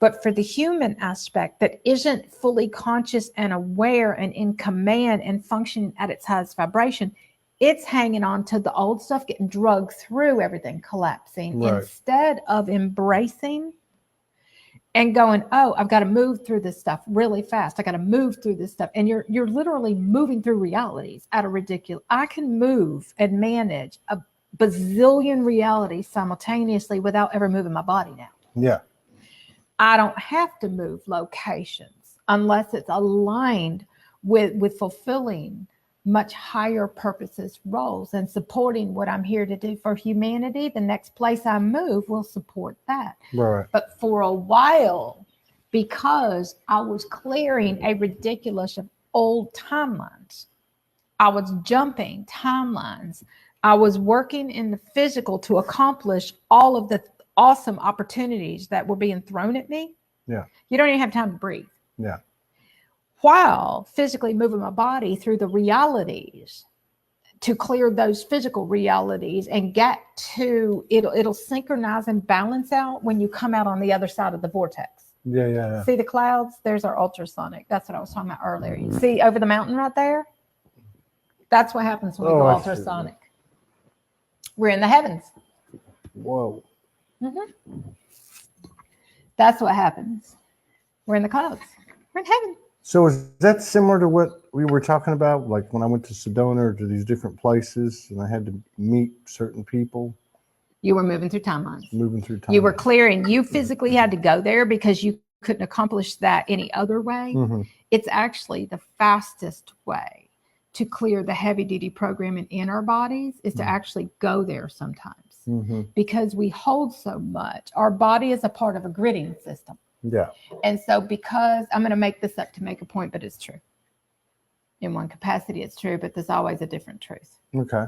But for the human aspect that isn't fully conscious and aware and in command and functioning at its highest vibration, it's hanging on to the old stuff, getting drugged through everything, collapsing, instead of embracing and going, oh, I've got to move through this stuff really fast. I got to move through this stuff. And you're literally moving through realities at a ridiculous. I can move and manage a bazillion realities simultaneously without ever moving my body now. Yeah. I don't have to move locations unless it's aligned with fulfilling much higher purposes, roles, and supporting what I'm here to do for humanity. The next place I move will support that. Right. But for a while, because I was clearing a ridiculous of old timelines, I was jumping timelines. I was working in the physical to accomplish all of the awesome opportunities that were being thrown at me. Yeah. You don't even have time to breathe. Yeah. While physically moving my body through the realities to clear those physical realities and get to it'll synchronize and balance out when you come out on the other side of the vortex. Yeah. See the clouds? There's our ultrasonic. That's what I was talking about earlier. You see over the mountain right there? That's what happens when we go ultrasonic. We're in the heavens. Whoa. That's what happens. We're in the clouds. We're in heaven. So is that similar to what we were talking about? Like when I went to Sedona or to these different places and I had to meet certain people? You were moving through timelines. Moving through timelines. You were clearing. You physically had to go there because you couldn't accomplish that any other way. It's actually the fastest way to clear the heavy duty programming in our bodies is to actually go there sometimes because we hold so much. Our body is a part of a gridding system. Yeah. And so because I'm going to make this up to make a point, but it's true. In one capacity, it's true, but there's always a different truth. Okay.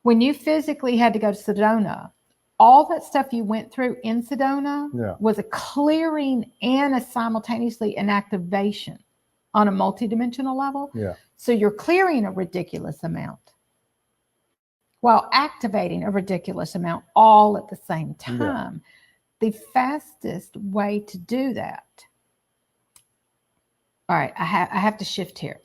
When you physically had to go to Sedona, all that stuff you went through in Sedona was a clearing and a simultaneously an activation on a multidimensional level. Yeah. So you're clearing a ridiculous amount while activating a ridiculous amount all at the same time. The fastest way to do that. All right, I have to shift here.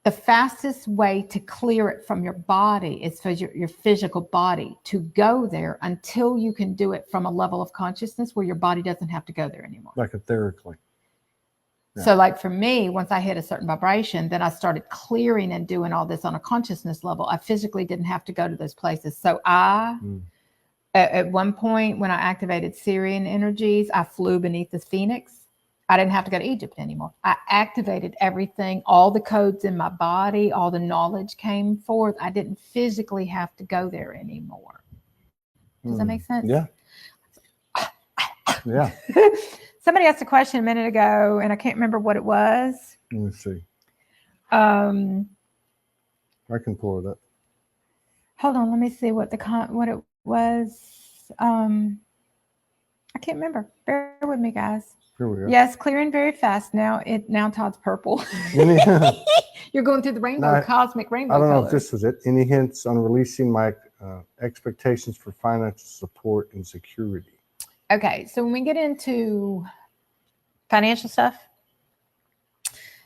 The fastest way to clear it from your body is for your physical body to go there until you can do it from a level of consciousness where your body doesn't have to go there anymore. Like etherically. So like for me, once I hit a certain vibration, then I started clearing and doing all this on a consciousness level. I physically didn't have to go to those places. So at one point when I activated Sirian energies, I flew beneath the Phoenix. I didn't have to go to Egypt anymore. I activated everything, all the codes in my body, all the knowledge came forth. I didn't physically have to go there anymore. Does that make sense? Yeah. Yeah. Somebody asked a question a minute ago, and I can't remember what it was. Let me see. I can pull it up. Hold on, let me see what what it was. I can't remember. Bear with me, guys. Here we go. Yes, clearing very fast now. Now Todd's purple. You're going through the rainbow, cosmic rainbow. I don't know colors. if this was it. Any hints on releasing my expectations for financial support and security? Okay, so when we get into financial stuff,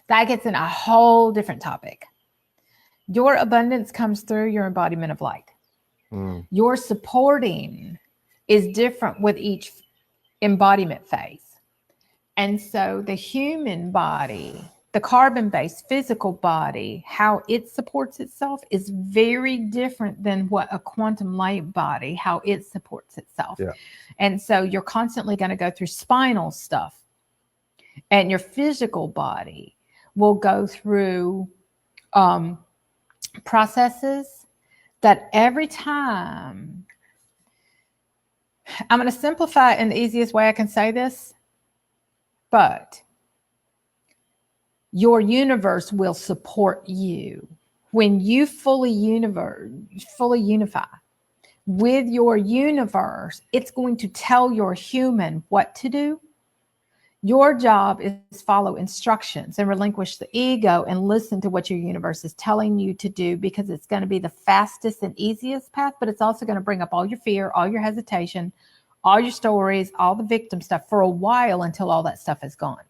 that gets in a whole different topic. Your abundance comes through your embodiment of light. Your supporting is different with each embodiment phase. And so the human body, the carbon-based physical body, how it supports itself is very different than what a quantum light body, how it supports itself. Yeah. And so you're constantly going to go through spinal stuff, and your physical body will go through processes that every time, I'm going to simplify it in the easiest way I can say this, but your universe will support you. When you fully unify with your universe, it's going to tell your human what to do. Your job is follow instructions and relinquish the ego and listen to what your universe is telling you to do, because it's going to be the fastest and easiest path, but it's also going to bring up all your fear, all your hesitation, all your stories, all the victim stuff for a while until all that stuff is gone.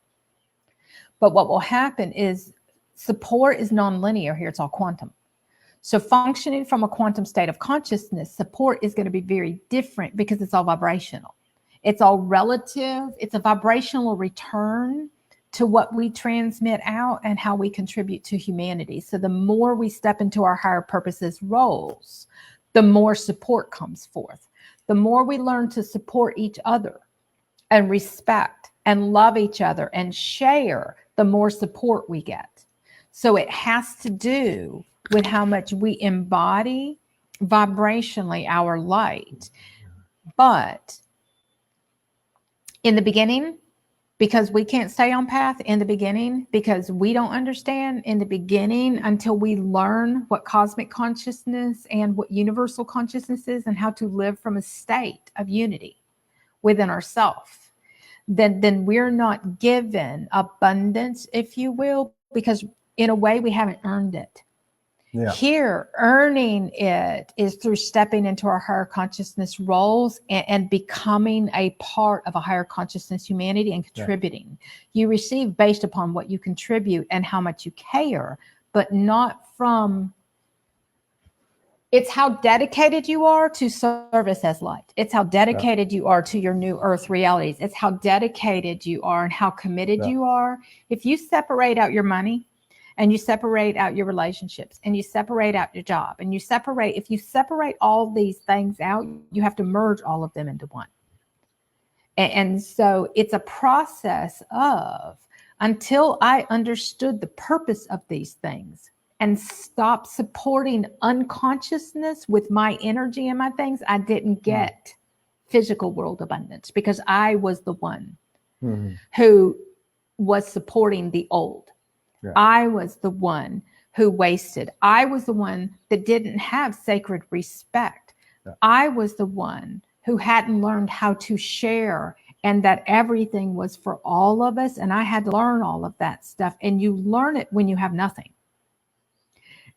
But what will happen is support is nonlinear here. It's all quantum. So functioning from a quantum state of consciousness, support is going to be very different because it's all vibrational. It's all relative. It's a vibrational return to what we transmit out and how we contribute to humanity. So the more we step into our higher purposes roles, the more support comes forth. The more we learn to support each other and respect and love each other and share, the more support we get. So it has to do with how much we embody vibrationally our light. But in the beginning, because we can't stay on path in the beginning, because we don't understand in the beginning until we learn what cosmic consciousness and what universal consciousness is and how to live from a state of unity within ourselves, then we're not given abundance, if you will, because in a way we haven't earned it. Yeah. Here, earning it is through stepping into our higher consciousness roles and becoming a part of a higher consciousness humanity and contributing. Yeah. You receive based upon what you contribute and how much you care, but not from, it's how dedicated you are to service as light. It's how dedicated you are to your new earth realities. It's how dedicated you are and how committed you are. If you separate out your money, and you separate out your relationships, and you separate out your job, and if you separate all these things out, you have to merge all of them into one. And so it's a process of, until I understood the purpose of these things and stopped supporting unconsciousness with my energy and my things, I didn't get physical world abundance, because I was the one who was supporting the old. Yeah. I was the one who wasted. I was the one that didn't have sacred respect. Yeah. I was the one who hadn't learned how to share, and that everything was for all of us. And I had to learn all of that stuff. And you learn it when you have nothing.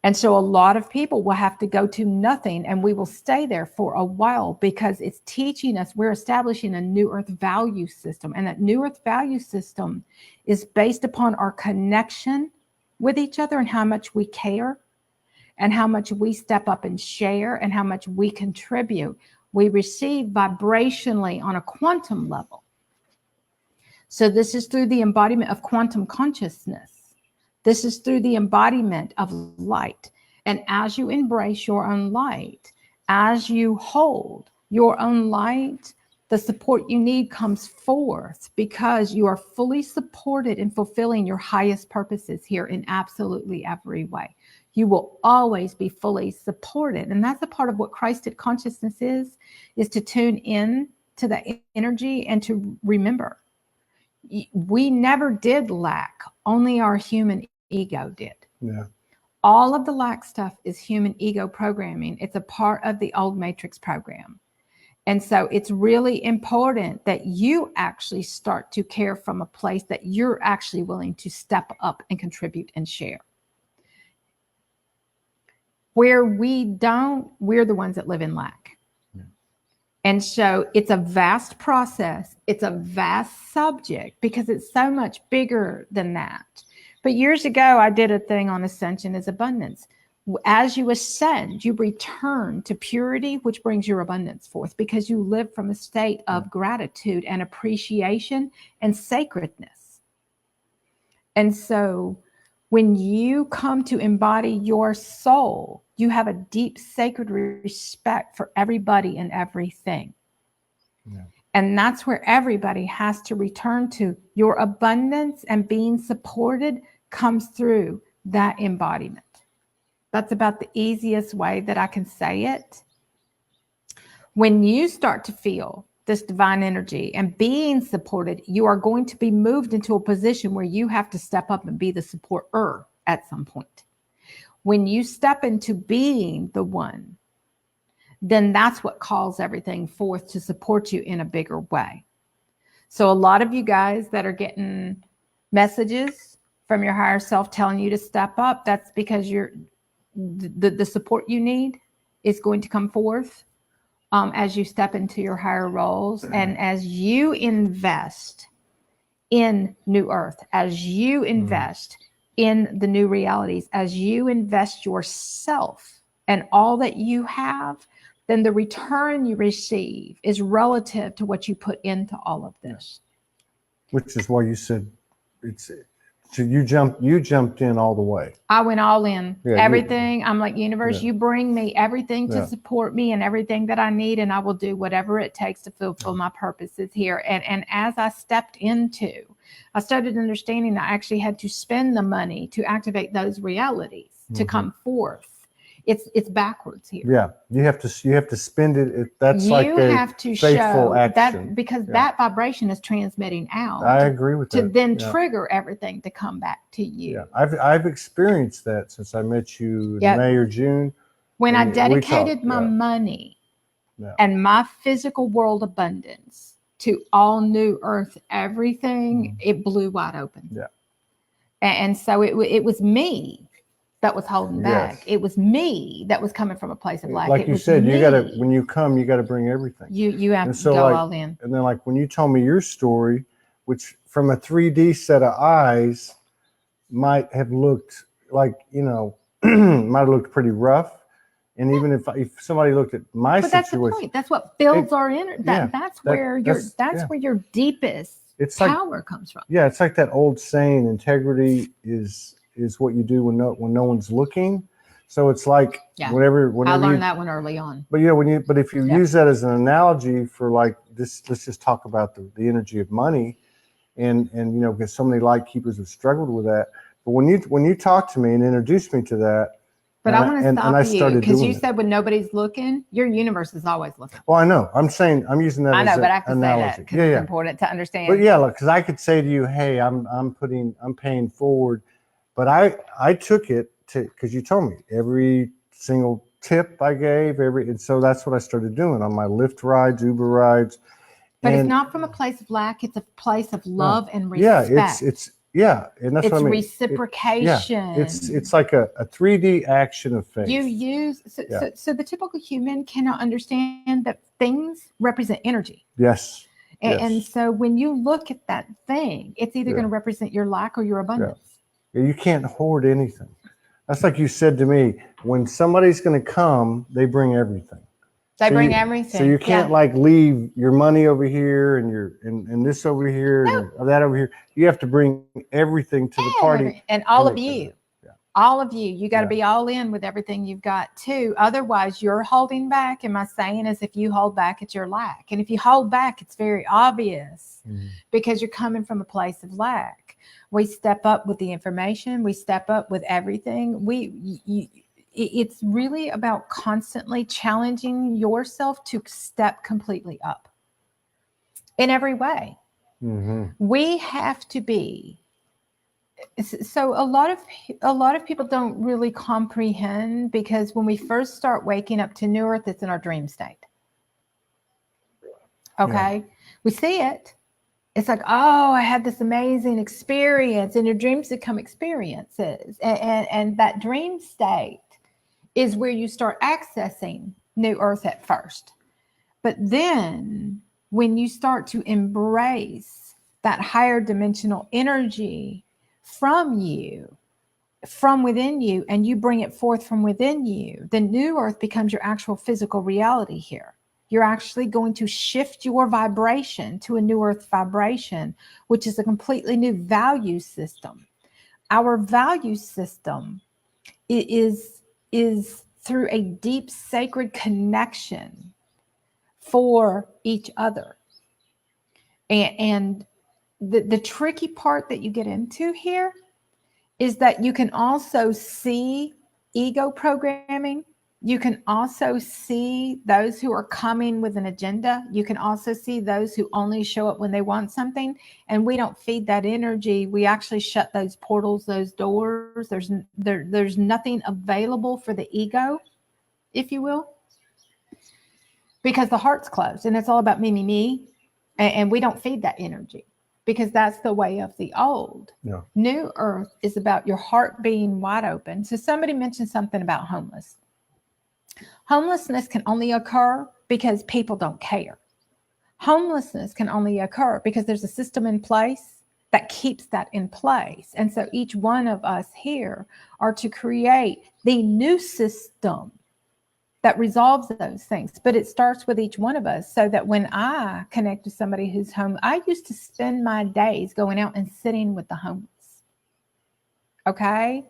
And so a lot of people will have to go to nothing, and we will stay there for a while, because it's teaching us, we're establishing a new earth value system. And that new earth value system is based upon our connection with each other and how much we care and how much we step up and share and how much we contribute. We receive vibrationally on a quantum level. So this is through the embodiment of quantum consciousness. This is through the embodiment of light. And as you embrace your own light, as you hold your own light, the support you need comes forth because you are fully supported in fulfilling your highest purposes here in absolutely every way. You will always be fully supported. And that's a part of what Christed consciousness is to tune in to the energy and to remember. We never did lack, only our human ego did. Yeah. All of the lack stuff is human ego programming. It's a part of the old matrix program. And so it's really important that you actually start to care from a place that you're actually willing to step up and contribute and share. Where we don't, we're the ones that live in lack. Yeah. And so it's a vast process. It's a vast subject because it's so much bigger than that. But years ago, I did a thing on ascension as abundance. As you ascend, you return to purity, which brings your abundance forth because you live from a state of gratitude and appreciation and sacredness. And so when you come to embody your soul, you have a deep sacred respect for everybody and everything. Yeah. And that's where everybody has to return to. Your abundance and being supported comes through that embodiment. That's about the easiest way that I can say it. When you start to feel this divine energy and being supported, you are going to be moved into a position where you have to step up and be the supporter at some point. When you step into being the one, then that's what calls everything forth to support you in a bigger way. So a lot of you guys that are getting messages from your higher self telling you to step up, that's because the support you need is going to come forth as you step into your higher roles and as you invest in New Earth, as you invest in the new realities, as you invest yourself and all that you have, then the return you receive is relative to what you put into all of this. Which is why you said it's. So you jumped in all the way. I went all in. Yeah, everything. I'm like, universe, you bring me everything to support me and everything that I need, and I will do whatever it takes to fulfill my purposes here. And as I stepped into, I started understanding that I actually had to spend the money to activate those realities to come forth. It's backwards here. Yeah, you have to spend it. That's like you have to faithful show action. That because that vibration is transmitting out. I agree with that. To then trigger everything to come back to you. Yeah, I've experienced that since I met you in May or June. When I dedicated my money and my physical world abundance to all New Earth, everything, it blew wide open. Yeah, and so it was me that was holding back. It was me that was coming from a place of lack. Like you said, you gotta, when you come, you gotta bring everything. You have to go all in. And then like when you told me your story, which from a 3D set of eyes might have looked like, might have looked pretty rough. And even if somebody looked at my situation. That's the point. That's what builds our inner, that's where your deepest power comes from. Yeah, it's like that old saying, integrity is what you do when no one's looking. So it's like whenever I learned that one early on. But if you use that as an analogy for like this, let's just talk about the energy of money, and because so many light keepers have struggled with that. But when you talk to me and introduced me to that, but I want to stop you because you said when nobody's looking, your universe is always looking. Well, I know. I'm saying I'm using that. I know, as but I have to analogy. say that because it's important to understand. But because I could say to you, hey, I'm paying forward. But I took it because you told me every single tip I gave, and so that's what I started doing on my Lyft rides, Uber rides. But it's not from a place of lack; it's a place of love and respect. And that's what I mean. Reciprocation. It's like a 3D action of faith. You use so the typical human cannot understand that things represent energy. Yes. And so when you look at that thing, it's either going to represent your lack or your abundance. You can't hoard anything. That's like you said to me, when somebody's going to come, they bring everything. They So bring you- everything. So you can't Yeah. like leave your money over here and your and this over here and that over here. You have to bring everything to the party. And all of Everything. you. Yeah. All of you got to Yeah. be all in with everything you've got too. Otherwise, you're holding back. And my saying is, if you hold back, it's your lack. And if you hold back, it's very obvious because you're coming from a place of lack. We step up with the information. We step up with everything. It's really about constantly challenging yourself to step completely up in every way. We have to be. So a lot of people don't really comprehend, because when we first start waking up to New Earth, it's in our dream state. Okay. We see it. It's like, oh, I had this amazing experience, and your dreams become experiences. And that dream state is where you start accessing New Earth at first. But then when you start to embrace that higher dimensional energy from you, from within you, and you bring it forth from within you, the New Earth becomes your actual physical reality here. You're actually going to shift your vibration to a New Earth vibration, which is a completely new value system. Our value system is through a deep sacred connection for each other. And the tricky part that you get into here is that you can also see ego programming. You can also see those who are coming with an agenda. You can also see those who only show up when they want something. And we don't feed that energy. We actually shut those portals, those doors. There's nothing available for the ego, if you will, because the heart's closed and it's all about me. And we don't feed that energy, because that's the way of the old. Yeah. New Earth is about your heart being wide open. So somebody mentioned something about homeless. Homelessness can only occur because people don't care. Homelessness can only occur because there's a system in place that keeps that in place. And so each one of us here are to create the new system that resolves those things. But it starts with each one of us, so that when I connect to somebody who's home, I used to spend my days going out and sitting with the homeless. Okay?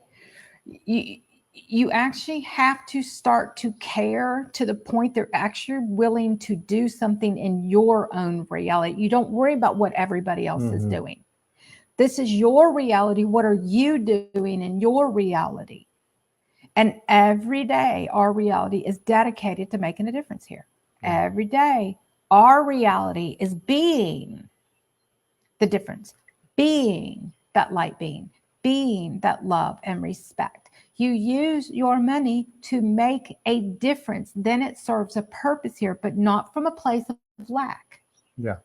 You actually have to start to care to the point they're actually willing to do something in your own reality. You don't worry about what everybody else is doing. This is your reality. What are you doing in your reality? And every day, our reality is dedicated to making a difference here. Every day, our reality is being the difference, being that light being that love and respect. You use your money to make a difference. Then it serves a purpose here, but not from a place of lack. Yeah.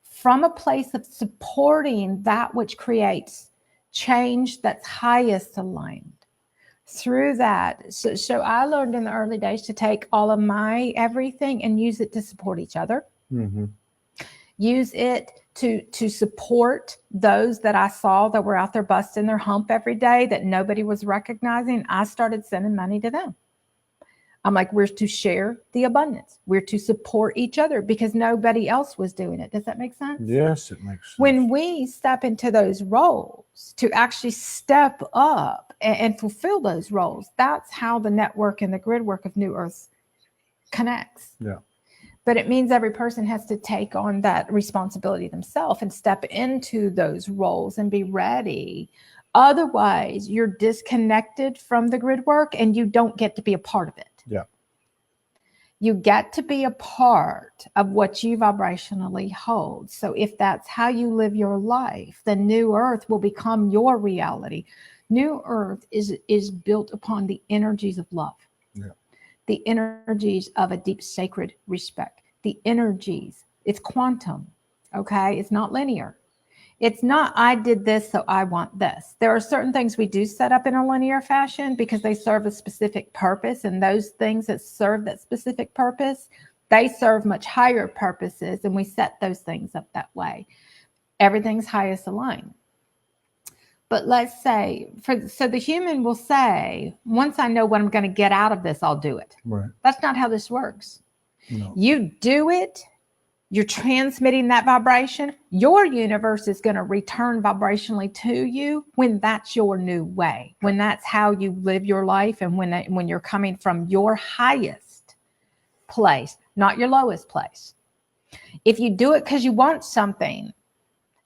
From a place of supporting that which creates change that's highest aligned. Through that, so I learned in the early days to take all of my everything and use it to support each other. Use it to support those that I saw that were out there busting their hump every day that nobody was recognizing. I started sending money to them. I'm like, we're to share the abundance. We're to support each other because nobody else was doing it. Does that make sense? Yes, it makes sense. When we step into those roles to actually step up and fulfill those roles, that's how the network and the grid work of New Earth connects. Yeah. But it means every person has to take on that responsibility themselves and step into those roles and be ready. Otherwise, you're disconnected from the grid work and you don't get to be a part of it. Yeah. You get to be a part of what you vibrationally hold. So if that's how you live your life, then New Earth will become your reality. New Earth is built upon the energies of love. Yeah. The energies of a deep sacred respect. The energies, it's quantum, okay? It's not linear. It's not, I did this, so I want this. There are certain things we do set up in a linear fashion because they serve a specific purpose, and those things that serve that specific purpose, they serve much higher purposes, and we set those things up that way. Everything's highest aligned. But let's say, so the human will say, once I know what I'm going to get out of this, I'll do it. Right. That's not how this works. No. You do it, you're transmitting that vibration. Your universe is going to return vibrationally to you when that's your new way, when that's how you live your life, and when you're coming from your highest place, not your lowest place. If you do it because you want something,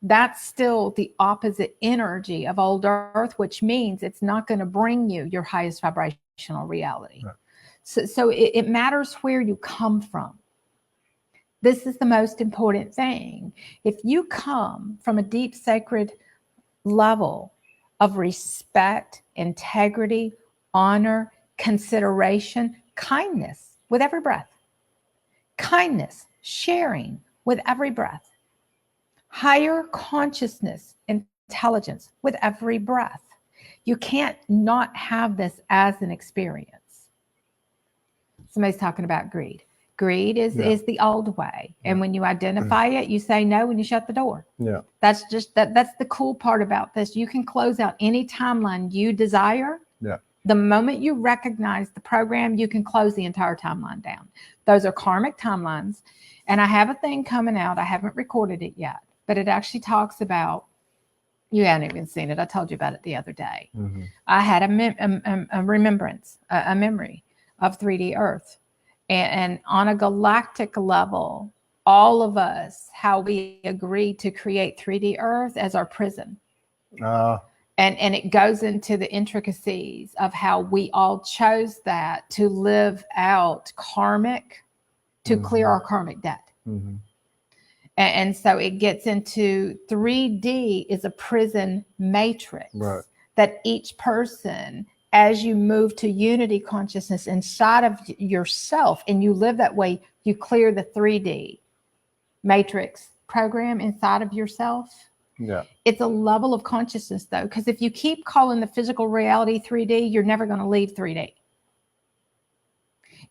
that's still the opposite energy of old earth, which means it's not going to bring you your highest vibrational reality. Right. So it matters where you come from. This is the most important thing. If you come from a deep sacred level of respect, integrity, honor, consideration, kindness with every breath, kindness, sharing with every breath, higher consciousness, intelligence with every breath, you can't not have this as an experience. Somebody's talking about greed. Greed is the old way. And when you identify it, you say no when you shut the door. Yeah. That's just that's the cool part about this. You can close out any timeline you desire. Yeah. The moment you recognize the program, you can close the entire timeline down. Those are karmic timelines. And I have a thing coming out. I haven't recorded it yet, but it actually talks about, you haven't even seen it. I told you about it the other day. Mm-hmm. I had a remembrance, a memory of 3D Earth. And on a galactic level, all of us, how we agreed to create 3D Earth as our prison. And it goes into the intricacies of how we all chose that to live out karmic, to clear our karmic debt. Mm-hmm. And so it gets into 3D is a prison matrix that each person, as you move to unity consciousness inside of yourself and you live that way, you clear the 3D matrix program inside of yourself. Yeah. It's a level of consciousness though, because if you keep calling the physical reality 3D, you're never going to leave 3D.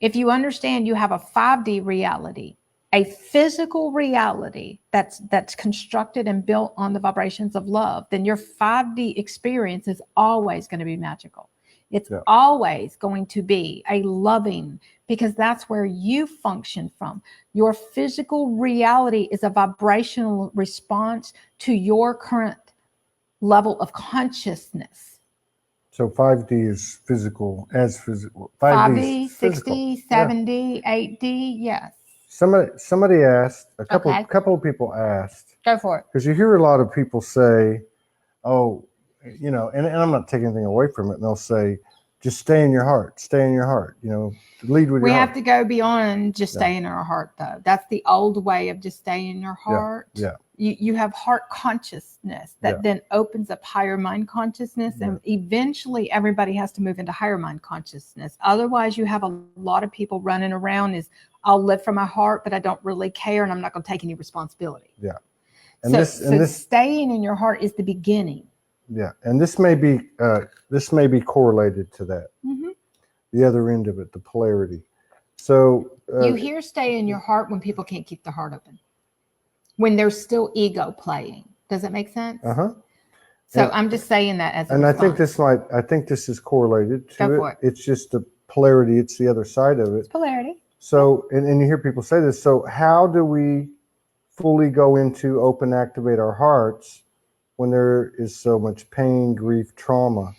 If you understand you have a 5D reality, a physical reality that's constructed and built on the vibrations of love, then your 5D experience is always going to be magical. It's always going to be a loving, because that's where you function from. Your physical reality is a vibrational response to your current level of consciousness. So 5D is physical, as physical. 5D, 6D, 7D, 8D, yes. Somebody asked, a couple of people asked. Go for it. Because you hear a lot of people say, oh, you know, and I'm not taking anything away from it. And they'll say, just stay in your heart, you know, lead with your heart. We have to go beyond just stay in our heart, though. That's the old way of just staying in your heart. Yeah. You have heart consciousness that then opens up higher mind consciousness. And eventually everybody has to move into higher mind consciousness. Otherwise, you have a lot of people running around is, I'll live from my heart, but I don't really care. And I'm not going to take any responsibility. Yeah. And so staying in your heart is the beginning. Yeah, and this may be correlated to that. Mm-hmm. The other end of it, the polarity. So you hear "stay in your heart" when people can't keep their heart open, when there's still ego playing. Does it make sense? So I'm just saying that as a response. I think this is correlated to Go for it. It's just the polarity. It's the other side of it. It's polarity. So and you hear people say this. So how do we fully go into open, activate our hearts when there is so much pain, grief, trauma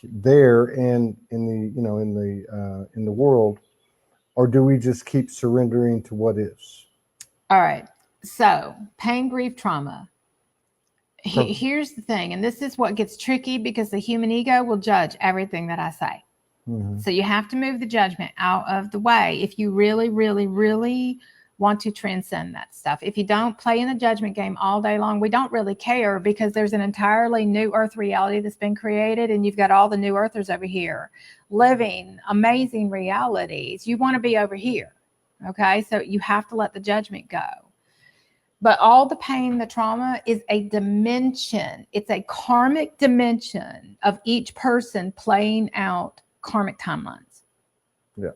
there and in the world, or do we just keep surrendering to what is? All right. So pain, grief, trauma. Here's the thing, and this is what gets tricky because the human ego will judge everything that I say. Mm-hmm. So you have to move the judgment out of the way if you really, really, really want to transcend that stuff. If you don't play in the judgment game all day long, we don't really care because there's an entirely new earth reality that's been created and you've got all the new earthers over here living amazing realities. You want to be over here. Okay. So you have to let the judgment go. But all the pain, the trauma is a dimension. It's a karmic dimension of each person playing out karmic timelines. Yeah.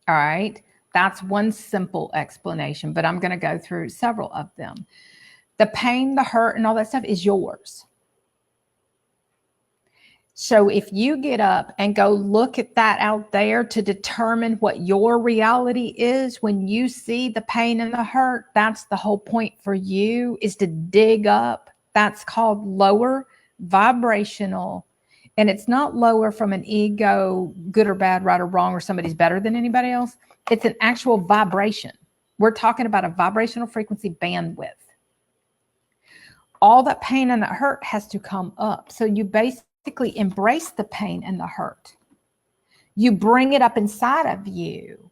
All right. That's one simple explanation, but I'm going to go through several of them. The pain, the hurt, and all that stuff is yours. So if you get up and go look at that out there to determine what your reality is, when you see the pain and the hurt, that's the whole point for you, is to dig up. That's called lower vibrational. And it's not lower from an ego, good or bad, right or wrong, or somebody's better than anybody else. It's an actual vibration. We're talking about a vibrational frequency bandwidth. All that pain and that hurt has to come up. So you basically embrace the pain and the hurt. You bring it up inside of you.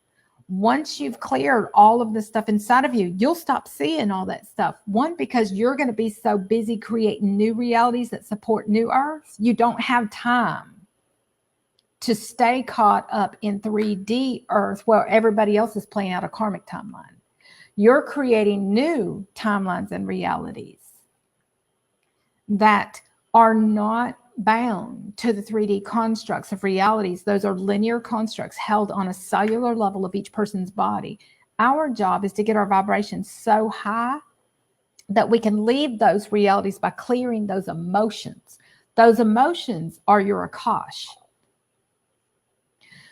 Once you've cleared all of the stuff inside of you, you'll stop seeing all that stuff. One, because you're going to be so busy creating new realities that support new earths, you don't have time to stay caught up in 3D earth where everybody else is playing out a karmic timeline. You're creating new timelines and realities that are not bound to the 3D constructs of realities. Those are linear constructs held on a cellular level of each person's body. Our job is to get our vibrations so high that we can leave those realities by clearing those emotions. Those emotions are your Akash.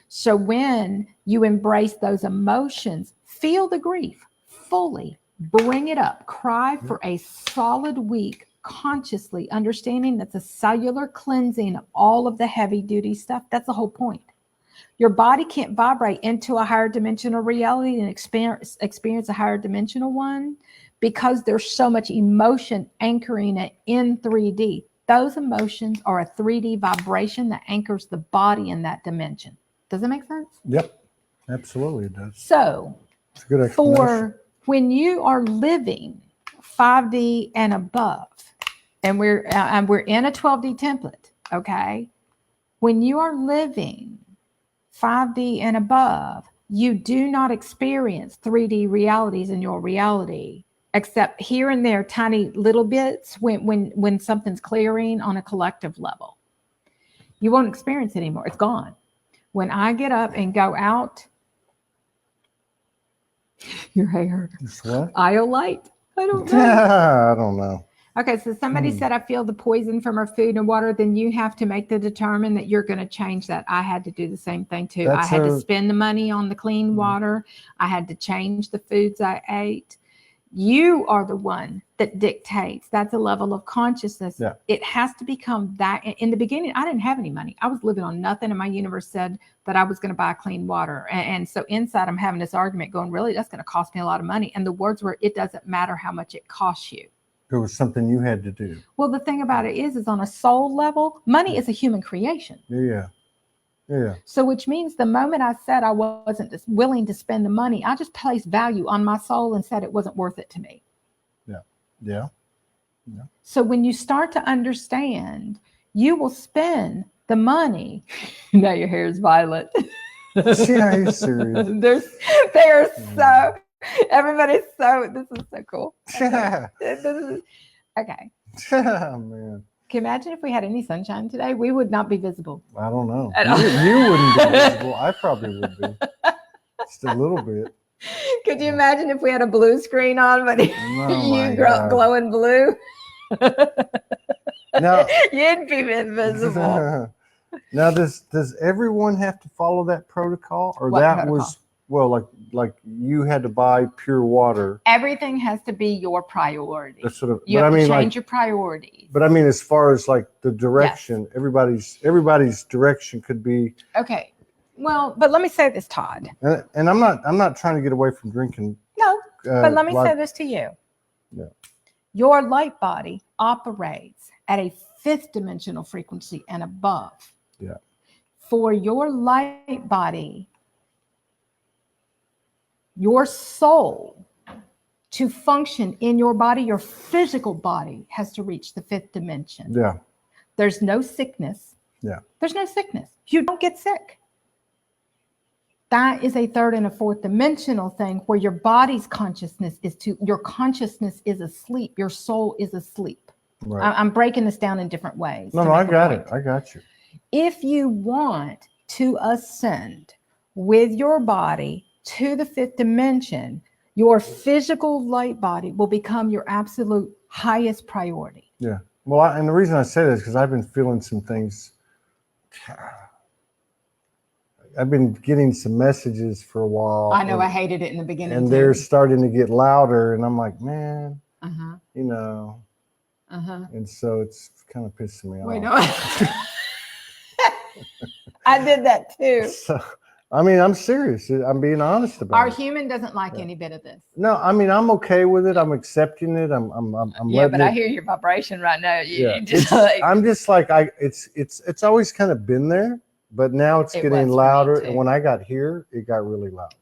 So when you embrace those emotions, feel the grief fully, bring it up, cry for a solid week, consciously understanding that's a cellular cleansing of all of the heavy duty stuff. That's the whole point. Your body can't vibrate into a higher dimensional reality and experience a higher dimensional one because there's so much emotion anchoring it in 3D. Those emotions are a 3D vibration that anchors the body in that dimension. Does that make sense? Yep, absolutely it does. So it's a good explanation. For when you are living 5D and above, and we're in a 12D template, okay? When you are living 5D and above, you do not experience 3D realities in your reality, except here and there, tiny little bits when something's clearing on a collective level. You won't experience it anymore. It's gone. When I get up and go out, your hair, What? iolite. I don't know. I don't know. Okay, so somebody said I feel the poison from our food and water, then you have to make the determine that you're going to change that. I had to do the same thing too. I had to spend the money on the clean water. I had to change the foods I ate. You are the one that dictates. That's a level of consciousness. Yeah. It has to become that. In the beginning, I didn't have any money. I was living on nothing, and my universe said that I was going to buy clean water. And so inside, I'm having this argument going, really, that's going to cost me a lot of money. And the words were, it doesn't matter how much it costs you. It was something you had to do. Well, the thing about it is on a soul level, money is a human creation. Yeah. So which means the moment I said I wasn't willing to spend the money, I just placed value on my soul and said it wasn't worth it to me. Yeah. So when you start to understand, you will spend the money. Now your hair is violet. Yeah, you're serious. They're so, everybody's so, this is so cool. Yeah. Okay. Yeah, man. Can you imagine if we had any sunshine today? We would not be visible. I don't know. At all. You wouldn't be visible. I probably would be. Just a little bit. Could you imagine if we had a blue screen on, but you glowing blue? Now, you'd be invisible. Now, does everyone have to follow that protocol, or What that protocol? was like you had to buy pure water? Everything has to be your priority. That's sort of. You but have I mean, to change like, your priorities. but I mean, as far as like the direction, everybody's direction could be. Okay. Well, but let me say this, Todd. And I'm not trying to get away from drinking. No, but let me say this to you. Yeah. Your light body operates at a 5th dimensional frequency and above. Yeah. For your light body, your soul to function in your body, your physical body has to reach the 5th dimension. Yeah. There's no sickness. Yeah. There's no sickness. You don't get sick. That is a 3rd and a 4th dimensional thing where your body's consciousness your consciousness is asleep. Your soul is asleep. Right. I'm breaking this down in different ways. No, I got it. I got you. If you want to ascend with your body to the 5th dimension, your physical light body will become your absolute highest priority. Yeah. Well, and the reason I say that is because I've been feeling some things I've been getting some messages for a while. I know, I hated it in the beginning. And too. they're starting to get louder, and I'm like, man, Uh-huh. you know. Uh-huh. And so it's kind of pissing me Wait, off. no. I did that too. So, I mean, I'm serious. I'm being honest about Our it. human doesn't like any bit of this. No, I mean, I'm okay with it. I'm accepting it. I'm Yeah, letting but it. I hear your vibration right now. Yeah, You just like, I'm just like it's always kind of been there, but now it's It getting was for me, louder. too. And when I got here, it got really loud.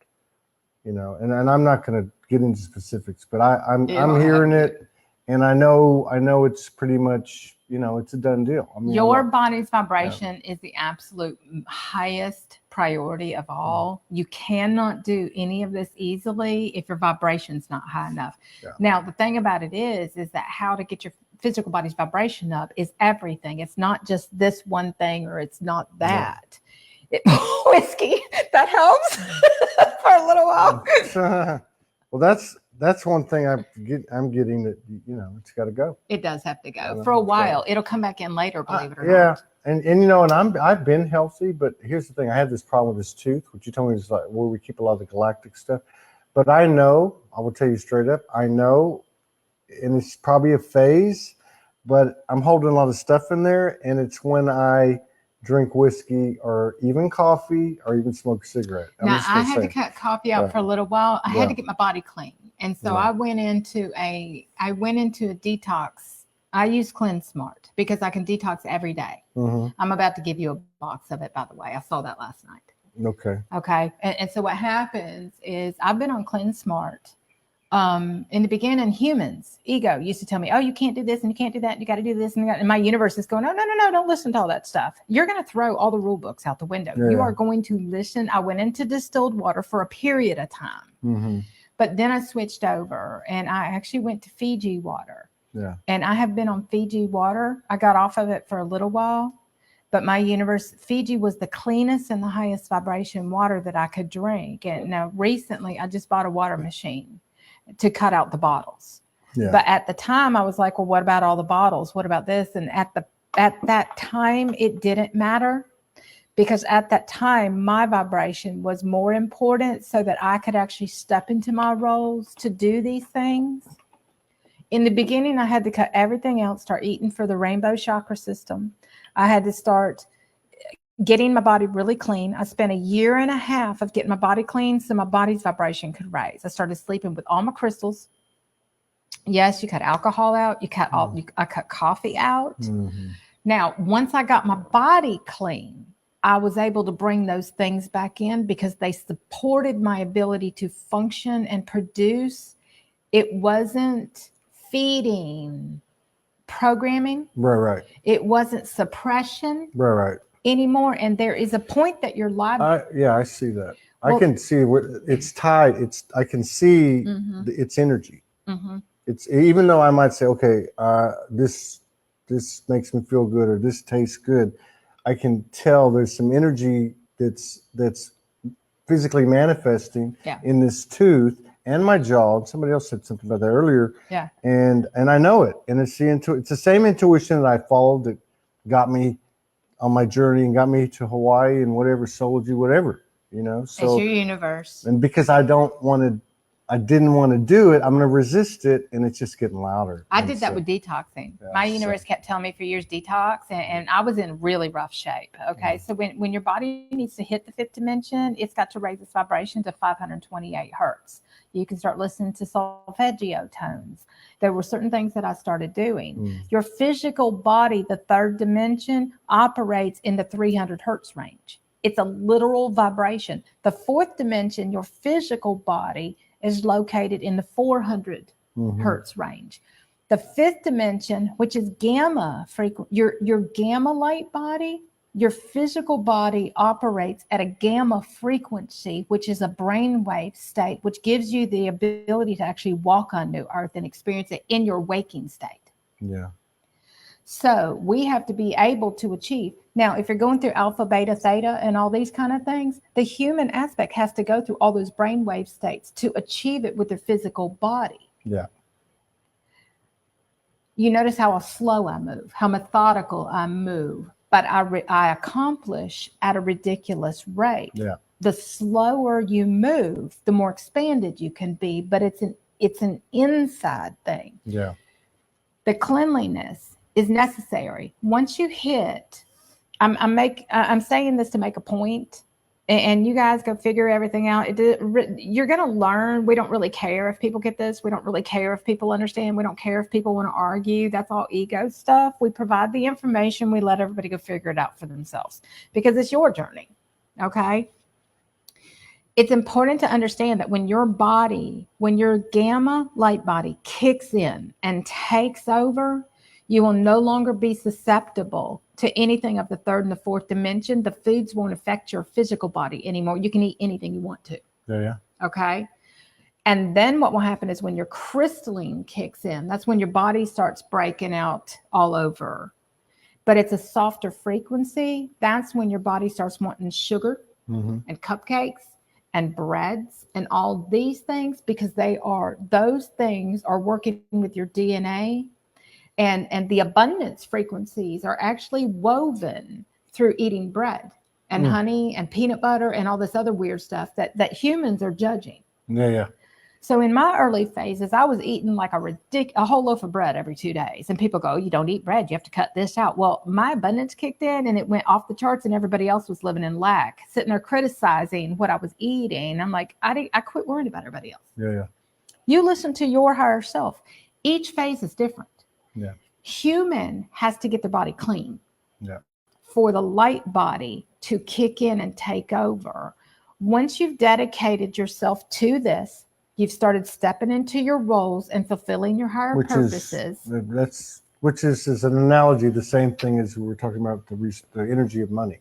You know, and I'm not going to get into specifics, but I'm hearing it, and I know it's pretty much, you know, it's a done deal. I mean, your body's vibration is the absolute highest priority of all. You cannot do any of this easily if your vibration's not high enough. Yeah. Now, the thing about it is that how to get your physical body's vibration up is everything. It's not just this one thing, or it's not that. Whiskey, that helps for a little while. Well, that's one thing I'm getting, that, you know, it's got to go. It does have to go for a while. It'll come back in later, believe it or not. And you know, and I've been healthy, but here's the thing: I had this problem with this tooth, which you told me is like where we keep a lot of the galactic stuff. But I know, I will tell you straight up, I know, and it's probably a phase, but I'm holding a lot of stuff in there, and it's when I drink whiskey or even coffee or even smoke a cigarette. Now, I had to cut coffee out for a little while. I had to get my body clean. And so I went into a detox. I use Cleanse Smart because I can detox every day. Mm-hmm. I'm about to give you a box of it, by the way. I saw that last night. Okay. And so what happens is I've been on Cleanse Smart. In the beginning, humans, ego used to tell me, oh, you can't do this and you can't do that. And you got to do this. And my universe is going, no, don't listen to all that stuff. You're going to throw all the rule books out the window. Yeah. You are going to listen. I went into distilled water for a period of time, mm-hmm. but then I switched over and I actually went to Fiji water. Yeah. And I have been on Fiji water. I got off of it for a little while, but my universe, Fiji was the cleanest and the highest vibration water that I could drink. And now recently I just bought a water machine to cut out the bottles. Yeah. But at the time I was like, well, what about all the bottles? What about this? And at that time, it didn't matter, because at that time, my vibration was more important so that I could actually step into my roles to do these things. In the beginning, I had to cut everything out, start eating for the rainbow chakra system. I had to start getting my body really clean. I spent 1.5 years of getting my body clean so my body's vibration could raise. I started sleeping with all my crystals. Yes, you cut alcohol out. I cut coffee out. Mm-hmm. Now, once I got my body clean, I was able to bring those things back in because they supported my ability to function and produce. It wasn't feeding programming. Right. It wasn't suppression. Right. Anymore. And there is a point that your life. I see that. Well, I can see where it's tied. I can see its energy. Mm-hmm. It's, even though I might say, okay, this makes me feel good, or this tastes good, I can tell there's some energy that's physically manifesting in this tooth and my jaw. And somebody else said something about that earlier. Yeah. And I know it. And it's the same intuition that I followed that got me on my journey and got me to Hawaii and whatever, Soulogy, whatever, you know. So it's your universe. And because I didn't want to do it, I'm going to resist it, and it's just getting louder. I did that with detoxing. My universe kept telling me for years, detox, and I was in really rough shape. Okay. So when your body needs to hit the 5th dimension, it's got to raise its vibration to 528 hertz. You can start listening to solfeggio tones. There were certain things that I started doing. Your physical body, the 3rd dimension, operates in the 300 hertz range. It's a literal vibration. The 4th dimension, your physical body, is located in the 400 hertz range. The 5th dimension, which is gamma frequency, your gamma light body, your physical body operates at a gamma frequency, which is a brainwave state, which gives you the ability to actually walk on New Earth and experience it in your waking state. Yeah. So we have to be able to achieve. Now, if you're going through alpha, beta, theta, and all these kind of things, the human aspect has to go through all those brainwave states to achieve it with their physical body. Yeah. You notice how slow I move, how methodical I move. but I accomplish at a ridiculous rate. Yeah. The slower you move, the more expanded you can be, but it's an inside thing. Yeah. The cleanliness is necessary. Once you hit, I'm saying this to make a point, and you guys go figure everything out. You're going to learn. We don't really care if people get this. We don't really care if people understand. We don't care if people want to argue. That's all ego stuff. We provide the information. We let everybody go figure it out for themselves because it's your journey. Okay. It's important to understand that when your gamma light body kicks in and takes over, you will no longer be susceptible to anything of the third and the fourth dimension. The foods won't affect your physical body anymore. You can eat anything you want to. Yeah. Okay. And then what will happen is when your crystalline kicks in, that's when your body starts breaking out all over. But it's a softer frequency. That's when your body starts wanting sugar and cupcakes and breads and all these things, because those things are working with your DNA. And the abundance frequencies are actually woven through eating bread and honey and peanut butter and all this other weird stuff that humans are judging. Yeah. So in my early phases, I was eating like a whole loaf of bread every 2 days. And people go, you don't eat bread. You have to cut this out. Well, my abundance kicked in and it went off the charts and everybody else was living in lack, sitting there criticizing what I was eating. I'm like, I quit worrying about everybody else. Yeah. You listen to your higher self. Each phase is different. Yeah. Human has to get their body clean. Yeah. For the light body to kick in and take over. Once you've dedicated yourself to this, you've started stepping into your roles and fulfilling your higher purposes. Which is an analogy, the same thing as we were talking about the energy of money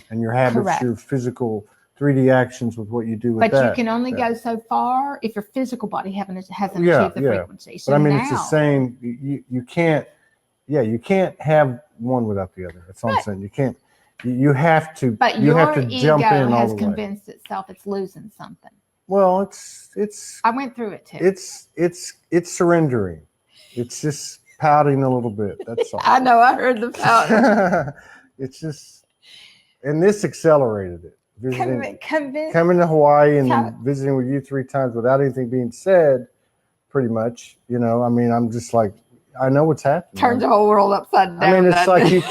and your habits, Correct. your physical 3D actions with what you do with that. But you can only go so far if your physical body hasn't achieved the frequency. So but I mean, now, it's the same. You can't have one without the other. That's all I'm saying. You can't. You have to. But you your have to ego jump in all has the way. convinced itself it's losing something. Well, it's. I went through it too. It's surrendering. It's just pouting a little bit. That's all. I know. I heard the pout. It's just, and this accelerated it. Coming to Hawaii and then visiting with you 3 times without anything being said, pretty much. You know, I mean, I'm just like, I know what's happening. Turns the whole world upside down. I mean, it's like you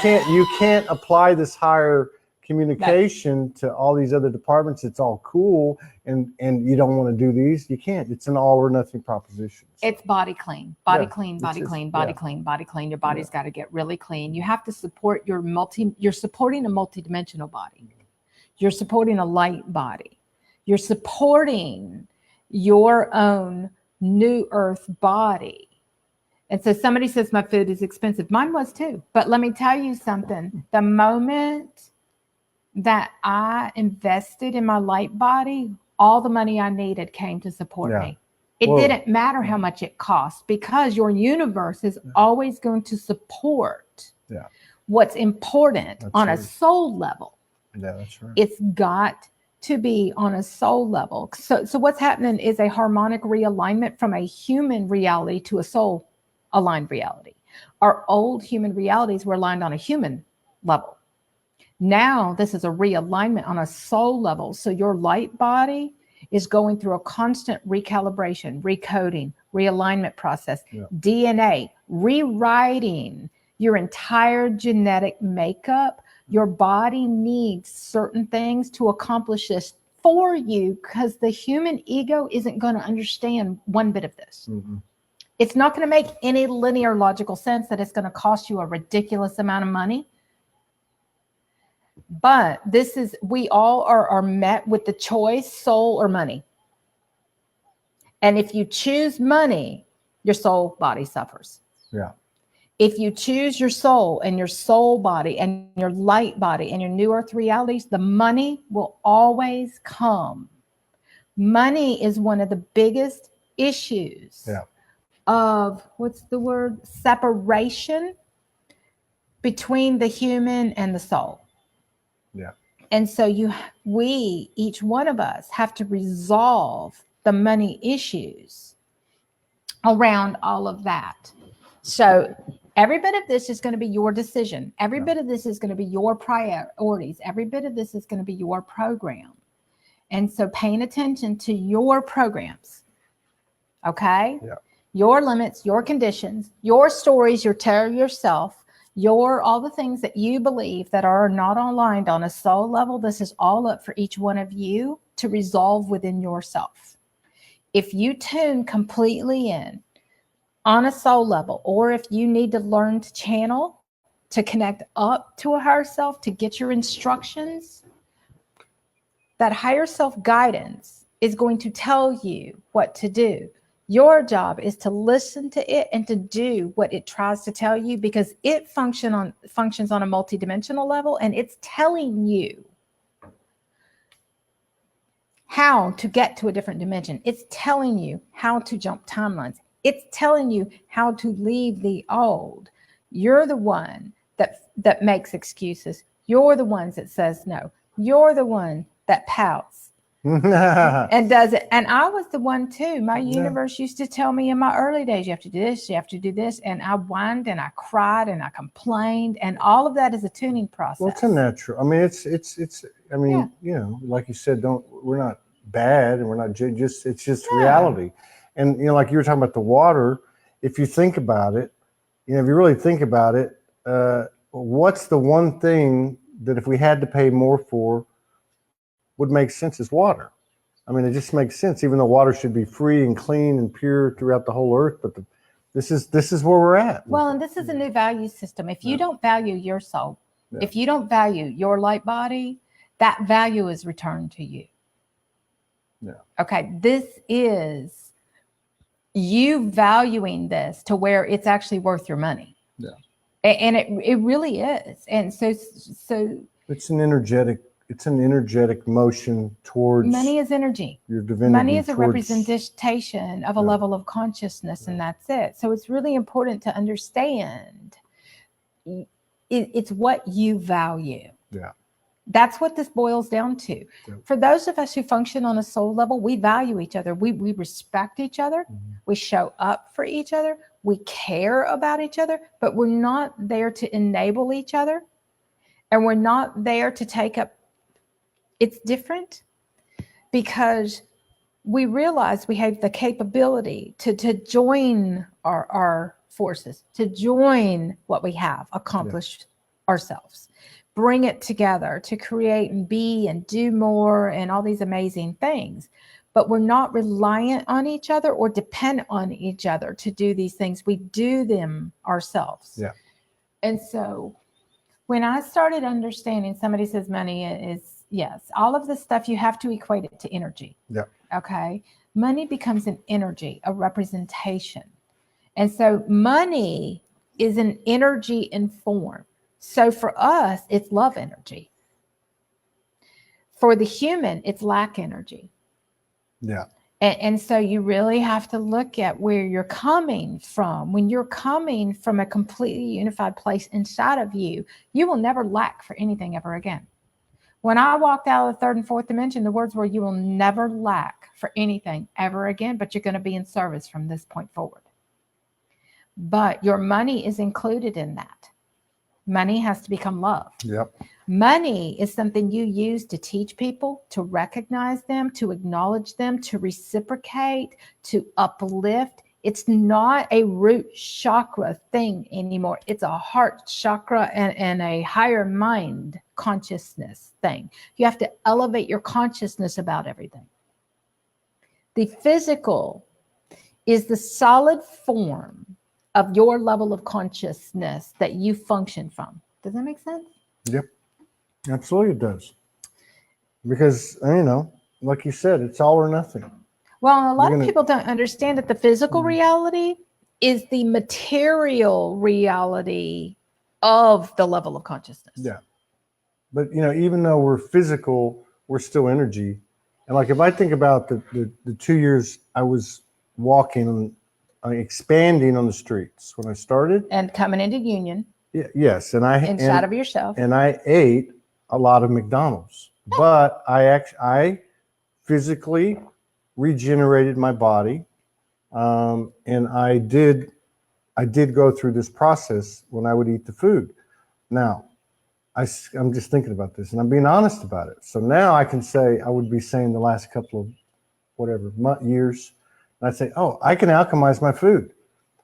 can't apply this higher communication to all these other departments. It's all cool, and you don't want to do these. You can't. It's an all or nothing proposition. So. It's body clean, body clean. Your body's got to get really clean. You have to support you're supporting a multidimensional body. You're supporting a light body. You're supporting your own new earth body. And so somebody says my food is expensive. Mine was too. But let me tell you something. The moment that I invested in my light body, all the money I needed came to support me. It didn't matter how much it cost, because your universe is always going to support what's important on a soul level. Yeah, that's right. It's got to be on a soul level. So what's happening is a harmonic realignment from a human reality to a soul aligned reality. Our old human realities were aligned on a human level. Now this is a realignment on a soul level. So your light body is going through a constant recalibration, recoding, realignment process, DNA, rewriting your entire genetic makeup. Your body needs certain things to accomplish this for you, because the human ego isn't going to understand one bit of this. It's not going to make any linear logical sense that it's going to cost you a ridiculous amount of money. But we all are met with the choice, soul or money. And if you choose money, your soul body suffers. Yeah. If you choose your soul and your soul body and your light body and your new earth realities, the money will always come. Money is one of the biggest issues of, separation between the human and the soul. Yeah. And so each one of us have to resolve the money issues around all of that. So, Every bit of this is going to be your decision. Every bit of this is going to be your priorities. Every bit of this is going to be your program. And so paying attention to your programs, okay? Yeah. Your limits, your conditions, your stories you tell yourself, all the things that you believe that are not aligned on a soul level. This is all up for each one of you to resolve within yourself. If you tune completely in on a soul level, or if you need to learn to channel, to connect up to a higher self, to get your instructions, that higher self guidance is going to tell you what to do. Your job is to listen to it and to do what it tries to tell you, because it functions on a multidimensional level, and it's telling you how to get to a different dimension. It's telling you how to jump timelines. It's telling you how to leave the old. You're the one that makes excuses. You're the ones that says no. You're the one that pouts and does it. And I was the one too. My universe used to tell me in my early days, you have to do this, you have to do this. And I whined and I cried and I complained. And all of that is a tuning process. Well, it's a natural. I mean, you know, like you said, we're not bad and we're not just, it's just reality. And, you know, like you were talking about the water, if you think about it, you know, if you really think about it, what's the one thing that if we had to pay more for would make sense is water? I mean, it just makes sense, even though water should be free and clean and pure throughout the whole earth. But this is where we're at. Well, and this is a new value system. If you don't value your soul, if you don't value your light body, that value is returned to you. Yeah. Okay. This is you valuing this to where it's actually worth your money. Yeah. And it really is. And so it's an energetic motion towards money is energy. Your divinity. Money is a representation of a level of consciousness, and that's it. So it's really important to understand it's what you value. Yeah. That's what this boils down to. Yeah. For those of us who function on a soul level, we value each other. We respect each other. Mm-hmm. We show up for each other. We care about each other, but we're not there to enable each other. And we're not there to take up. It's different because we realize we have the capability to join our forces, to join what we have accomplished ourselves, bring it together to create and be and do more and all these amazing things. But we're not reliant on each other or dependent on each other to do these things. We do them ourselves. Yeah. And so when I started understanding, somebody says money is, yes, all of this stuff, you have to equate it to energy. Yeah. Okay. Money becomes an energy, a representation. And so money is an energy in form. So for us, it's love energy. For the human, it's lack energy. Yeah. And so you really have to look at where you're coming from. When you're coming from a completely unified place inside of you, you will never lack for anything ever again. When I walked out of the third and fourth dimension, the words were, you will never lack for anything ever again, but you're going to be in service from this point forward. But your money is included in that. Money has to become love. Yep. Money is something you use to teach people, to recognize them, to acknowledge them, to reciprocate, to uplift. It's not a root chakra thing anymore. It's a heart chakra and a higher mind consciousness thing. You have to elevate your consciousness about everything. The physical is the solid form of your level of consciousness that you function from. Does that make sense? Yep. Absolutely it does. Because, you know, like you said, it's all or nothing. Well, a lot of people don't understand that the physical reality is the material reality of the level of consciousness. Yeah. But, you know, even though we're physical, we're still energy. And like if I think about the 2 years I was walking, expanding on the streets when I started. And coming into union. Yes. And inside of yourself. And I ate a lot of McDonald's. But I physically regenerated my body. And I did I did go through this process when I would eat the food. Now, I'm just thinking about this, and I'm being honest about it. So now I can say, I would be saying the last couple of whatever years, and I'd say, oh, I can alchemize my food.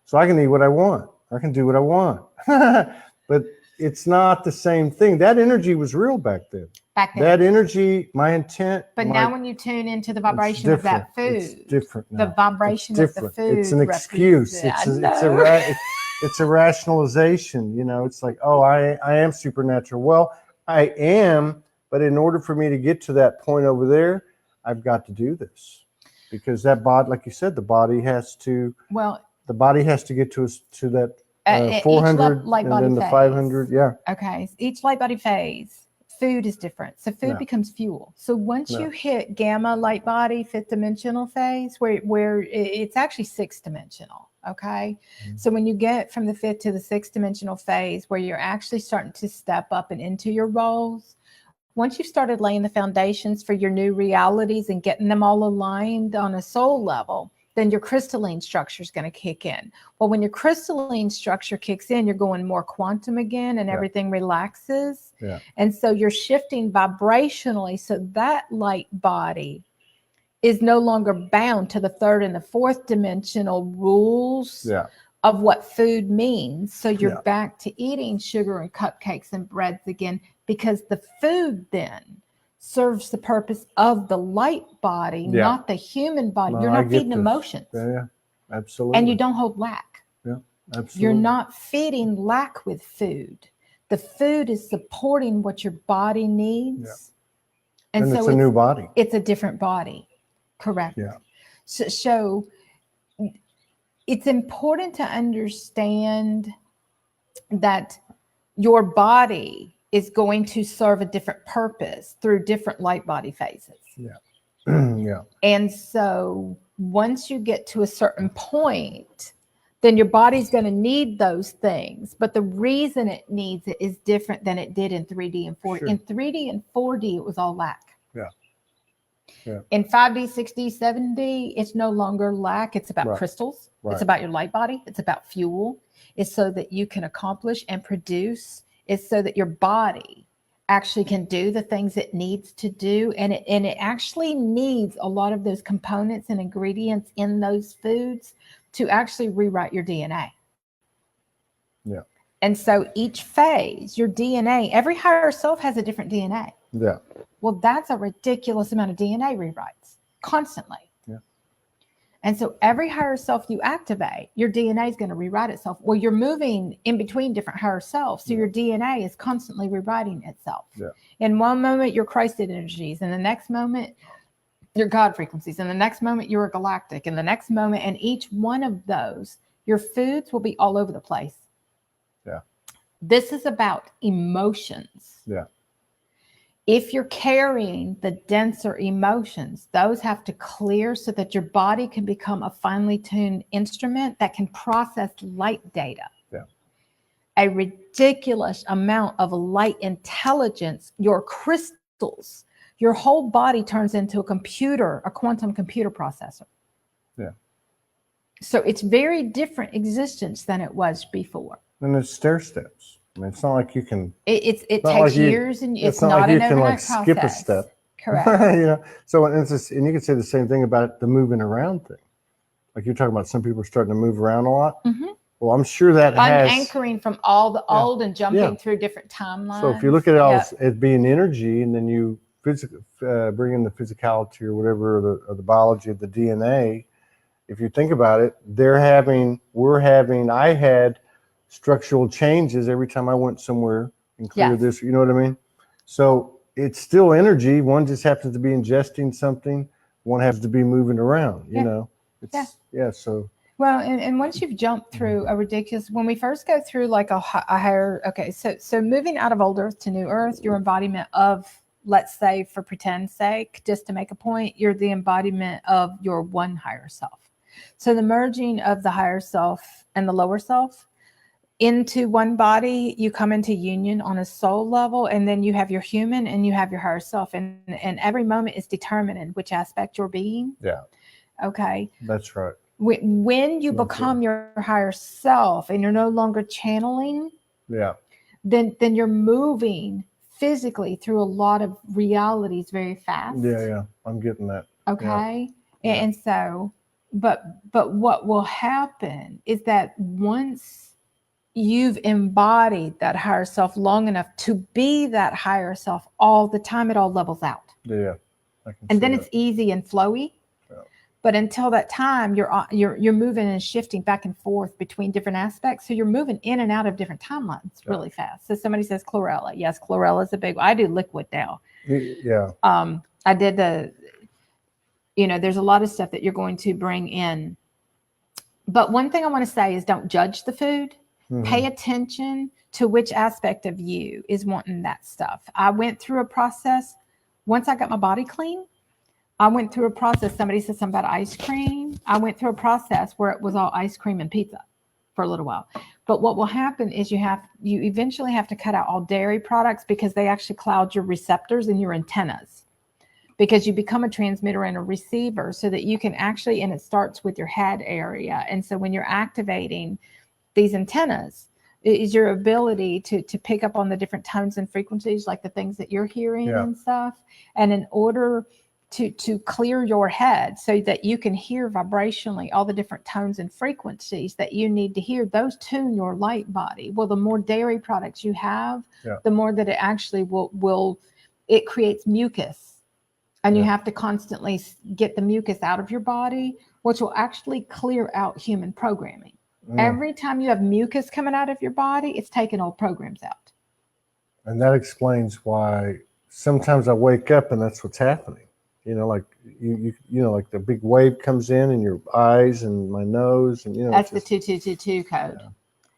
So I can eat what I want. I can do what I want. But it's not the same thing. That energy was real back then. That energy, my intent. But now when you tune into the vibration of that food, it's different now. The vibration of the food. It's an excuse. It's a rationalization. You know, it's like, oh, I am supernatural. Well, I am, but in order for me to get to that point over there, I've got to do this. Because that body, like you said, the body has to get to that 400 light and body then the phase. 500. Yeah. Okay. Each light body phase, food is different. So food becomes fuel. So once you hit gamma light body, 5th dimensional phase, where it's actually 6th dimensional. Okay. Mm-hmm. So when you get from the 5th to the 6th dimensional phase, where you're actually starting to step up and into your roles, once you've started laying the foundations for your new realities and getting them all aligned on a soul level, then your crystalline structure is going to kick in. Well, when your crystalline structure kicks in, you're going more quantum again, and everything relaxes. Yeah. And so you're shifting vibrationally. So that light body is no longer bound to the 3rd and the 4th dimensional rules of what food means. So you're back to eating sugar and cupcakes and breads again, because the food then serves the purpose of the light body, not the human body. You're not feeding emotions. Yeah, absolutely. And you don't hold lack. Yeah, absolutely. You're not feeding lack with food. The food is supporting what your body needs. Yeah. And so it's a new body. It's a different body. Correct. Yeah. So it's important to understand that your body is going to serve a different purpose through different light body phases. Yeah. Yeah. And so once you get to a certain point, then your body's going to need those things. But the reason it needs it is different than it did in 3D and 4D. Sure. In 3D and 4D, it was all lack. Yeah. Yeah. In 5D, 6D, 7D, it's no longer lack. It's about crystals. It's about your light body. It's about fuel. It's so that you can accomplish and produce. It's so that your body actually can do the things it needs to do. And it actually needs a lot of those components and ingredients in those foods to actually rewrite your DNA. Yeah. And so each phase, your DNA, every higher self has a different DNA. Yeah. Well, that's a ridiculous amount of DNA rewrites constantly. Yeah. And so every higher self you activate, your DNA is going to rewrite itself. Well, you're moving in between different higher selves. So your DNA is constantly rewriting itself. Yeah. In one moment, you're Christ energies. In the next moment, you're God frequencies. In the next moment, you're a galactic. In the next moment, and each one of those, your foods will be all over the place. Yeah. This is about emotions. Yeah. If you're carrying the denser emotions, those have to clear so that your body can become a finely tuned instrument that can process light data. Yeah. A ridiculous amount of light intelligence, your crystals, your whole body turns into a computer, a quantum computer processor. Yeah. So it's very different existence than it was before. And it's stair steps. I mean, it's not like you can. It takes years, and it's not like an you can overnight like skip process. a step. Correct. You know, so and you can say the same thing about the moving around thing. Like you're talking about, some people are starting to move around a lot. Mm-hmm. Well, I'm sure that I'm anchoring from all the old and jumping through different timelines. So if you look at it all as being energy, and then you bring in the physicality or whatever, or the biology of the DNA. If you think about it, I had structural changes every time I went somewhere and cleared this. You know what I mean? So it's still energy. One just happens to be ingesting something. One happens to be moving around. You know. So. Well, and once you've jumped through a ridiculous, when we first go through like a higher, so moving out of old earth to new earth, your embodiment of, let's say for pretend's sake, just to make a point, you're the embodiment of your one higher self. So the merging of the higher self and the lower self into one body, you come into union on a soul level, and then you have your human and you have your higher self, and every moment is determined in which aspect you're being. Yeah. Okay. That's right. When you Okay. become your higher self and you're no longer channeling, Yeah. then you're moving physically through a lot of realities very fast. Yeah. I'm getting that. Okay. Yeah. And so, but what will happen is that once you've embodied that higher self long enough to be that higher self all the time, it all levels out. Yeah. I can And see then that. it's easy and flowy. Yeah. But until that time, you're moving and shifting back and forth between different aspects. So you're moving in and out of different timelines really fast. So somebody says chlorella. Yes, chlorella is a big one. I do liquid now. Yeah. I did there's a lot of stuff that you're going to bring in. But one thing I want to say is don't judge the food. Mhm. Pay attention to which aspect of you is wanting that stuff. I went through a process. Once I got my body clean, I went through a process. Somebody said something about ice cream. I went through a process where it was all ice cream and pizza for a little while. But what will happen is you eventually have to cut out all dairy products because they actually cloud your receptors and your antennas, because you become a transmitter and a receiver so that you can actually, and it starts with your head area. And so when you're activating these antennas, is your ability to pick up on the different tones and frequencies, like the things that you're hearing and stuff. And in order to clear your head so that you can hear vibrationally all the different tones and frequencies that you need to hear, those tune your light body. Well, the more dairy products you have, the more that it actually it creates mucus. And you have to constantly get the mucus out of your body, which will actually clear out human programming. Every time you have mucus coming out of your body, it's taking old programs out. And that explains why sometimes I wake up and that's what's happening. Like like the big wave comes in your eyes and my nose, and that's the 2222 code.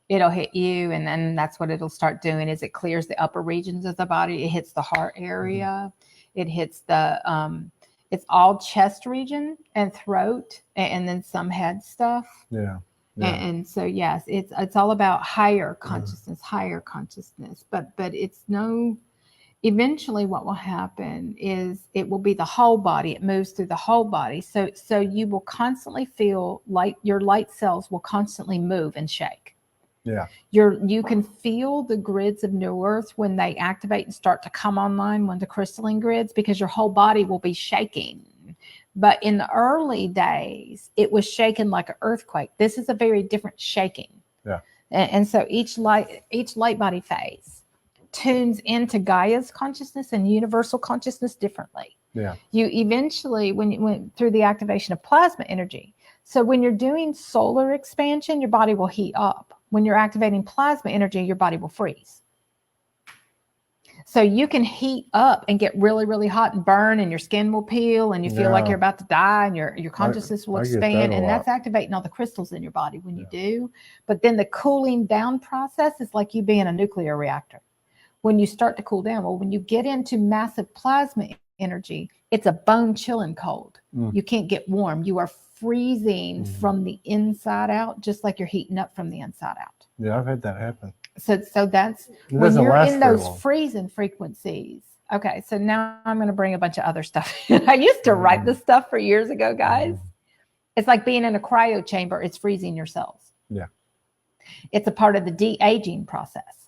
It'll hit you, and then that's what it'll start doing is it clears the upper regions of the body. It hits the heart area. It hits the it's all chest region and throat, and then some head stuff. And so yes, it's all about higher consciousness, but it's eventually what will happen is it will be the whole body. It moves through the whole body. So you will constantly feel like your light cells will constantly move and shake. You can feel the grids of New Earth when they activate and start to come online, when the crystalline grids, because your whole body will be shaking. But in the early days, it was shaken like an earthquake. This is a very different shaking. And so each light body phase tunes into Gaia's consciousness and universal consciousness differently. You eventually, when you went through the activation of plasma energy. So when you're doing solar expansion, your body will heat up. When you're activating plasma energy, your body will freeze. So you can heat up and get really, really hot and burn, and your skin will peel, and you feel like you're about to die, and your consciousness will expand. And that's activating all the crystals in your body when you do. But then the cooling down process is like you being a nuclear reactor. When you start to cool down, well, when you get into massive plasma energy, it's a bone chilling cold. You can't get warm. You are freezing from the inside out, just like you're heating up from the inside out. Yeah, I've had that happen. So that's when you're in those freezing frequencies. Okay, so now I'm going to bring a bunch of other stuff. I used to write this stuff for years ago, guys. It's like being in a cryo chamber. It's freezing your cells. It's a part of the de-aging process.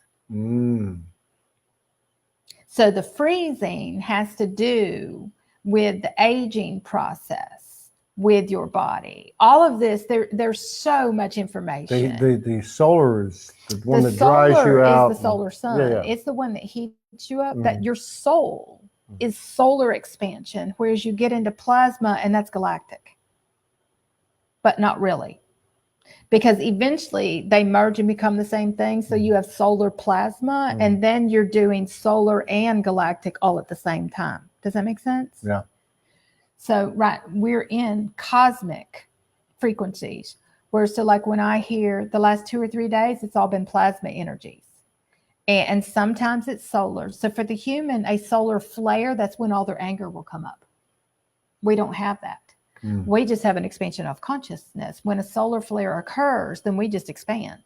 So the freezing has to do with the aging process with your body. All of this, there's so much information. The solar is the one that dries you out. Is the solar sun. It's the one that heats you up. That your soul is solar expansion, whereas you get into plasma, and that's galactic. But not really. Because eventually they merge and become the same thing. So you have solar plasma, and then you're doing solar and galactic all at the same time. Does that make sense? Yeah. So, we're in cosmic frequencies. So like when I hear the last 2 or 3 days, it's all been plasma energies. And sometimes it's solar. So for the human, a solar flare, that's when all their anger will come up. We don't have that. We just have an expansion of consciousness. When a solar flare occurs, then we just expand.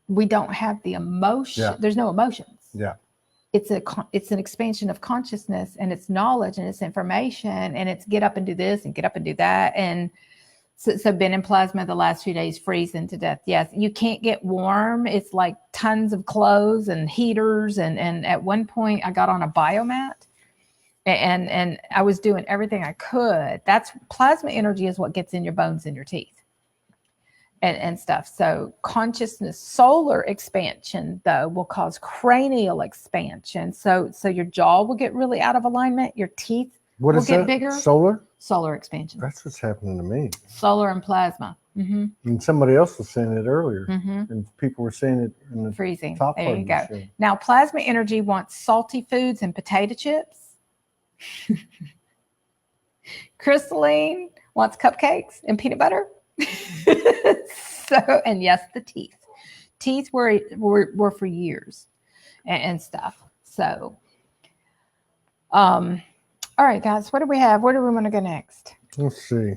We don't have the emotion. There's no emotions. It's an expansion of consciousness, and it's knowledge, and it's information, and it's get up and do this and get up and do that. And So been in plasma the last few days, freezing to death. Yes, you can't get warm. It's like tons of clothes and heaters. And at one point I got on a biomat and I was doing everything I could. That's plasma energy is what gets in your bones and your teeth and stuff. So consciousness, solar expansion though will cause cranial expansion. So your jaw will get really out of alignment. Your teeth will get bigger. Solar expansion. That's what's happening to me. Solar and plasma. Mm-hmm. And somebody else was saying it earlier. Mm-hmm. And people were saying it in the freezing. top There part you of go. the show. Now, plasma energy wants salty foods and potato chips. Crystalline wants cupcakes and peanut butter. So, and yes, the teeth. Teeth were for years and stuff. So, all right, guys, what do we have? Where do we want to go next? Let's see.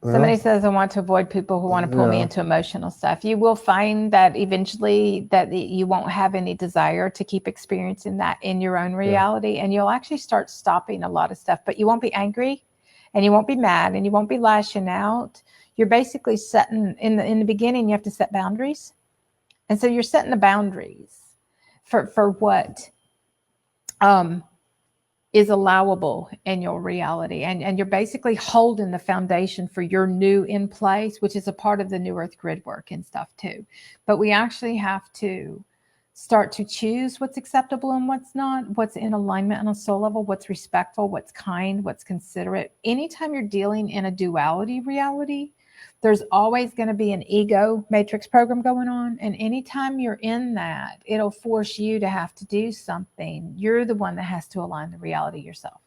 Somebody says, I want to avoid people who want to pull me into emotional stuff. You will find that eventually that you won't have any desire to keep experiencing that in your own reality. And you'll actually start stopping a lot of stuff, but you won't be angry and you won't be mad and you won't be lashing out. You're basically setting in the beginning, you have to set boundaries. And so you're setting the boundaries for what is allowable in your reality. And you're basically holding the foundation for your new in place, which is a part of the New Earth grid work and stuff too. But we actually have to start to choose what's acceptable and what's not, what's in alignment on a soul level, what's respectful, what's kind, what's considerate. Anytime you're dealing in a duality reality, there's always going to be an ego matrix program going on. And anytime you're in that, it'll force you to have to do something. You're the one that has to align the reality yourself.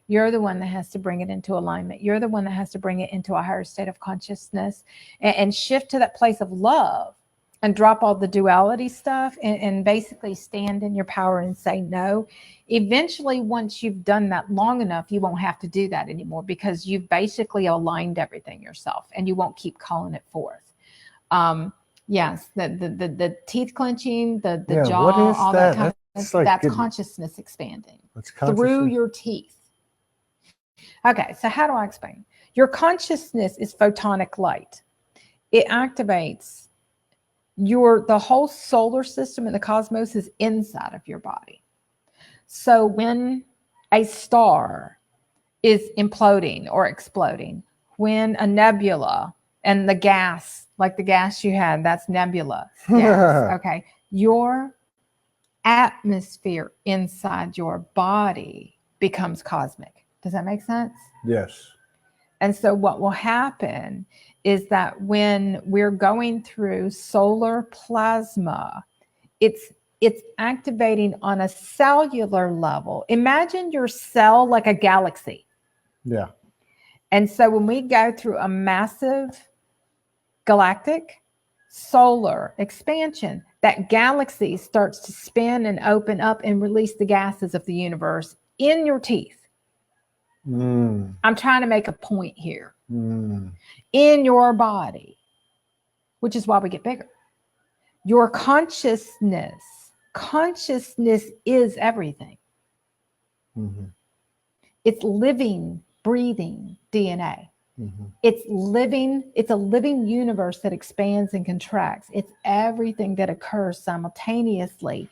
You're the one that has to bring it into alignment. You're the one that has to bring it into a higher state of consciousness and shift to that place of love and drop all the duality stuff and basically stand in your power and say no. Eventually, once you've done that long enough, you won't have to do that anymore because you've basically aligned everything yourself and you won't keep calling it forth. Yes, the teeth clenching, the jaw, all that kind of stuff, that's consciousness expanding through your teeth. Okay, so how do I explain? Your consciousness is photonic light. It activates the whole solar system and the cosmos is inside of your body. So when a star is imploding or exploding, when a nebula and the gas, like the gas you had, that's nebula. Yes, okay. Your atmosphere inside your body becomes cosmic. Does that make sense? Yes. And so what will happen is that when we're going through solar plasma, it's activating on a cellular level. Imagine your cell like a galaxy. Yeah. And so when we go through a massive galactic solar expansion, that galaxy starts to spin and open up and release the gases of the universe in your teeth. I'm trying to make a point here. In your body, which is why we get bigger. Your consciousness is everything. It's living, breathing DNA. It's a living universe that expands and contracts. It's everything that occurs simultaneously.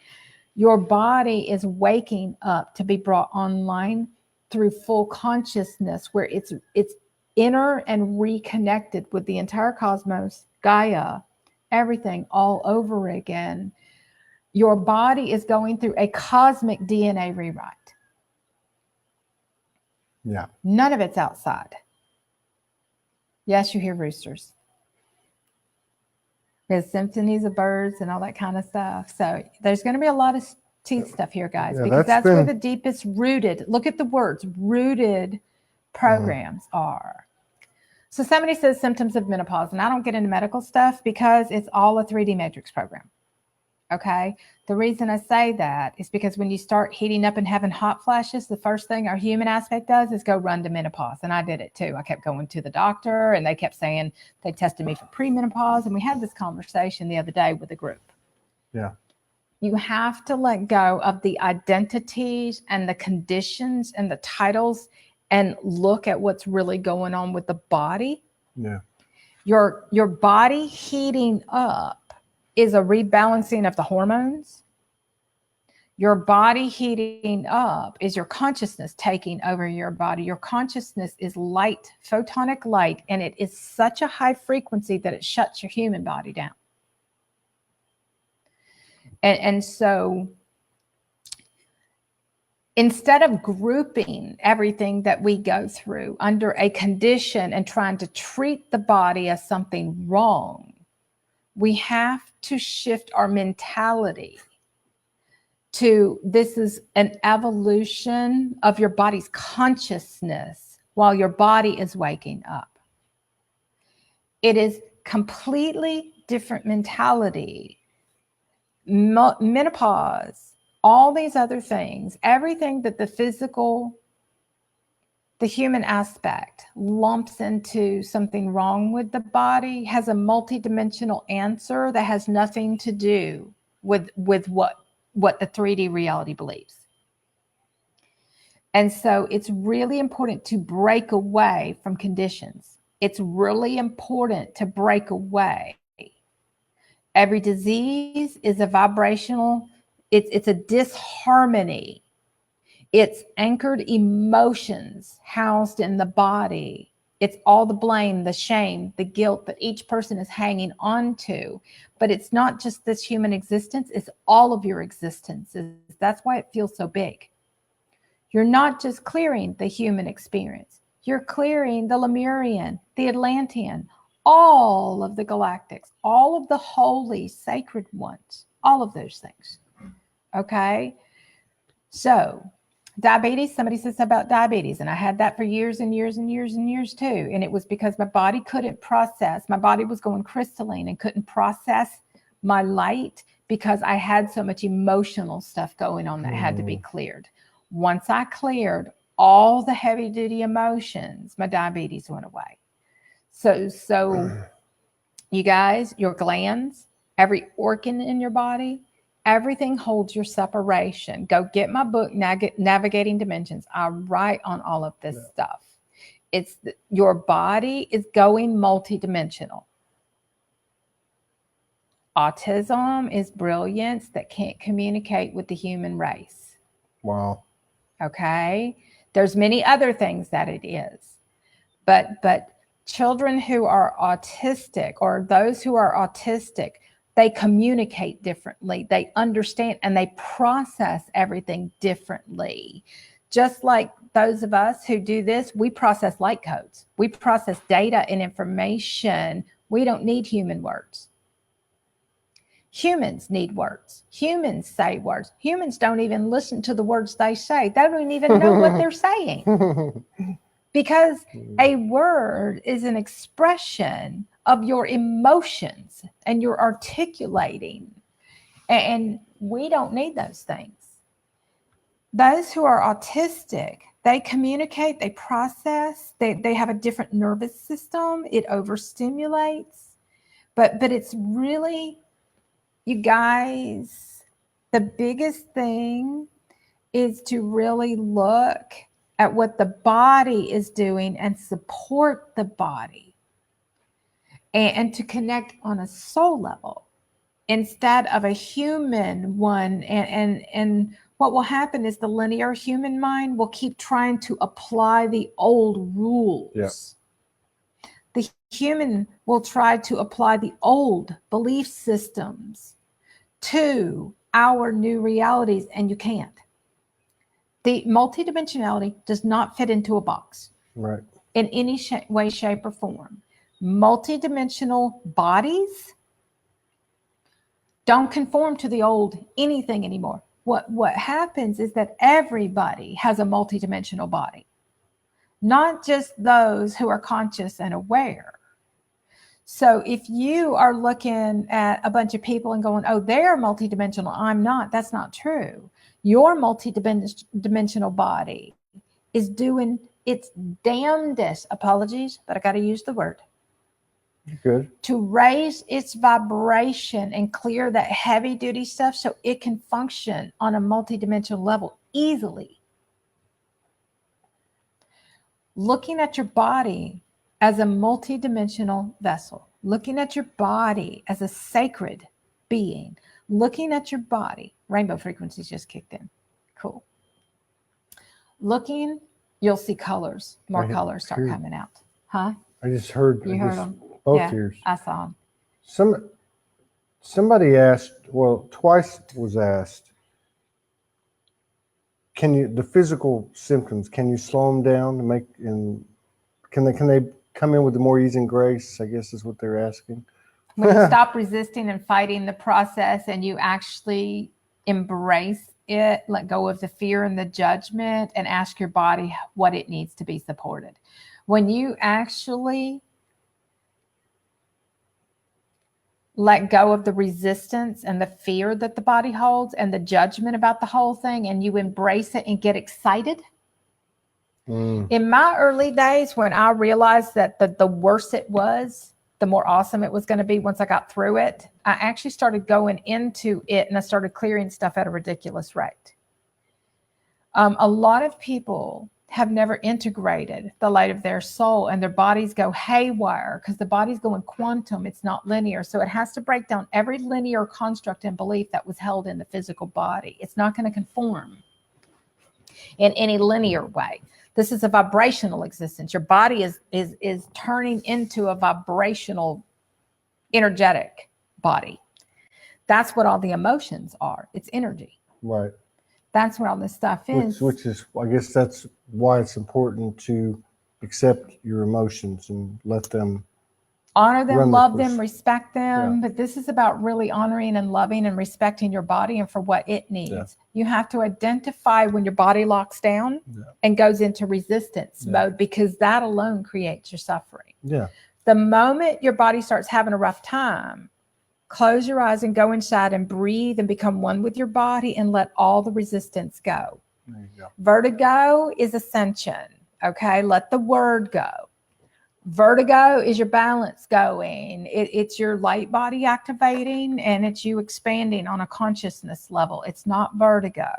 Your body is waking up to be brought online through full consciousness, where it's inner and reconnected with the entire cosmos, Gaia, everything all over again. Your body is going through a cosmic DNA rewrite. Yeah. None of it's outside. Yes, you hear roosters. There's symphonies of birds and all that kind of stuff. So there's going to be a lot of teeth stuff here, guys, because that's where the deepest rooted, look at the words, rooted programs are. So somebody says symptoms of menopause, and I don't get into medical stuff because it's all a 3D matrix program. Okay. The reason I say that is because when you start heating up and having hot flashes, the first thing our human aspect does is go run to menopause. And I did it too. I kept going to the doctor and they kept saying they tested me for premenopause. And we had this conversation the other day with a group. Yeah. You have to let go of the identities and the conditions and the titles and look at what's really going on with the body, Yeah. your body heating up is a rebalancing of the hormones. Your body heating up is your consciousness taking over your body. Your consciousness is light, photonic light, and it is such a high frequency that it shuts your human body down. And so instead of grouping everything that we go through under a condition and trying to treat the body as something wrong, we have to shift our mentality to this is an evolution of your body's consciousness while your body is waking up. It is completely different mentality. Menopause, all these other things, everything that the physical, the human aspect lumps into something wrong with the body has a multidimensional answer that has nothing to do with what the 3D reality believes. And so it's really important to break away from conditions. It's really important to break away. Every disease is a vibrational, it's a disharmony. It's anchored emotions housed in the body. It's all the blame, the shame, the guilt that each person is hanging on to. But it's not just this human existence, it's all of your existences. That's why it feels so big. You're not just clearing the human experience. You're clearing the Lemurian, the Atlantean, all of the galactics, all of the holy, sacred ones, all of those things. Okay? So, diabetes, somebody says about diabetes, and I had that for years and years and years and years too. And it was because my body couldn't process, my body was going crystalline and couldn't process my light because I had so much emotional stuff going on that had to be cleared. Once I cleared all the heavy duty emotions, my diabetes went away. So you guys, your glands, every organ in your body, everything holds your separation. Go get my book, Navigating Dimensions. I write on all of this stuff. It's your body is going multidimensional. Autism is brilliance that can't communicate with the human race. Wow. Okay? There's many other things that it is. But children who are autistic or those who are autistic, they communicate differently. They understand and they process everything differently. Just like those of us who do this, we process light codes. We process data and information. We don't need human words. Humans need words. Humans say words. Humans don't even listen to the words they say. They don't even know what they're saying. Because a word is an expression of your emotions and you're articulating. And we don't need those things. Those who are autistic, they communicate, they process, they have a different nervous system. It overstimulates. But it's really, you guys, the biggest thing is to really look at what the body is doing and support the body and to connect on a soul level instead of a human one. And what will happen is the linear human mind will keep trying to apply the old rules. Yeah. The human will try to apply the old belief systems to our new realities, and you can't. The multidimensionality does not fit into a box, Right. in any way, shape, or form. Multidimensional bodies don't conform to the old anything anymore. What happens is that everybody has a multidimensional body, not just those who are conscious and aware. So if you are looking at a bunch of people and going, oh, they're multidimensional, I'm not, that's not true. Your multidimensional body is doing its damnedest, apologies, but I got to use the word, Good. to raise its vibration and clear that heavy duty stuff so it can function on a multidimensional level easily. looking at your body as a multidimensional vessel, looking at your body as a sacred being, looking at your body. Rainbow frequencies just kicked in. Cool. Looking, you'll see colors, more colors start coming out. Huh? I just heard. You heard them? Both ears. I saw them. Somebody asked, well, twice was asked, the physical symptoms, can you slow them down and can they come in with more ease and grace, I guess is what they're asking. When you stop resisting and fighting the process and you actually embrace it, let go of the fear and the judgment, and ask your body what it needs to be supported. When you actually let go of the resistance and the fear that the body holds and the judgment about the whole thing, and you embrace it and get excited. In my early days, when I realized that the worse it was, the more awesome it was going to be once I got through it, I actually started going into it and I started clearing stuff at a ridiculous rate. A lot of people have never integrated the light of their soul, and their bodies go haywire because the body's going quantum. It's not linear. So it has to break down every linear construct and belief that was held in the physical body. It's not going to conform in any linear way. This is a vibrational existence. Your body is turning into a vibrational, energetic body. That's what all the emotions are. It's energy. Right. That's where all this stuff is. Which is, I guess that's why it's important to accept your emotions and let them honor them, run love the them, respect them. Yeah. But this is about really honoring and loving and respecting your body and for what it needs. Yeah. You have to identify when your body locks down and goes into resistance mode, because that alone creates your suffering. Yeah. The moment your body starts having a rough time, close your eyes and go inside and breathe and become one with your body and let all the resistance go. There you go. Vertigo is ascension. Okay. Let the word go. Vertigo is your balance going. It's your light body activating, and it's you expanding on a consciousness level. It's not vertigo.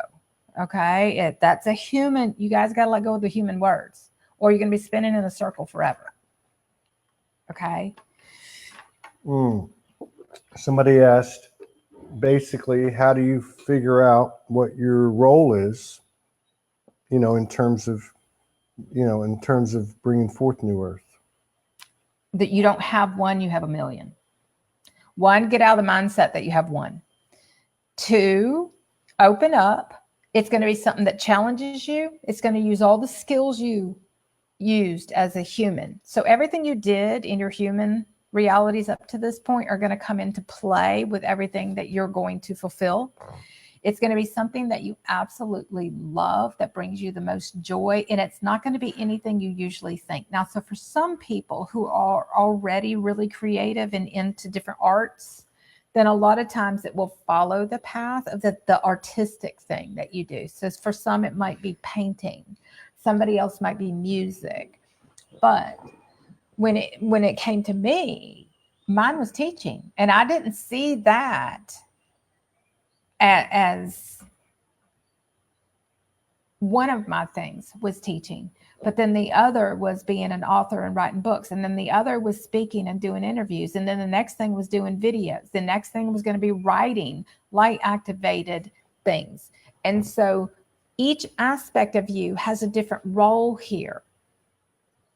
Okay. That's a human. You guys got to let go of the human words, or you're going to be spinning in a circle forever. Okay. Somebody asked, basically, how do you figure out what your role is, in terms of bringing forth new earth? That you don't have one, you have a million. One, get out of the mindset that you have one. Two, open up. It's going to be something that challenges you. It's going to use all the skills you used as a human. So everything you did in your human realities up to this point are going to come into play with everything that you're going to fulfill. It's going to be something that you absolutely love, that brings you the most joy, and it's not going to be anything you usually think. Now, so for some people who are already really creative and into different arts, then a lot of times it will follow the path of the artistic thing that you do. So for some, it might be painting. Somebody else might be music. But when it came to me, mine was teaching, and I didn't see that as one of my things was teaching, but then the other was being an author and writing books, and then the other was speaking and doing interviews, and then the next thing was doing videos. The next thing was going to be writing light activated things. And so each aspect of you has a different role here.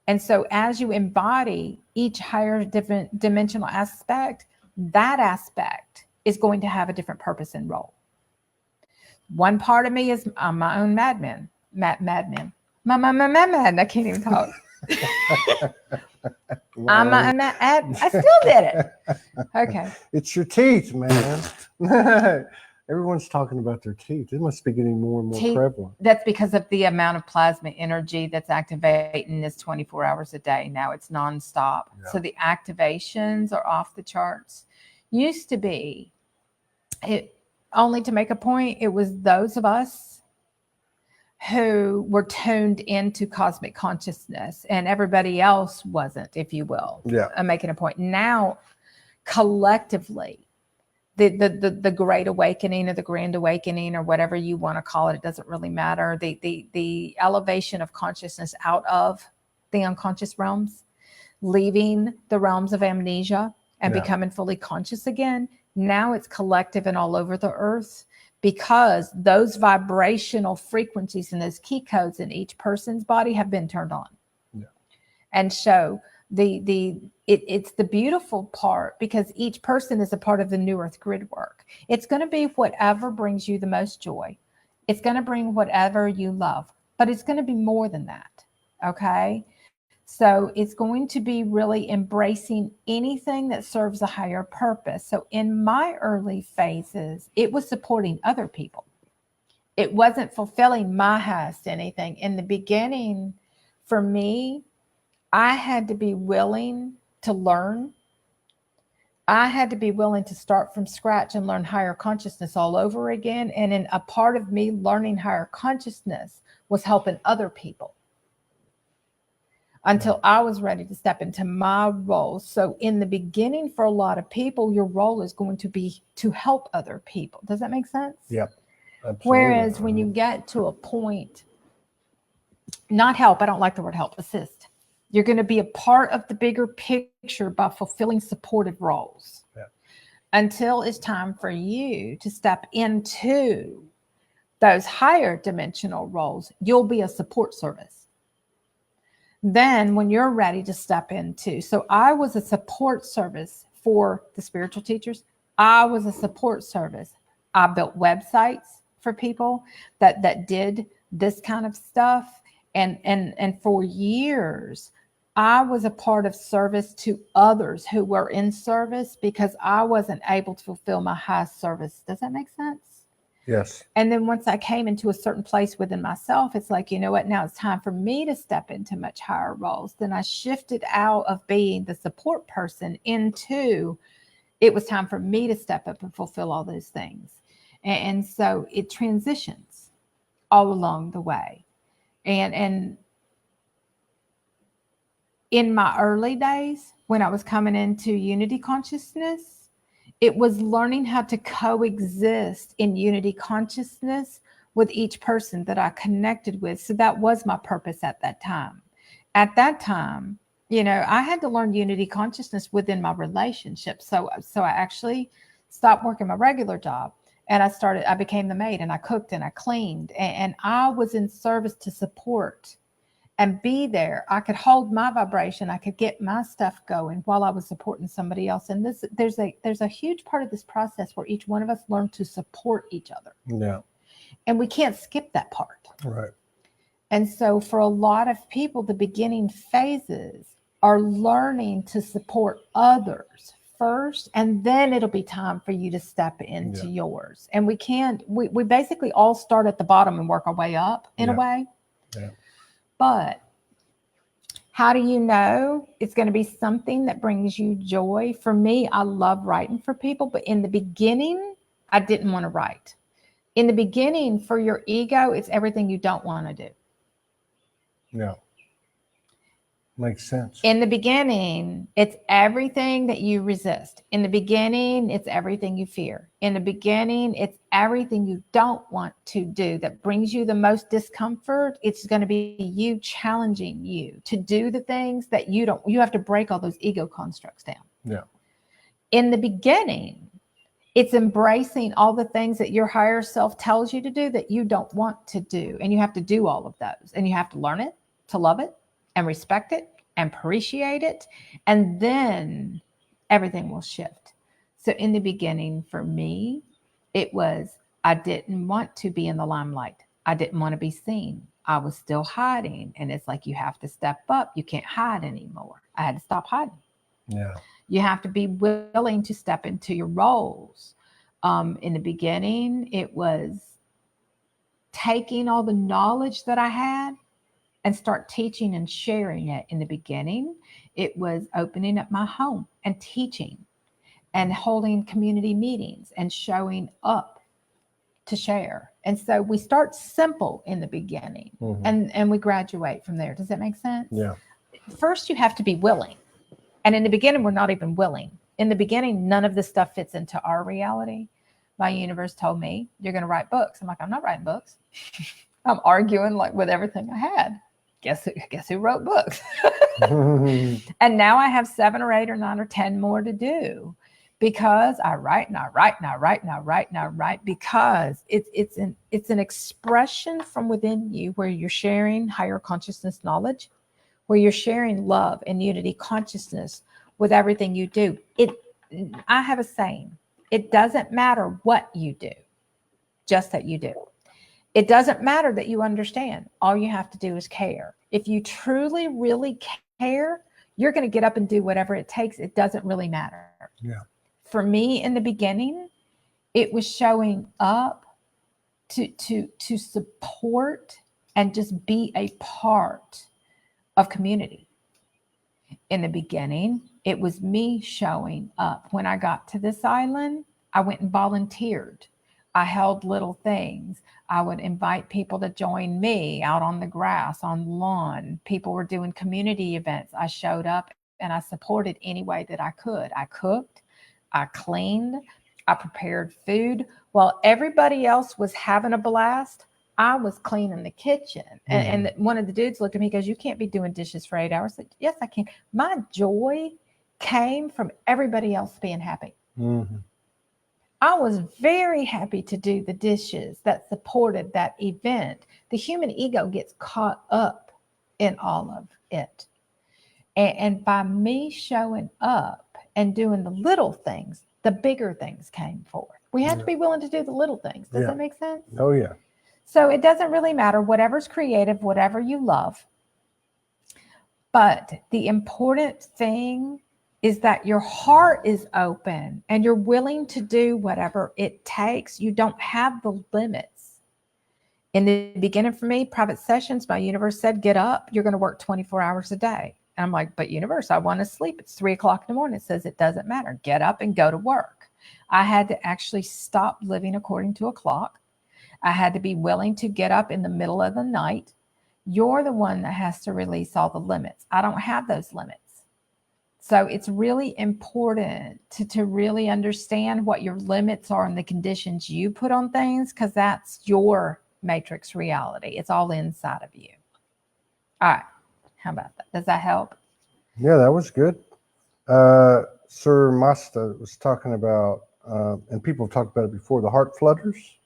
And so as you embody each higher different dimensional aspect, that aspect is going to have a different purpose and role. One part of me is I'm my own madman. Madman. I can't even talk. I'm my own I still did it. Okay. It's your teeth, man. Everyone's talking about their teeth. It must be getting more and more prevalent. That's because of the amount of plasma energy that's activating this 24 hours a day. Now it's nonstop. Yeah. So the activations are off the charts. Used to be, only to make a point, it was those of us who were tuned into cosmic consciousness and everybody else wasn't, if you will. Yeah. I'm making a point. Now, collectively, the Great Awakening or the Grand Awakening or whatever you want to call it, it doesn't really matter. The elevation of consciousness out of the unconscious realms, leaving the realms of amnesia and Yeah. becoming fully conscious again. Now it's collective and all over the earth, because those vibrational frequencies and those key codes in each person's body have been turned on. Yeah. And so it's the beautiful part, because each person is a part of the New Earth grid work. It's going to be whatever brings you the most joy. It's going to bring whatever you love, but it's going to be more than that. Okay. So it's going to be really embracing anything that serves a higher purpose. So in my early phases, it was supporting other people. It wasn't fulfilling my highest anything. In the beginning, for me, I had to be willing to learn. I had to be willing to start from scratch and learn higher consciousness all over again. And in a part of me learning higher consciousness was helping other people until I was ready to step into my role. So in the beginning, for a lot of people, your role is going to be to help other people. Does that make sense? Yep. Absolutely. Whereas when you get to a point, not help, I don't like the word help, assist. You're going to be a part of the bigger picture by fulfilling supportive roles. Yeah. Until it's time for you to step into those higher dimensional roles, you'll be a support service. Then when you're ready to step into, so I was a support service for the spiritual teachers. I was a support service. I built websites for people that did this kind of stuff. And for years, I was a part of service to others who were in service because I wasn't able to fulfill my highest service. Does that make sense? Yes. And then once I came into a certain place within myself, it's like, you know what, now it's time for me to step into much higher roles. Then I shifted out of being the support person into, it was time for me to step up and fulfill all those things. And so it transitions all along the way. And in my early days, when I was coming into unity consciousness, it was learning how to coexist in unity consciousness with each person that I connected with. So that was my purpose at that time. At that time, you know, I had to learn unity consciousness within my relationship. So I actually stopped working my regular job, and I became the maid, and I cooked and I cleaned, and I was in service to support and be there. I could hold my vibration. I could get my stuff going while I was supporting somebody else. And there's a huge part of this process where each one of us learn to support each other. Yeah. And we can't skip that part. Right. And so for a lot of people, the beginning phases are learning to support others first, and then it'll be time for you to step into yours. And we basically all start at the bottom and work our way up in a way. Yeah. But how do you know it's going to be something that brings you joy? For me, I love writing for people, but in the beginning, I didn't want to write. In the beginning, for your ego, it's everything you don't want to do. Yeah. Makes sense. In the beginning, it's everything that you resist. In the beginning, it's everything you fear. In the beginning, it's everything you don't want to do that brings you the most discomfort. It's going to be you challenging you to do the things that you have to break all those ego constructs down. Yeah. In the beginning, it's embracing all the things that your higher self tells you to do that you don't want to do. And you have to do all of those. And you have to learn it, to love it, and respect it and appreciate it. And then everything will shift. So in the beginning, for me, it was, I didn't want to be in the limelight. I didn't want to be seen. I was still hiding. And it's like, you have to step up. You can't hide anymore. I had to stop hiding. Yeah. You have to be willing to step into your roles. In the beginning, it was taking all the knowledge that I had and start teaching and sharing it. In the beginning, it was opening up my home and teaching and holding community meetings and showing up to share. And so we start simple in the beginning, and we graduate from there. Does that make sense? Yeah. First, you have to be willing. And in the beginning, we're not even willing. In the beginning, none of this stuff fits into our reality. My universe told me, you're going to write books. I'm like, I'm not writing books. I'm arguing like with everything I had. guess who wrote books? And now I have 7 or 8 or 9 or 10 more to do, because I write and I write and I write and I write and I write, because it's an expression from within you where you're sharing higher consciousness knowledge, where you're sharing love and unity consciousness with everything you do. I have a saying, it doesn't matter what you do, just that you do. It doesn't matter that you understand. All you have to do is care. If you truly, really care, you're going to get up and do whatever it takes. It doesn't really matter. Yeah. For me, in the beginning, it was showing up to support and just be a part of community. In the beginning, it was me showing up. When I got to this island, I went and volunteered. I held little things. I would invite people to join me out on the grass, on the lawn. People were doing community events. I showed up and I supported any way that I could. I cooked, I cleaned, I prepared food. While everybody else was having a blast, I was cleaning the kitchen. And one of the dudes looked at me and goes, "You can't be doing dishes for 8 hours." I said, "Yes, I can." My joy came from everybody else being happy. Mm-hmm. I was very happy to do the dishes that supported that event. The human ego gets caught up in all of it. And by me showing up and doing the little things, the bigger things came forth. We have to be willing to do the little things. Does that make sense? Oh, yeah. So it doesn't really matter, whatever's creative, whatever you love. But the important thing is that your heart is open and you're willing to do whatever it takes. You don't have the limits. In the beginning for me, private sessions, my universe said, "Get up, you're going to work 24 hours a day." And I'm like, "But universe, I want to sleep. It's 3:00 in the morning." It says it doesn't matter. Get up and go to work. I had to actually stop living according to a clock. I had to be willing to get up in the middle of the night. You're the one that has to release all the limits. I don't have those limits. So it's really important to really understand what your limits are and the conditions you put on things, because that's your matrix reality. It's all inside of you. All right. How about that? Does that help? Yeah, that was good. Sir Masta was talking about, and people have talked about it before, the heart flutters.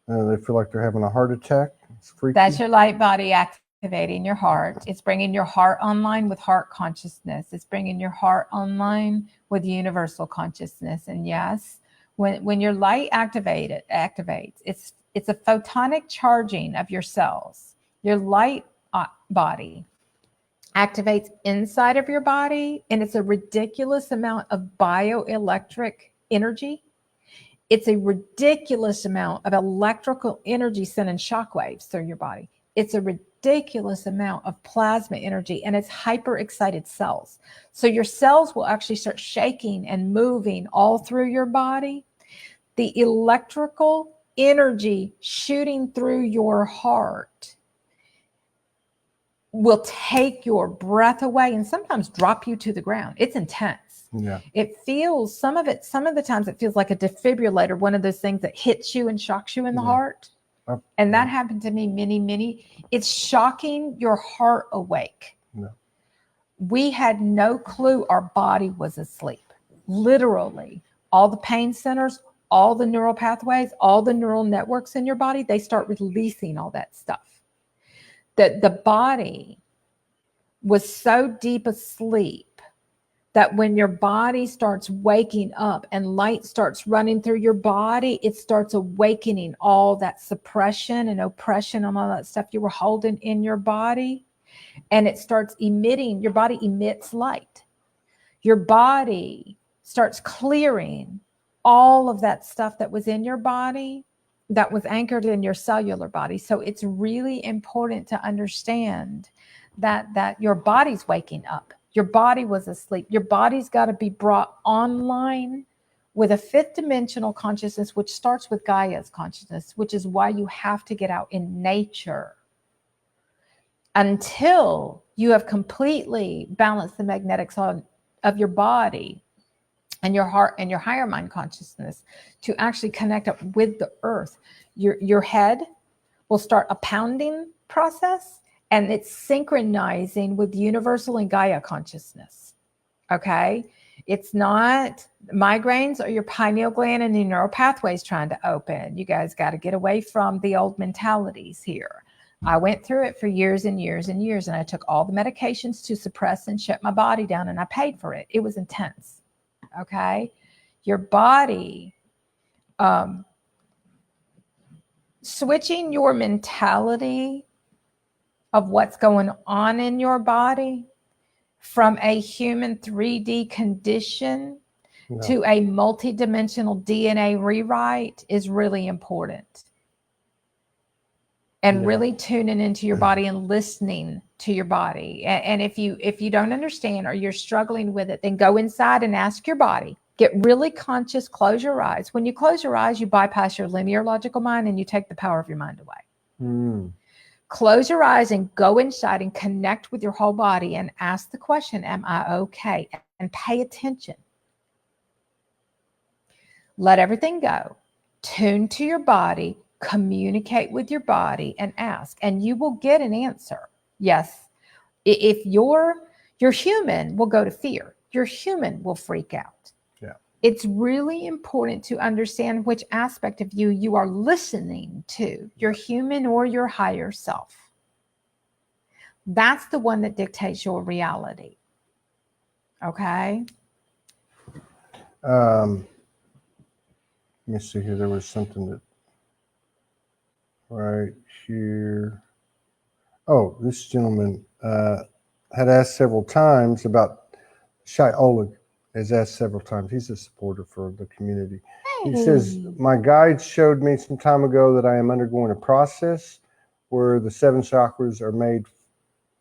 They feel like they're having a heart attack. It's freaky. That's your light body activating your heart. It's bringing your heart online with heart consciousness. It's bringing your heart online with universal consciousness. And yes, when your light activates, it's a photonic charging of your cells. Your light body activates inside of your body, and it's a ridiculous amount of bioelectric energy. It's a ridiculous amount of electrical energy sending shockwaves through your body. It's a ridiculous amount of plasma energy, and it's hyper excited cells. So your cells will actually start shaking and moving all through your body. The electrical energy shooting through your heart will take your breath away and sometimes drop you to the ground. It's intense. Yeah. It feels, some of the times it feels like a defibrillator, one of those things that hits you and shocks you in the heart. And that happened to me it's shocking your heart awake. Yeah. We had no clue our body was asleep. Literally, all the pain centers, all the neural pathways, all the neural networks in your body, they start releasing all that stuff. The body was so deep asleep that when your body starts waking up and light starts running through your body, it starts awakening all that suppression and oppression and all that stuff you were holding in your body. And it starts emitting, your body emits light. Your body starts clearing all of that stuff that was in your body that was anchored in your cellular body. So it's really important to understand that your body's waking up. Your body was asleep. Your body's got to be brought online with a 5th dimensional consciousness, which starts with Gaia's consciousness, which is why you have to get out in nature until you have completely balanced the magnetics of your body and your heart and your higher mind consciousness to actually connect up with the earth. Your head will start a pounding process, and it's synchronizing with universal and Gaia consciousness. Okay. It's not migraines or your pineal gland and your neural pathways trying to open. You guys got to get away from the old mentalities here. I went through it for years and years and years, and I took all the medications to suppress and shut my body down, and I paid for it. It was intense. Okay. Your body, switching your mentality of what's going on in your body from a human 3D condition to a multidimensional DNA rewrite is really important. And really tuning into your body and listening to your body. And if you don't understand or you're struggling with it, then go inside and ask your body. Get really conscious, close your eyes. When you close your eyes, you bypass your linear logical mind and you take the power of your mind away. Close your eyes and go inside and connect with your whole body and ask the question, am I okay? And pay attention. Let everything go. Tune to your body, communicate with your body and ask, and you will get an answer. Yes. If your human will go to fear, your human will freak out. It's really important to understand which aspect of you are listening to, your human or your higher self. That's the one that dictates your reality. Okay? Let me see here. There was something that right here. Oh, this gentleman had asked several times about Oleg. Has asked several times. He's a supporter for the community. He says, my guides showed me some time ago that I am undergoing a process where the 7 chakras are made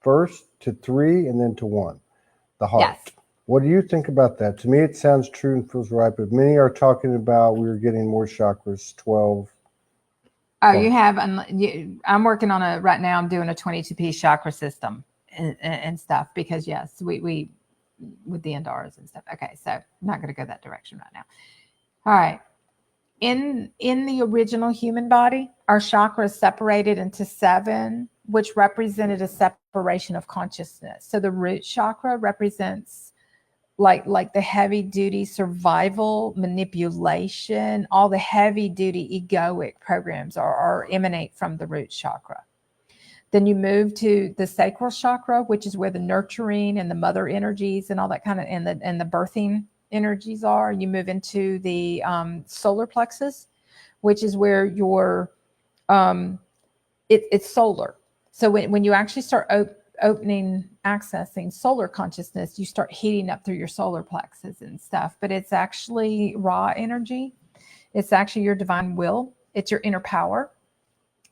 first to 3 and then to 1, the heart. Yes. What do you think about that? To me, it sounds true and feels right, but many are talking about we're getting more chakras, 12. Oh, you have, I'm working on right now, I'm doing a 22-piece chakra system and stuff because yes, we with the Andaras and stuff. Okay, so I'm not going to go that direction right now. All right. In the original human body, our chakras separated into 7, which represented a separation of consciousness. So the root chakra represents like the heavy duty survival, manipulation, all the heavy duty egoic programs are emanate from the root chakra. Then you move to the sacral chakra, which is where the nurturing and the mother energies and all that kind of, and the birthing energies are. You move into the solar plexus, which is where your, it's solar. So when you actually start accessing solar consciousness, you start heating up through your solar plexus and stuff, but it's actually raw energy. It's actually your divine will. It's your inner power.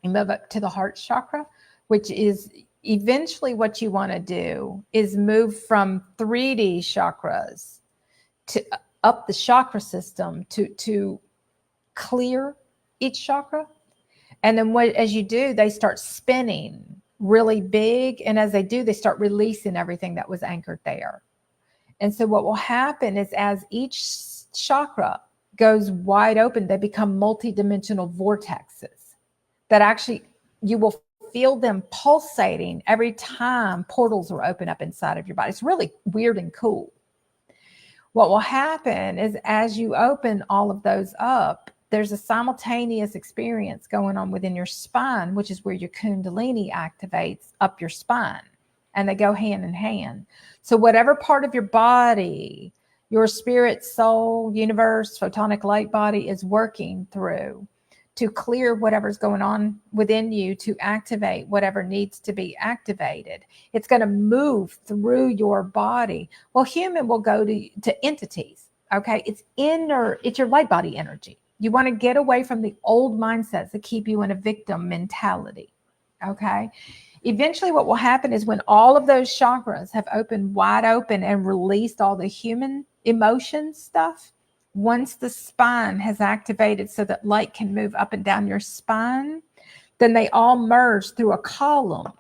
You move up to the heart chakra, which is eventually what you want to do is move from 3D chakras to up the chakra system to clear each chakra. And then as you do, they start spinning really big. And as they do, they start releasing everything that was anchored there. And so what will happen is as each chakra goes wide open, they become multidimensional vortexes that actually you will feel them pulsating every time portals are open up inside of your body. It's really weird and cool. What will happen is as you open all of those up, there's a simultaneous experience going on within your spine, which is where your Kundalini activates up your spine, and they go hand in hand. So whatever part of your body, your spirit, soul, universe, photonic light body is working through to clear whatever's going on within you, to activate whatever needs to be activated. It's going to move through your body. Well, human will go to entities, okay? It's your light body energy. You want to get away from the old mindsets that keep you in a victim mentality, okay? Eventually what will happen is when all of those chakras have opened wide open and released all the human emotion stuff, once the spine has activated so that light can move up and down your spine, then they all merge through a column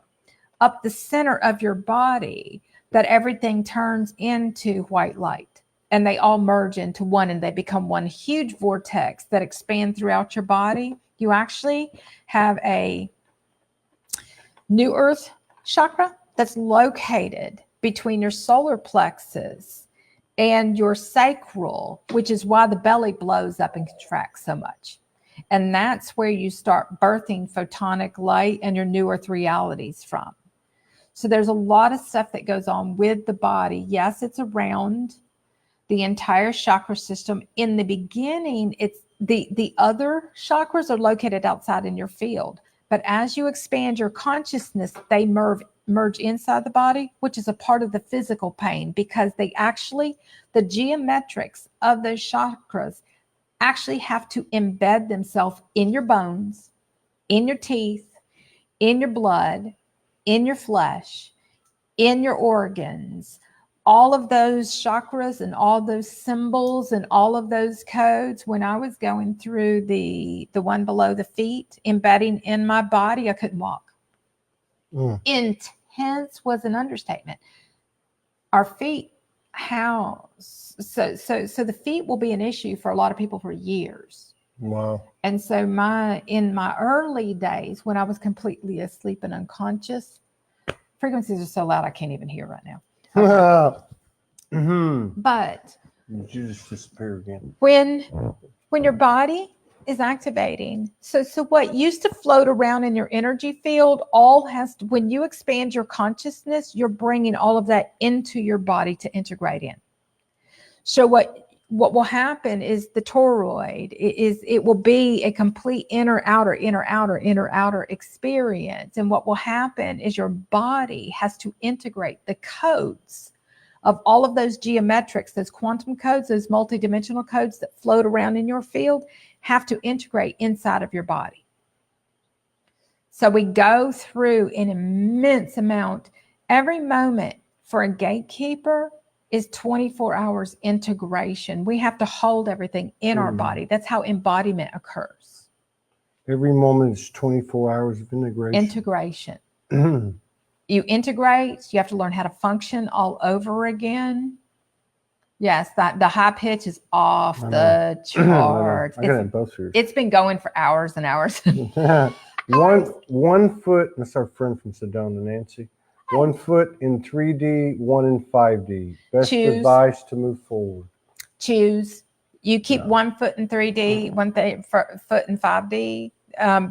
up the center of your body that everything turns into white light. And they all merge into one and they become one huge vortex that expand throughout your body. You actually have a new earth chakra that's located between your solar plexus and your sacral, which is why the belly blows up and contracts so much. And that's where you start birthing photonic light and your new earth realities from. So there's a lot of stuff that goes on with the body. Yes, it's around the entire chakra system. In the beginning, it's the other chakras are located outside in your field. But as you expand your consciousness, they merge inside the body, which is a part of the physical pain, because the geometrics of those chakras actually have to embed themselves in your bones, in your teeth, in your blood, in your flesh, in your organs. All of those chakras and all those symbols and all of those codes, when I was going through the one below the feet, embedding in my body, I couldn't walk. Intense was an understatement. Our feet house. So the feet will be an issue for a lot of people for years. Wow. And so in my early days, when I was completely asleep and unconscious, frequencies are so loud I can't even hear right now. Okay. But you just disappear again. When your body is activating, so what used to float around in your energy field when you expand your consciousness, you're bringing all of that into your body to integrate in. So what will happen is the toroid it will be a complete inner outer experience. And what will happen is your body has to integrate the codes of all of those geometrics, those quantum codes, those multidimensional codes that float around in your field, have to integrate inside of your body. So we go through an immense amount. Every moment for a gatekeeper is 24 hours integration. We have to hold everything in our body. That's how embodiment occurs. Every moment is 24 hours of integration. You integrate, you have to learn how to function all over again. Yes, the high pitch is off the charts. I got it both here. It's been going for hours and hours. One foot, that's our friend from Sedona, Nancy. 1 foot in 3D, 1 in 5D. Best advice to move forward. Choose. You keep 1 foot in 3D, 1 foot in 5D,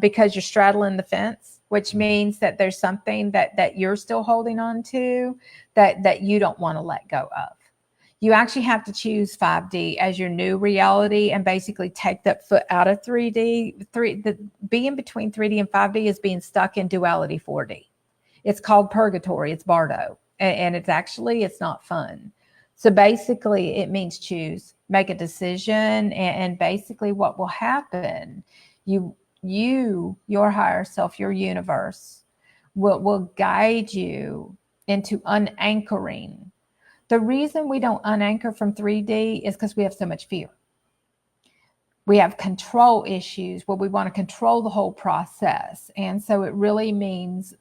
because you're straddling the fence, which means that there's something that you're still holding on to that you don't want to let go of. You actually have to choose 5D as your new reality and basically take that foot out of 3D. Being between 3D and 5D is being stuck in duality 4D. It's called purgatory. It's Bardo. And it's not fun. So basically it means choose, make a decision. And basically what will happen, your higher self, your universe will guide you into unanchoring. The reason we don't unanchor from 3D is because we have so much fear. We have control issues where we want to control the whole process. And so it really means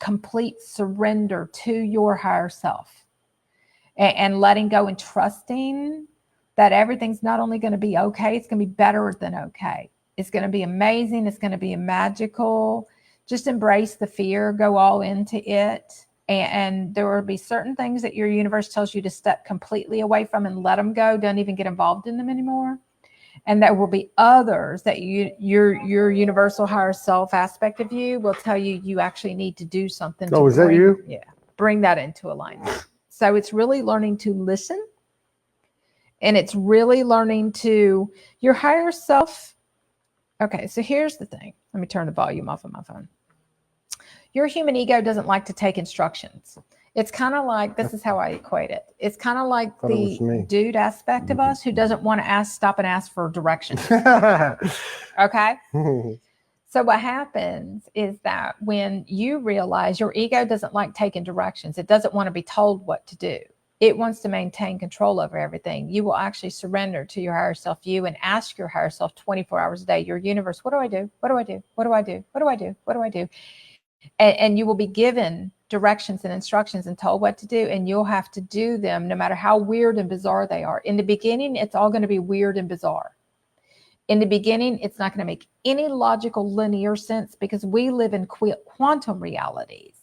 complete surrender to your higher self and letting go and trusting that everything's not only going to be okay, it's going to be better than okay. It's going to be amazing. It's going to be magical. Just embrace the fear, go all into it. And there will be certain things that your universe tells you to step completely away from and let them go. Don't even get involved in them anymore. And there will be others that your universal higher self aspect of you will tell you actually need to do something. Oh, is that you? Yeah. Bring that into alignment. So it's really learning to listen. And it's really learning to your higher self. Okay, so here's the thing. Let me turn the volume off of my phone. Your human ego doesn't like to take instructions. It's kind of like, this is how I equate it. It's kind of like the dude aspect of us who doesn't want to stop and ask for directions. Okay? So what happens is that when you realize your ego doesn't like taking directions, it doesn't want to be told what to do. It wants to maintain control over everything. You will actually surrender to your higher self you and ask your higher self 24 hours a day, your universe, what do I do? What do I do? What do I do? What do I do? What do I do? And you will be given directions and instructions and told what to do, and you'll have to do them no matter how weird and bizarre they are. In the beginning, it's all going to be weird and bizarre. In the beginning, it's not going to make any logical linear sense because we live in quantum realities.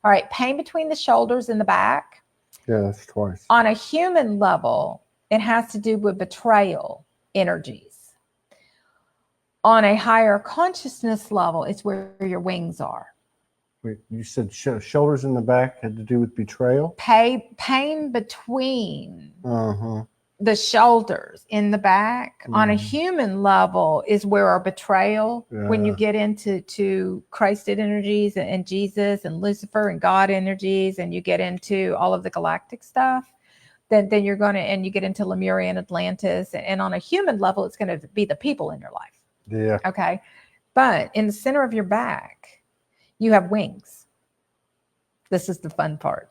All right, pain between the shoulders and the back. Yeah, that's twice. On a human level, it has to do with betrayal energies. On a higher consciousness level, it's where your wings are. Wait, you said shoulders in the back had to do with betrayal? Pain between Uh-huh. the shoulders in the back on a human level is where our betrayal, when you get into Christed energies and Jesus and Lucifer and God energies, and you get into all of the galactic stuff, then you're going to, and you get into Lemurian Atlantis, and on a human level, it's going to be the people in your life. Yeah. Okay. But in the center of your back, you have wings. This is the fun part.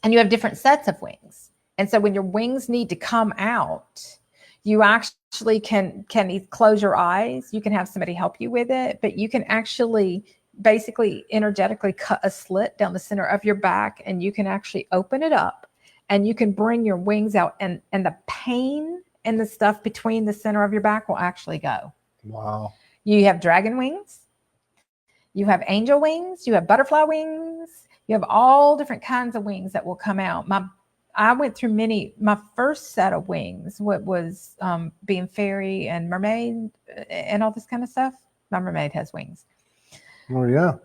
And you have different sets of wings. And so when your wings need to come out, you actually can close your eyes. You can have somebody help you with it, but you can actually basically energetically cut a slit down the center of your back, and you can actually open it up, and you can bring your wings out, and the pain and the stuff between the center of your back will actually go. Wow. You have dragon wings. You have angel wings. You have butterfly wings. You have all different kinds of wings that will come out. I went through my first set of wings, what was being fairy and mermaid and all this kind of stuff. My mermaid has wings. Oh, yeah.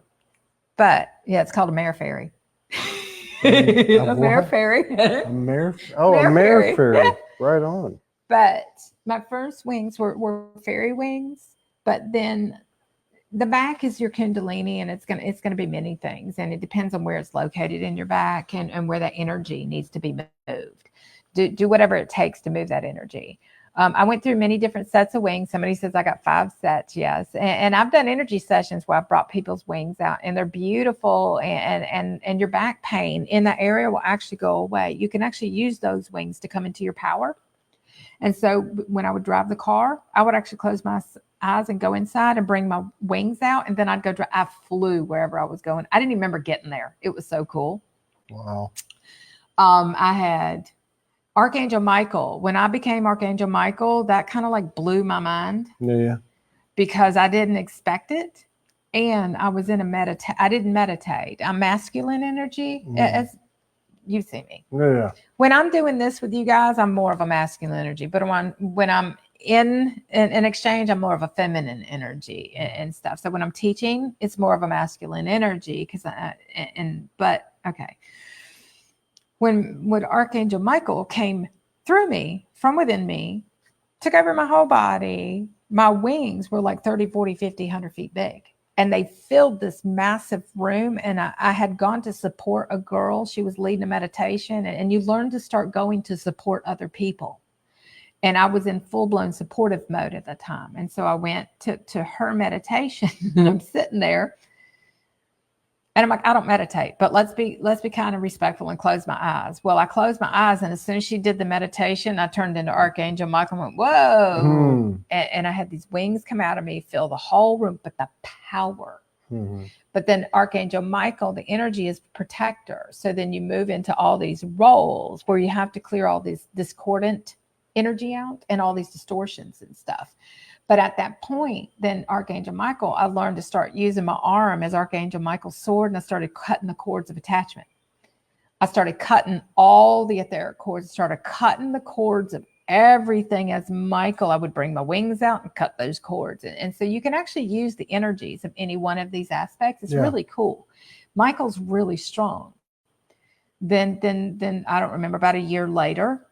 But yeah, it's called a mare fairy. A mare what? fairy. A mare? Oh, Mare a mare fairy. fairy. Right on. But my first wings were fairy wings. But then the back is your kundalini, and it's gonna be many things, and it depends on where it's located in your back and where that energy needs to be moved. Do whatever it takes to move that energy. I went through many different sets of wings. Somebody says I got 5 sets. Yes, and I've done energy sessions where I've brought people's wings out, and they're beautiful, and your back pain in that area will actually go away. You can actually use those wings to come into your power. And so when I would drive the car, I would actually close my eyes and go inside and bring my wings out. And then I'd go drive. I flew wherever I was going. I didn't even remember getting there. It was so cool. Wow. I had Archangel Michael. When I became Archangel Michael, that kind of like blew my mind. Yeah. Because I didn't expect it. And I was in I didn't meditate. I'm masculine energy. As you see me. Yeah. When I'm doing this with you guys, I'm more of a masculine energy. But when I'm in an exchange, I'm more of a feminine energy and stuff. So when I'm teaching, it's more of a masculine energy. But okay. When Archangel Michael came through me, from within me, took over my whole body, my wings were like 30, 40, 50, 100 feet big. And they filled this massive room. And I had gone to support a girl. She was leading a meditation. And you learn to start going to support other people. And I was in full-blown supportive mode at the time. And so I went to her meditation, and I'm sitting there. And I'm like, I don't meditate, but let's be kind of respectful and close my eyes. Well, I closed my eyes, and as soon as she did the meditation, I turned into Archangel Michael and went, whoa. And I had these wings come out of me, fill the whole room, but the power. But then Archangel Michael, the energy is protector. So then you move into all these roles where you have to clear all this discordant energy out and all these distortions and stuff. But at that point, then Archangel Michael, I learned to start using my arm as Archangel Michael's sword, and I started cutting the cords of attachment. I started cutting all the etheric cords, started cutting the cords of everything as Michael. I would bring my wings out and cut those cords. And so you can actually use the energies of any one of these aspects. It's really cool. Michael's really strong. Then I don't remember, about a year later,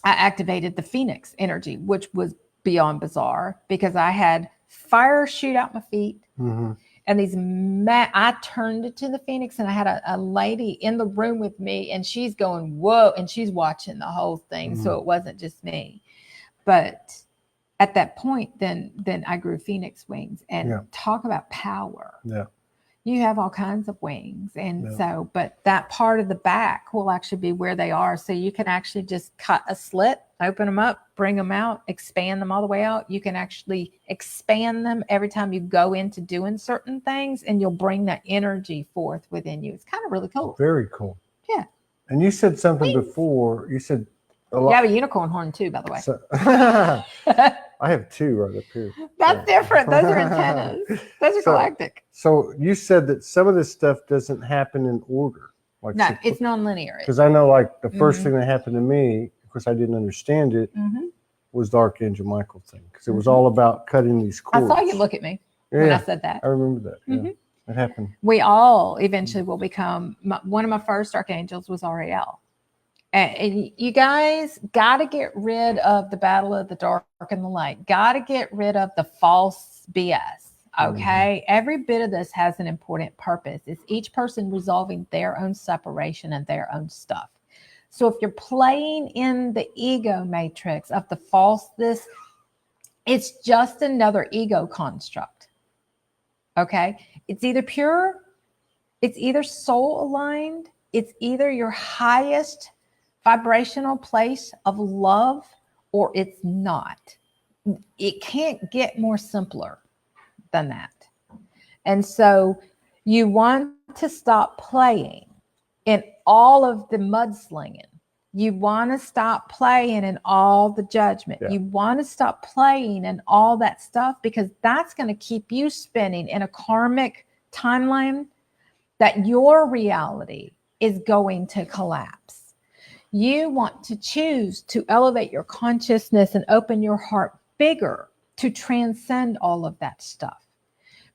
I activated the Phoenix energy, which was beyond bizarre, because I had fire shoot out my feet, and these I turned it to the Phoenix, and I had a lady in the room with me, and she's going, whoa, and she's watching the whole thing. So it wasn't just me. But at that point, then I grew Phoenix wings, and talk about power. You have all kinds of wings. And so, but that part of the back will actually be where they are. So you can actually just cut a slit, open them up, bring them out, expand them all the way out. You can actually expand them every time you go into doing certain things, and you'll bring that energy forth within you. It's kind of really cool. Very cool. Yeah. And you said something before. You said a lot. You have a unicorn horn too, by the way. So, I have 2 right up here. That's different. Those are antennas. Those are So- galactic. So you said that some of this stuff doesn't happen in order. Like No, it's nonlinear. because I know like the first Mhm. thing that happened to me, of course I didn't understand it, Mhm. was the Archangel Michael thing because it was all about cutting these I cords. saw you look at me when I Yeah, said that. I remember that. Yeah, Mhm. it happened. We all eventually will become. One of my first archangels was Ariel. And you guys got to get rid of the battle of the dark and the light. Got to get rid of the false BS. Okay. Every bit of this has an important purpose. It's each person resolving their own separation and their own stuff. So if you're playing in the ego matrix of the falseness, it's just another ego construct. Okay. It's either pure, it's either soul aligned, it's either your highest vibrational place of love, or it's not. It can't get more simpler than that. And so you want to stop playing in all of the mudslinging. You want to stop playing in all the judgment. Yeah. You want to stop playing in all that stuff, because that's going to keep you spinning in a karmic timeline that your reality is going to collapse. You want to choose to elevate your consciousness and open your heart bigger to transcend all of that stuff.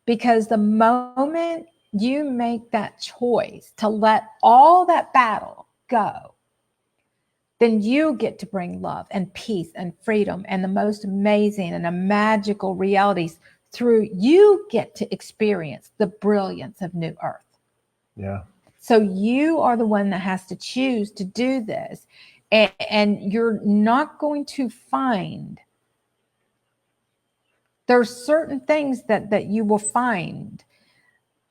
Because the moment you make that choice to let all that battle go, then you get to bring love and peace and freedom and the most amazing and magical realities through. You get to experience the brilliance of New Earth. Yeah. So you are the one that has to choose to do this. And you're not going to find, there's certain things that you will find.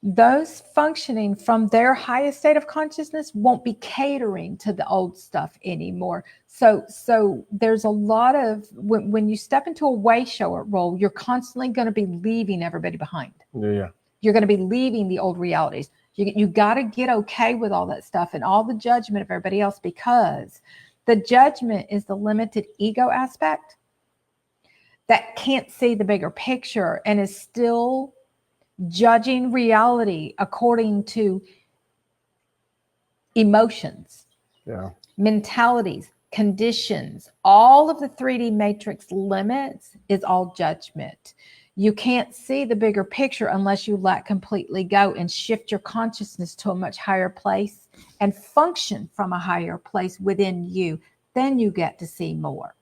Those functioning from their highest state of consciousness won't be catering to the old stuff anymore. So there's a lot of, when you step into a way shower role, you're constantly going to be leaving everybody behind. Yeah. You're going to be leaving the old realities. You got to get okay with all that stuff and all the judgment of everybody else, because the judgment is the limited ego aspect that can't see the bigger picture and is still judging reality according to emotions, mentalities, conditions. All of the 3D matrix limits is all judgment. You can't see the bigger picture unless you let completely go and shift your consciousness to a much higher place and function from a higher place within you. Then you get to see more.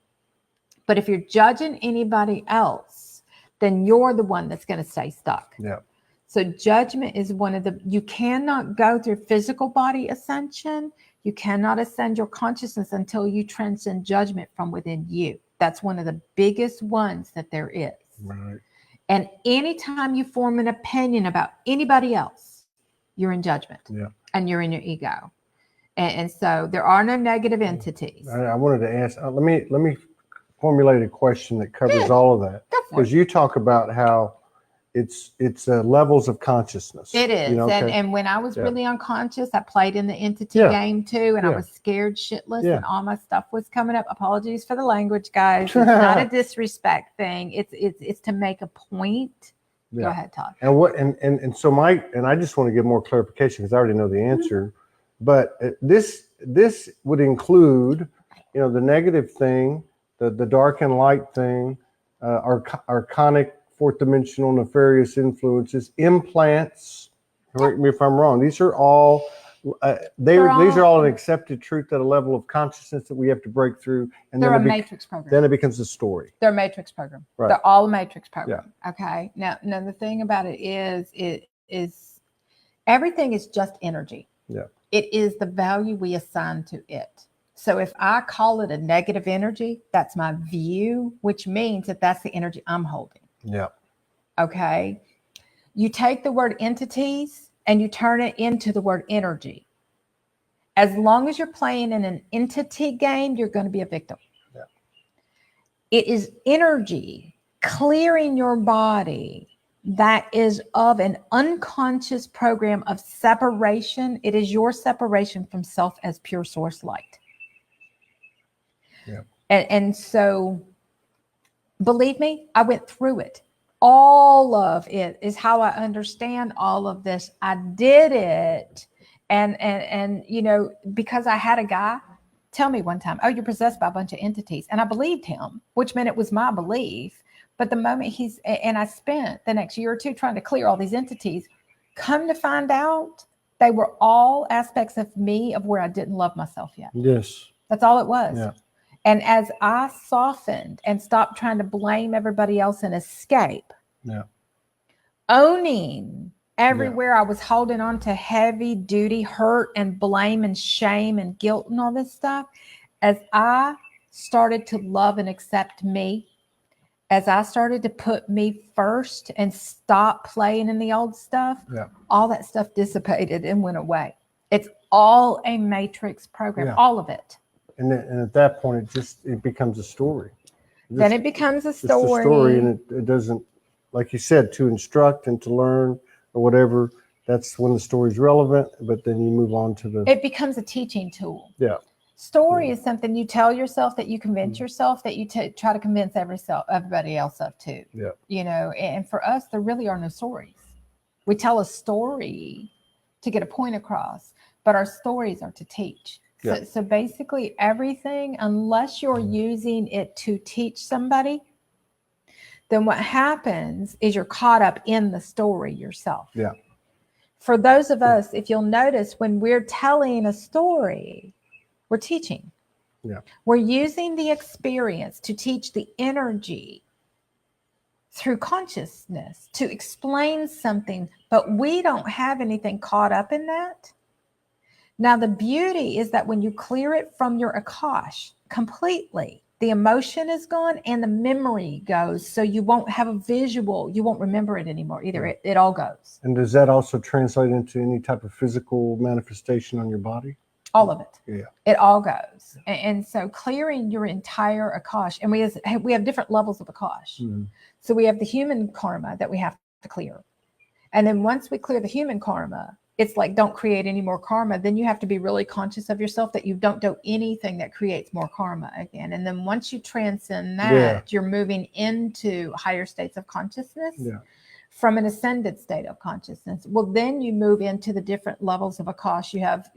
But if you're judging anybody else, then you're the one that's going to stay stuck. Yeah. So judgment is one of the, you cannot go through physical body ascension. You cannot ascend your consciousness until you transcend judgment from within you. That's one of the biggest ones that there is. Right. And anytime you form an opinion about anybody else, you're in judgment. Yeah. And you're in your ego. And so there are no negative entities. I wanted to ask, let me formulate a question that covers all of that. Go for it. Because you talk about how it's levels of consciousness. It is. You know, okay? And when I was Yeah. really unconscious, I played in the entity Yeah. game too. And I Yeah. was scared shitless Yeah. and all my stuff was coming up. Apologies for the language, guys. It's not a disrespect thing. It's to make a point. Yeah. Go ahead, Todd. And what and so I just want to give more clarification because I already know the answer, but this would include, you know, the negative thing, the dark and light thing, archonic, fourth dimensional nefarious influences, implants. Correct me if I'm wrong. These are all these are all an accepted truth at a level of consciousness that we have to break through, and They're then a matrix program. then it becomes a story. They're a matrix program. Right. They're all a matrix program. Okay. Now the thing about it is everything is just energy. Yeah. It is the value we assign to it. So if I call it a negative energy, that's my view, which means that that's the energy I'm holding. Yeah. Okay. You take the word entities and you turn it into the word energy. As long as you're playing in an entity game, you're going to be a victim. Yeah. It is energy clearing your body that is of an unconscious program of separation. It is your separation from self as pure source light. Yeah. And so believe me, I went through it. All of it is how I understand all of this. I did it. And you know, because I had a guy tell me one time, oh, you're possessed by a bunch of entities. And I believed him, which meant it was my belief. But the moment and I spent the next year or two trying to clear all these entities, come to find out, they were all aspects of me of where I didn't love myself yet. Yes. That's all it was. Yeah. And as I softened and stopped trying to blame everybody else and escape, owning everywhere I was holding on to heavy duty hurt and blame and shame and guilt and all this stuff, as I started to love and accept me, as I started to put me first and stop playing in the old stuff, all that stuff dissipated and went away. It's all a matrix program, all of it. And at that point, it becomes a story. Then it becomes a story. It's a story, and it doesn't, like you said, to instruct and to learn or whatever. That's when the story's relevant. But then you move on to the. It becomes a teaching tool. Yeah. Story is something you tell yourself, that you convince yourself, that you try to convince everybody else of too. Yeah. You know, and for us, there really are no stories. We tell a story to get a point across, but our stories are to teach. So basically everything, unless you're using it to teach somebody, then what happens is you're caught up in the story yourself. Yeah. For those of us, if you'll notice, when we're telling a story, we're teaching. Yeah. We're using the experience to teach the energy through consciousness to explain something, but we don't have anything caught up in that. Now, the beauty is that when you clear it from your Akash completely, the emotion is gone and the memory goes. So you won't have a visual. You won't remember it anymore either. It all goes. And does that also translate into any type of physical manifestation on your body? All of it. Yeah. It all goes. And so clearing your entire Akash, and we have different levels of Akash. Mm-hmm. So we have the human karma that we have to clear. And then once we clear the human karma, it's like, don't create any more karma. Then you have to be really conscious of yourself that you don't do anything that creates more karma again. And then once you transcend that, you're moving into higher states of consciousness from an ascended state of consciousness. Well, then you move into the different levels of Akash. You have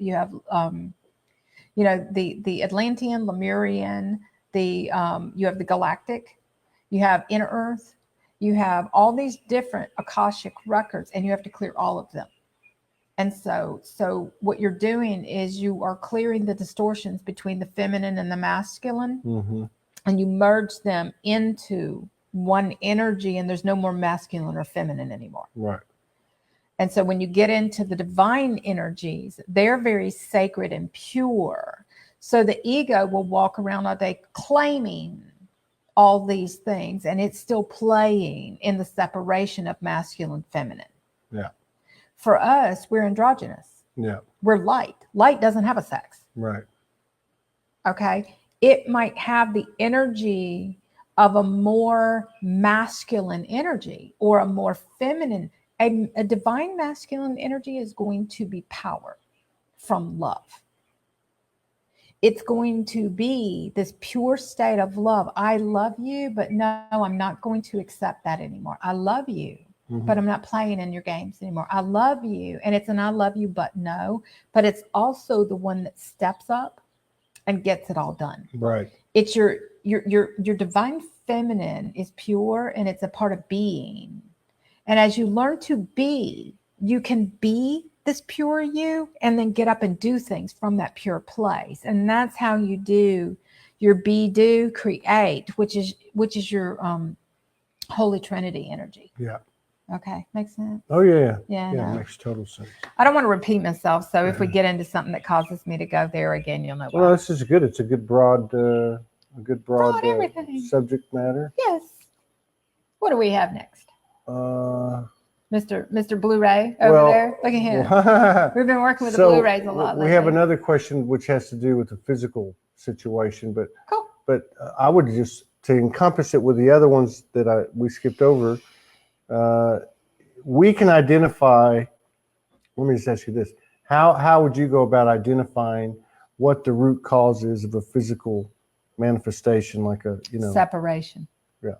the Atlantean, Lemurian, you have the Galactic, you have Inner Earth, you have all these different Akashic records, and you have to clear all of them. And so what you're doing is you are clearing the distortions between the feminine and the masculine, and you merge them into one energy, and there's no more masculine or feminine anymore. Right. And so when you get into the divine energies, they're very sacred and pure. So the ego will walk around all day claiming all these things, and it's still playing in the separation of masculine, feminine. Yeah. For us, we're androgynous. Yeah. We're light. Light doesn't have a sex. Right. Okay. It might have the energy of a more masculine energy or a more feminine. A divine masculine energy is going to be power from love. It's going to be this pure state of love. I love you, but no, I'm not going to accept that anymore. I love you, but I'm not playing in your games anymore. I love you. And it's an I love you, but no. But it's also the one that steps up and gets it all done. Right. It's your divine feminine is pure, and it's a part of being. And as you learn to be, you can be this pure you and then get up and do things from that pure place. And that's how you do your be, do, create, which is your Holy Trinity energy. Yeah. Okay. Makes sense? Oh, yeah. Yeah. Yeah, it makes total sense. I don't want to repeat myself. So if we get into something that causes me to go there again, you'll know why. Well, this is good. It's a good broad everything. subject matter. Yes. What do we have next? Mr. Blu-ray over there. Look at him. We've been working with the Blu-rays a lot lately. We have another question which has to do with the physical situation, but cool. But I would just, to encompass it with the other ones that we skipped over, we can identify. Let me just ask you this: How would you go about identifying what the root cause is of a physical manifestation, like a separation? Yeah.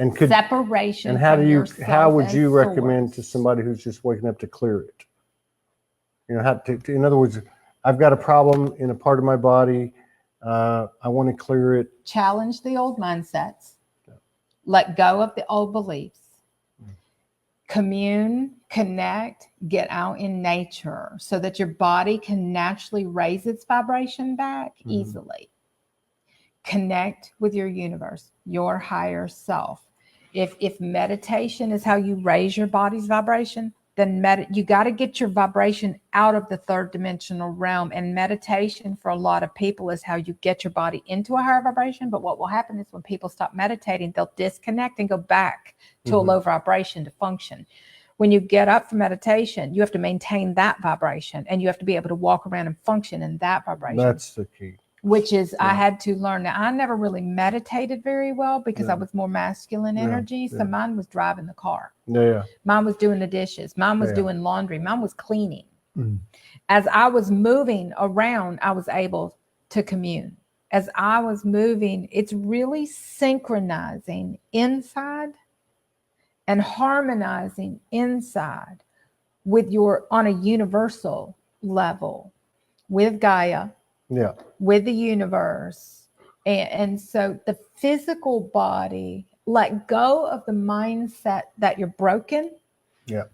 And could separation. and how from do you yourself how would and you recommend source. to somebody who's just waking up to clear it? You know, how to in other words, I've got a problem in a part of my body. I want to clear it. Challenge the old mindsets. Let go of the old beliefs. Commune, connect, get out in nature so that your body can naturally raise its vibration back easily. Connect with your universe, your higher self. If meditation is how you raise your body's vibration, then you got to get your vibration out of the third dimensional realm. And meditation for a lot of people is how you get your body into a higher vibration. But what will happen is when people stop meditating, they'll disconnect and go back to a low vibration to function. When you get up for meditation, you have to maintain that vibration and you have to be able to walk around and function in that vibration. That's the key. Which is, I had to learn that. I never really meditated very well because I was more masculine energy. So mine was driving the car. Mine was doing the dishes. Mine was doing laundry. Mine was cleaning. As I was moving around, I was able to commune. As I was moving, it's really synchronizing inside and harmonizing inside with on a universal level with Gaia. With the universe. And so the physical body, let go of the mindset that you're broken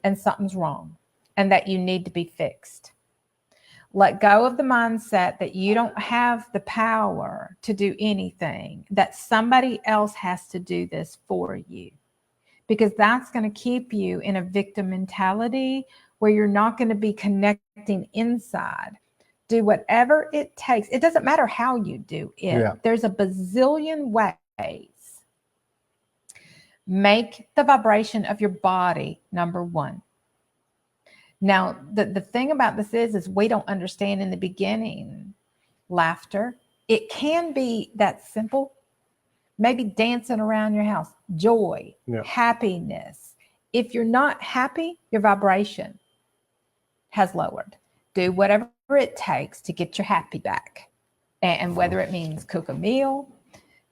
and something's wrong and that you need to be fixed. Let go of the mindset that you don't have the power to do anything, that somebody else has to do this for you, because that's going to keep you in a victim mentality where you're not going to be connecting inside. Do whatever it takes. It doesn't matter how you do it. There's a bazillion ways. Make the vibration of your body number one. Now, the thing about this is we don't understand in the beginning. Laughter, it can be that simple. Maybe dancing around your house. Joy, happiness. If you're not happy, your vibration has lowered. Do whatever it takes to get your happy back. And whether it means cook a meal,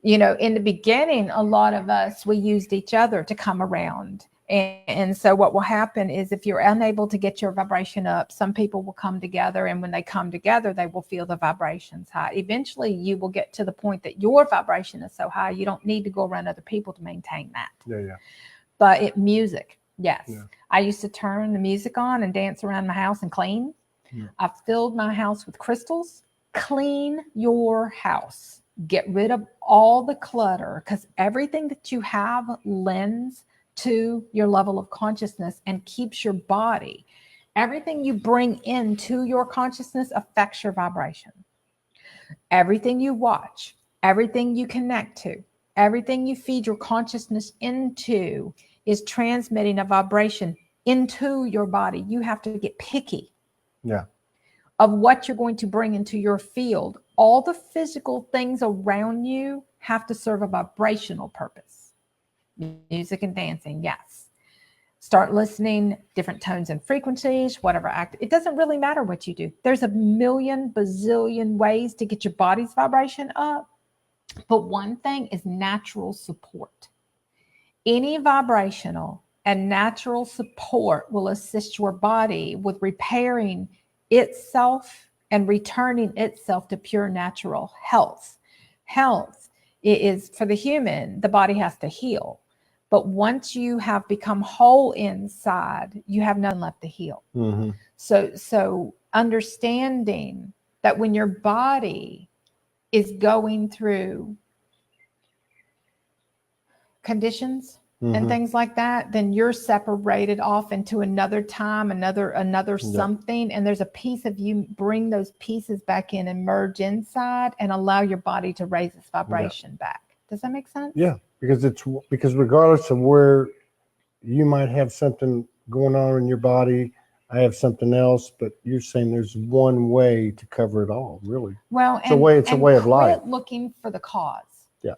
you know, in the beginning, a lot of us, we used each other to come around. And so what will happen is if you're unable to get your vibration up, some people will come together. And when they come together, they will feel the vibrations high. Eventually, you will get to the point that your vibration is so high, you don't need to go around other people to maintain that. But music, yes. I used to turn the music on and dance around my house and clean. I filled my house with crystals. Clean your house. Get rid of all the clutter, because everything that you have lends to your level of consciousness and keeps your body. Everything you bring into your consciousness affects your vibration. Everything you watch, everything you connect to, everything you feed your consciousness into is transmitting a vibration into your body. You have to get picky of what you're going to bring into your field. All the physical things around you have to serve a vibrational purpose. Music and dancing, yes. Start listening, different tones and frequencies, whatever act. It doesn't really matter what you do. There's a million, bazillion ways to get your body's vibration up. But one thing is natural support. Any vibrational and natural support will assist your body with repairing itself and returning itself to pure natural health. Health is, for the human, the body has to heal. But once you have become whole inside, you have nothing left to heal. So understanding that when your body is going through conditions and things like that, then you're separated off into another time, another something. And there's a piece of you, bring those pieces back in and merge inside and allow your body to raise its vibration back. Does that make sense? Yeah, because regardless of where you might have something going on in your body, I have something else, but you're saying there's one way to cover it all, really. Well, it's a way of life. Looking for the cause. Yeah.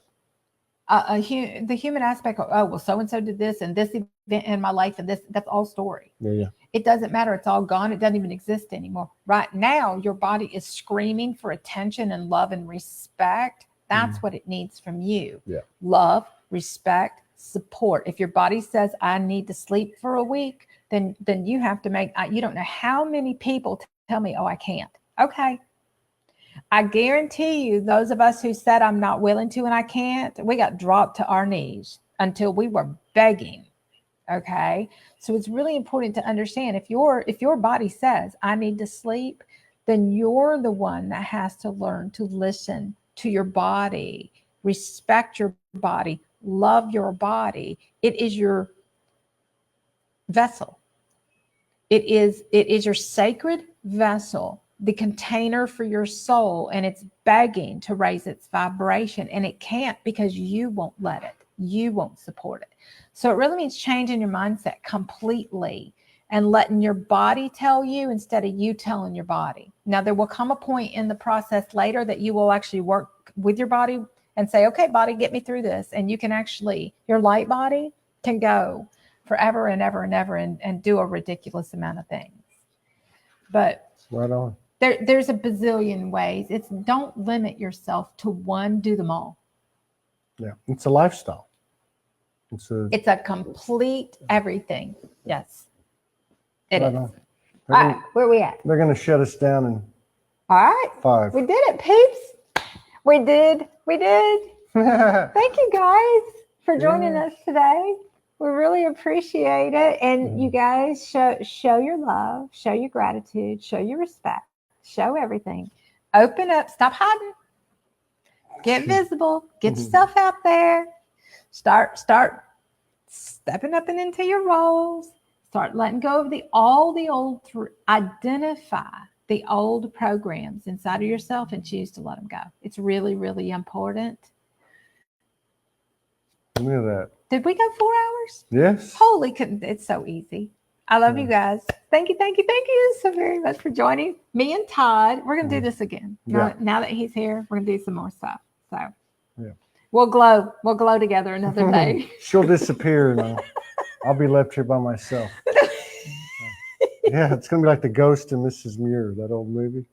The human aspect of, oh, well, so-and-so did this and this event in my life and that's all story. It doesn't matter. It's all gone. It doesn't even exist anymore. Right now, your body is screaming for attention and love and respect. That's what it needs from you. Love, respect, support. If your body says, I need to sleep for a week, then you have to make, you don't know how many people tell me, oh, I can't. Okay. I guarantee you, those of us who said I'm not willing to and I can't, we got dropped to our knees until we were begging. Okay. So it's really important to understand if your body says I need to sleep, then you're the one that has to learn to listen to your body, respect your body, love your body. It is your vessel. It is your sacred vessel, the container for your soul, and it's begging to raise its vibration, and it can't because you won't let it. You won't support it. So it really means changing your mindset completely and letting your body tell you instead of you telling your body. Now, there will come a point in the process later that you will actually work with your body and say, okay, body, get me through this. And you can actually, your light body can go forever and ever and ever and do a ridiculous amount of things. But right on. There's a bazillion ways. It's don't limit yourself to one, do them all. Yeah, it's a lifestyle. It's a complete everything. Yes, it right is. on. All right, where are we at? They're going to shut us down in All right. 5. We did it, peeps. We did. Thank you guys for joining us today. We really appreciate it. And you guys show your love, show your gratitude, show your respect, show everything. Open up, stop hiding. Get visible, get yourself out there. Start stepping up and into your roles. Start letting go of all the old, identify the old programs inside of yourself and choose to let them go. It's really, really important. Look at that. Did we go 4 hours? Yes. Holy, it's so easy. I love you guys. Thank you so very much for joining me and Todd. We're going to do this again. Yeah. Now that he's here, we're going to do some more stuff. So yeah. We'll glow together another day. She'll disappear and I'll be left here by myself. Yeah, it's going to be like the ghost in Mrs. Muir, that old movie.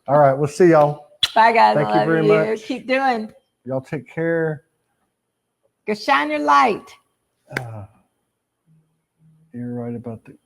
All right, we'll see y'all. Bye, guys. Thank I you very love much. Keep doing. Y'all take care. Go shine your light. You're right about the